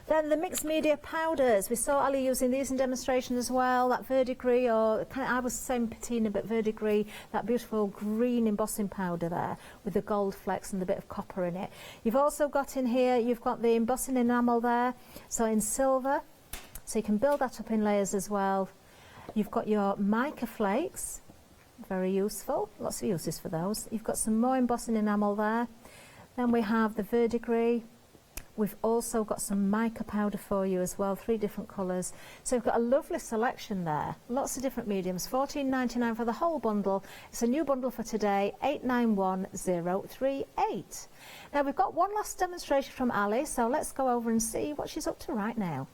Speaker 9: Then the mixed media powders. We saw Ali using these in demonstration as well. That verdigris, or kind of, I was saying patina, but verdigris, that beautiful green embossing powder there with the gold flecks and the bit of copper in it. You've also got in here, you've got the embossing enamel there, so in silver. So you can build that up in layers as well. You've got your mica flakes, very useful. Lots of uses for those. You've got some more embossing enamel there. Then we have the verdigris. We've also got some mica powder for you as well, 3 different colours. So we've got a lovely selection there, lots of different mediums. $14.99 for the whole bundle. It's a new bundle for today, 891038. Now we've got one last demonstration from Ali, so let's go over and see what she's up to right now.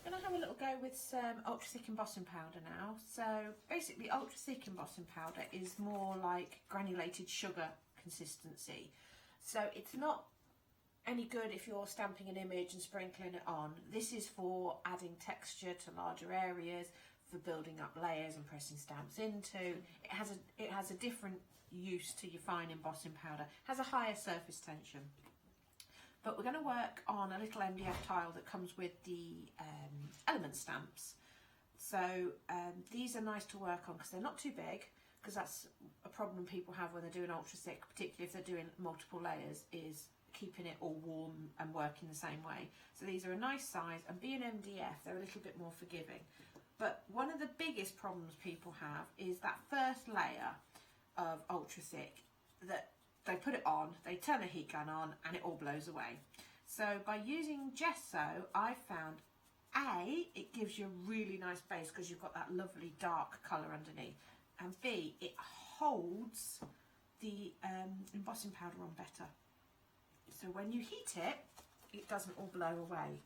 Speaker 1: I'm going to have a little go with some ultra thick embossing powder now. So basically ultra thick embossing powder is more like granulated sugar consistency. So it's not any good if you're stamping an image and sprinkling it on. This is for adding texture to larger areas, for building up layers and pressing stamps into. It has a different use to your fine embossing powder. It has a higher surface tension. But we're going to work on a little MDF tile that comes with the element stamps. So these are nice to work on because they're not too big, because that's a problem people have when they're doing ultra thick, particularly if they're doing multiple layers, is keeping it all warm and working the same way. So these are a nice size, and being MDF, they're a little bit more forgiving. But one of the biggest problems people have is that first layer of ultra thick, that they put it on, they turn the heat gun on, and it all blows away. So by using gesso, I found it gives you a really nice base because you've got that lovely dark colour underneath, and B, it holds the embossing powder on better. So when you heat it, it doesn't all blow away.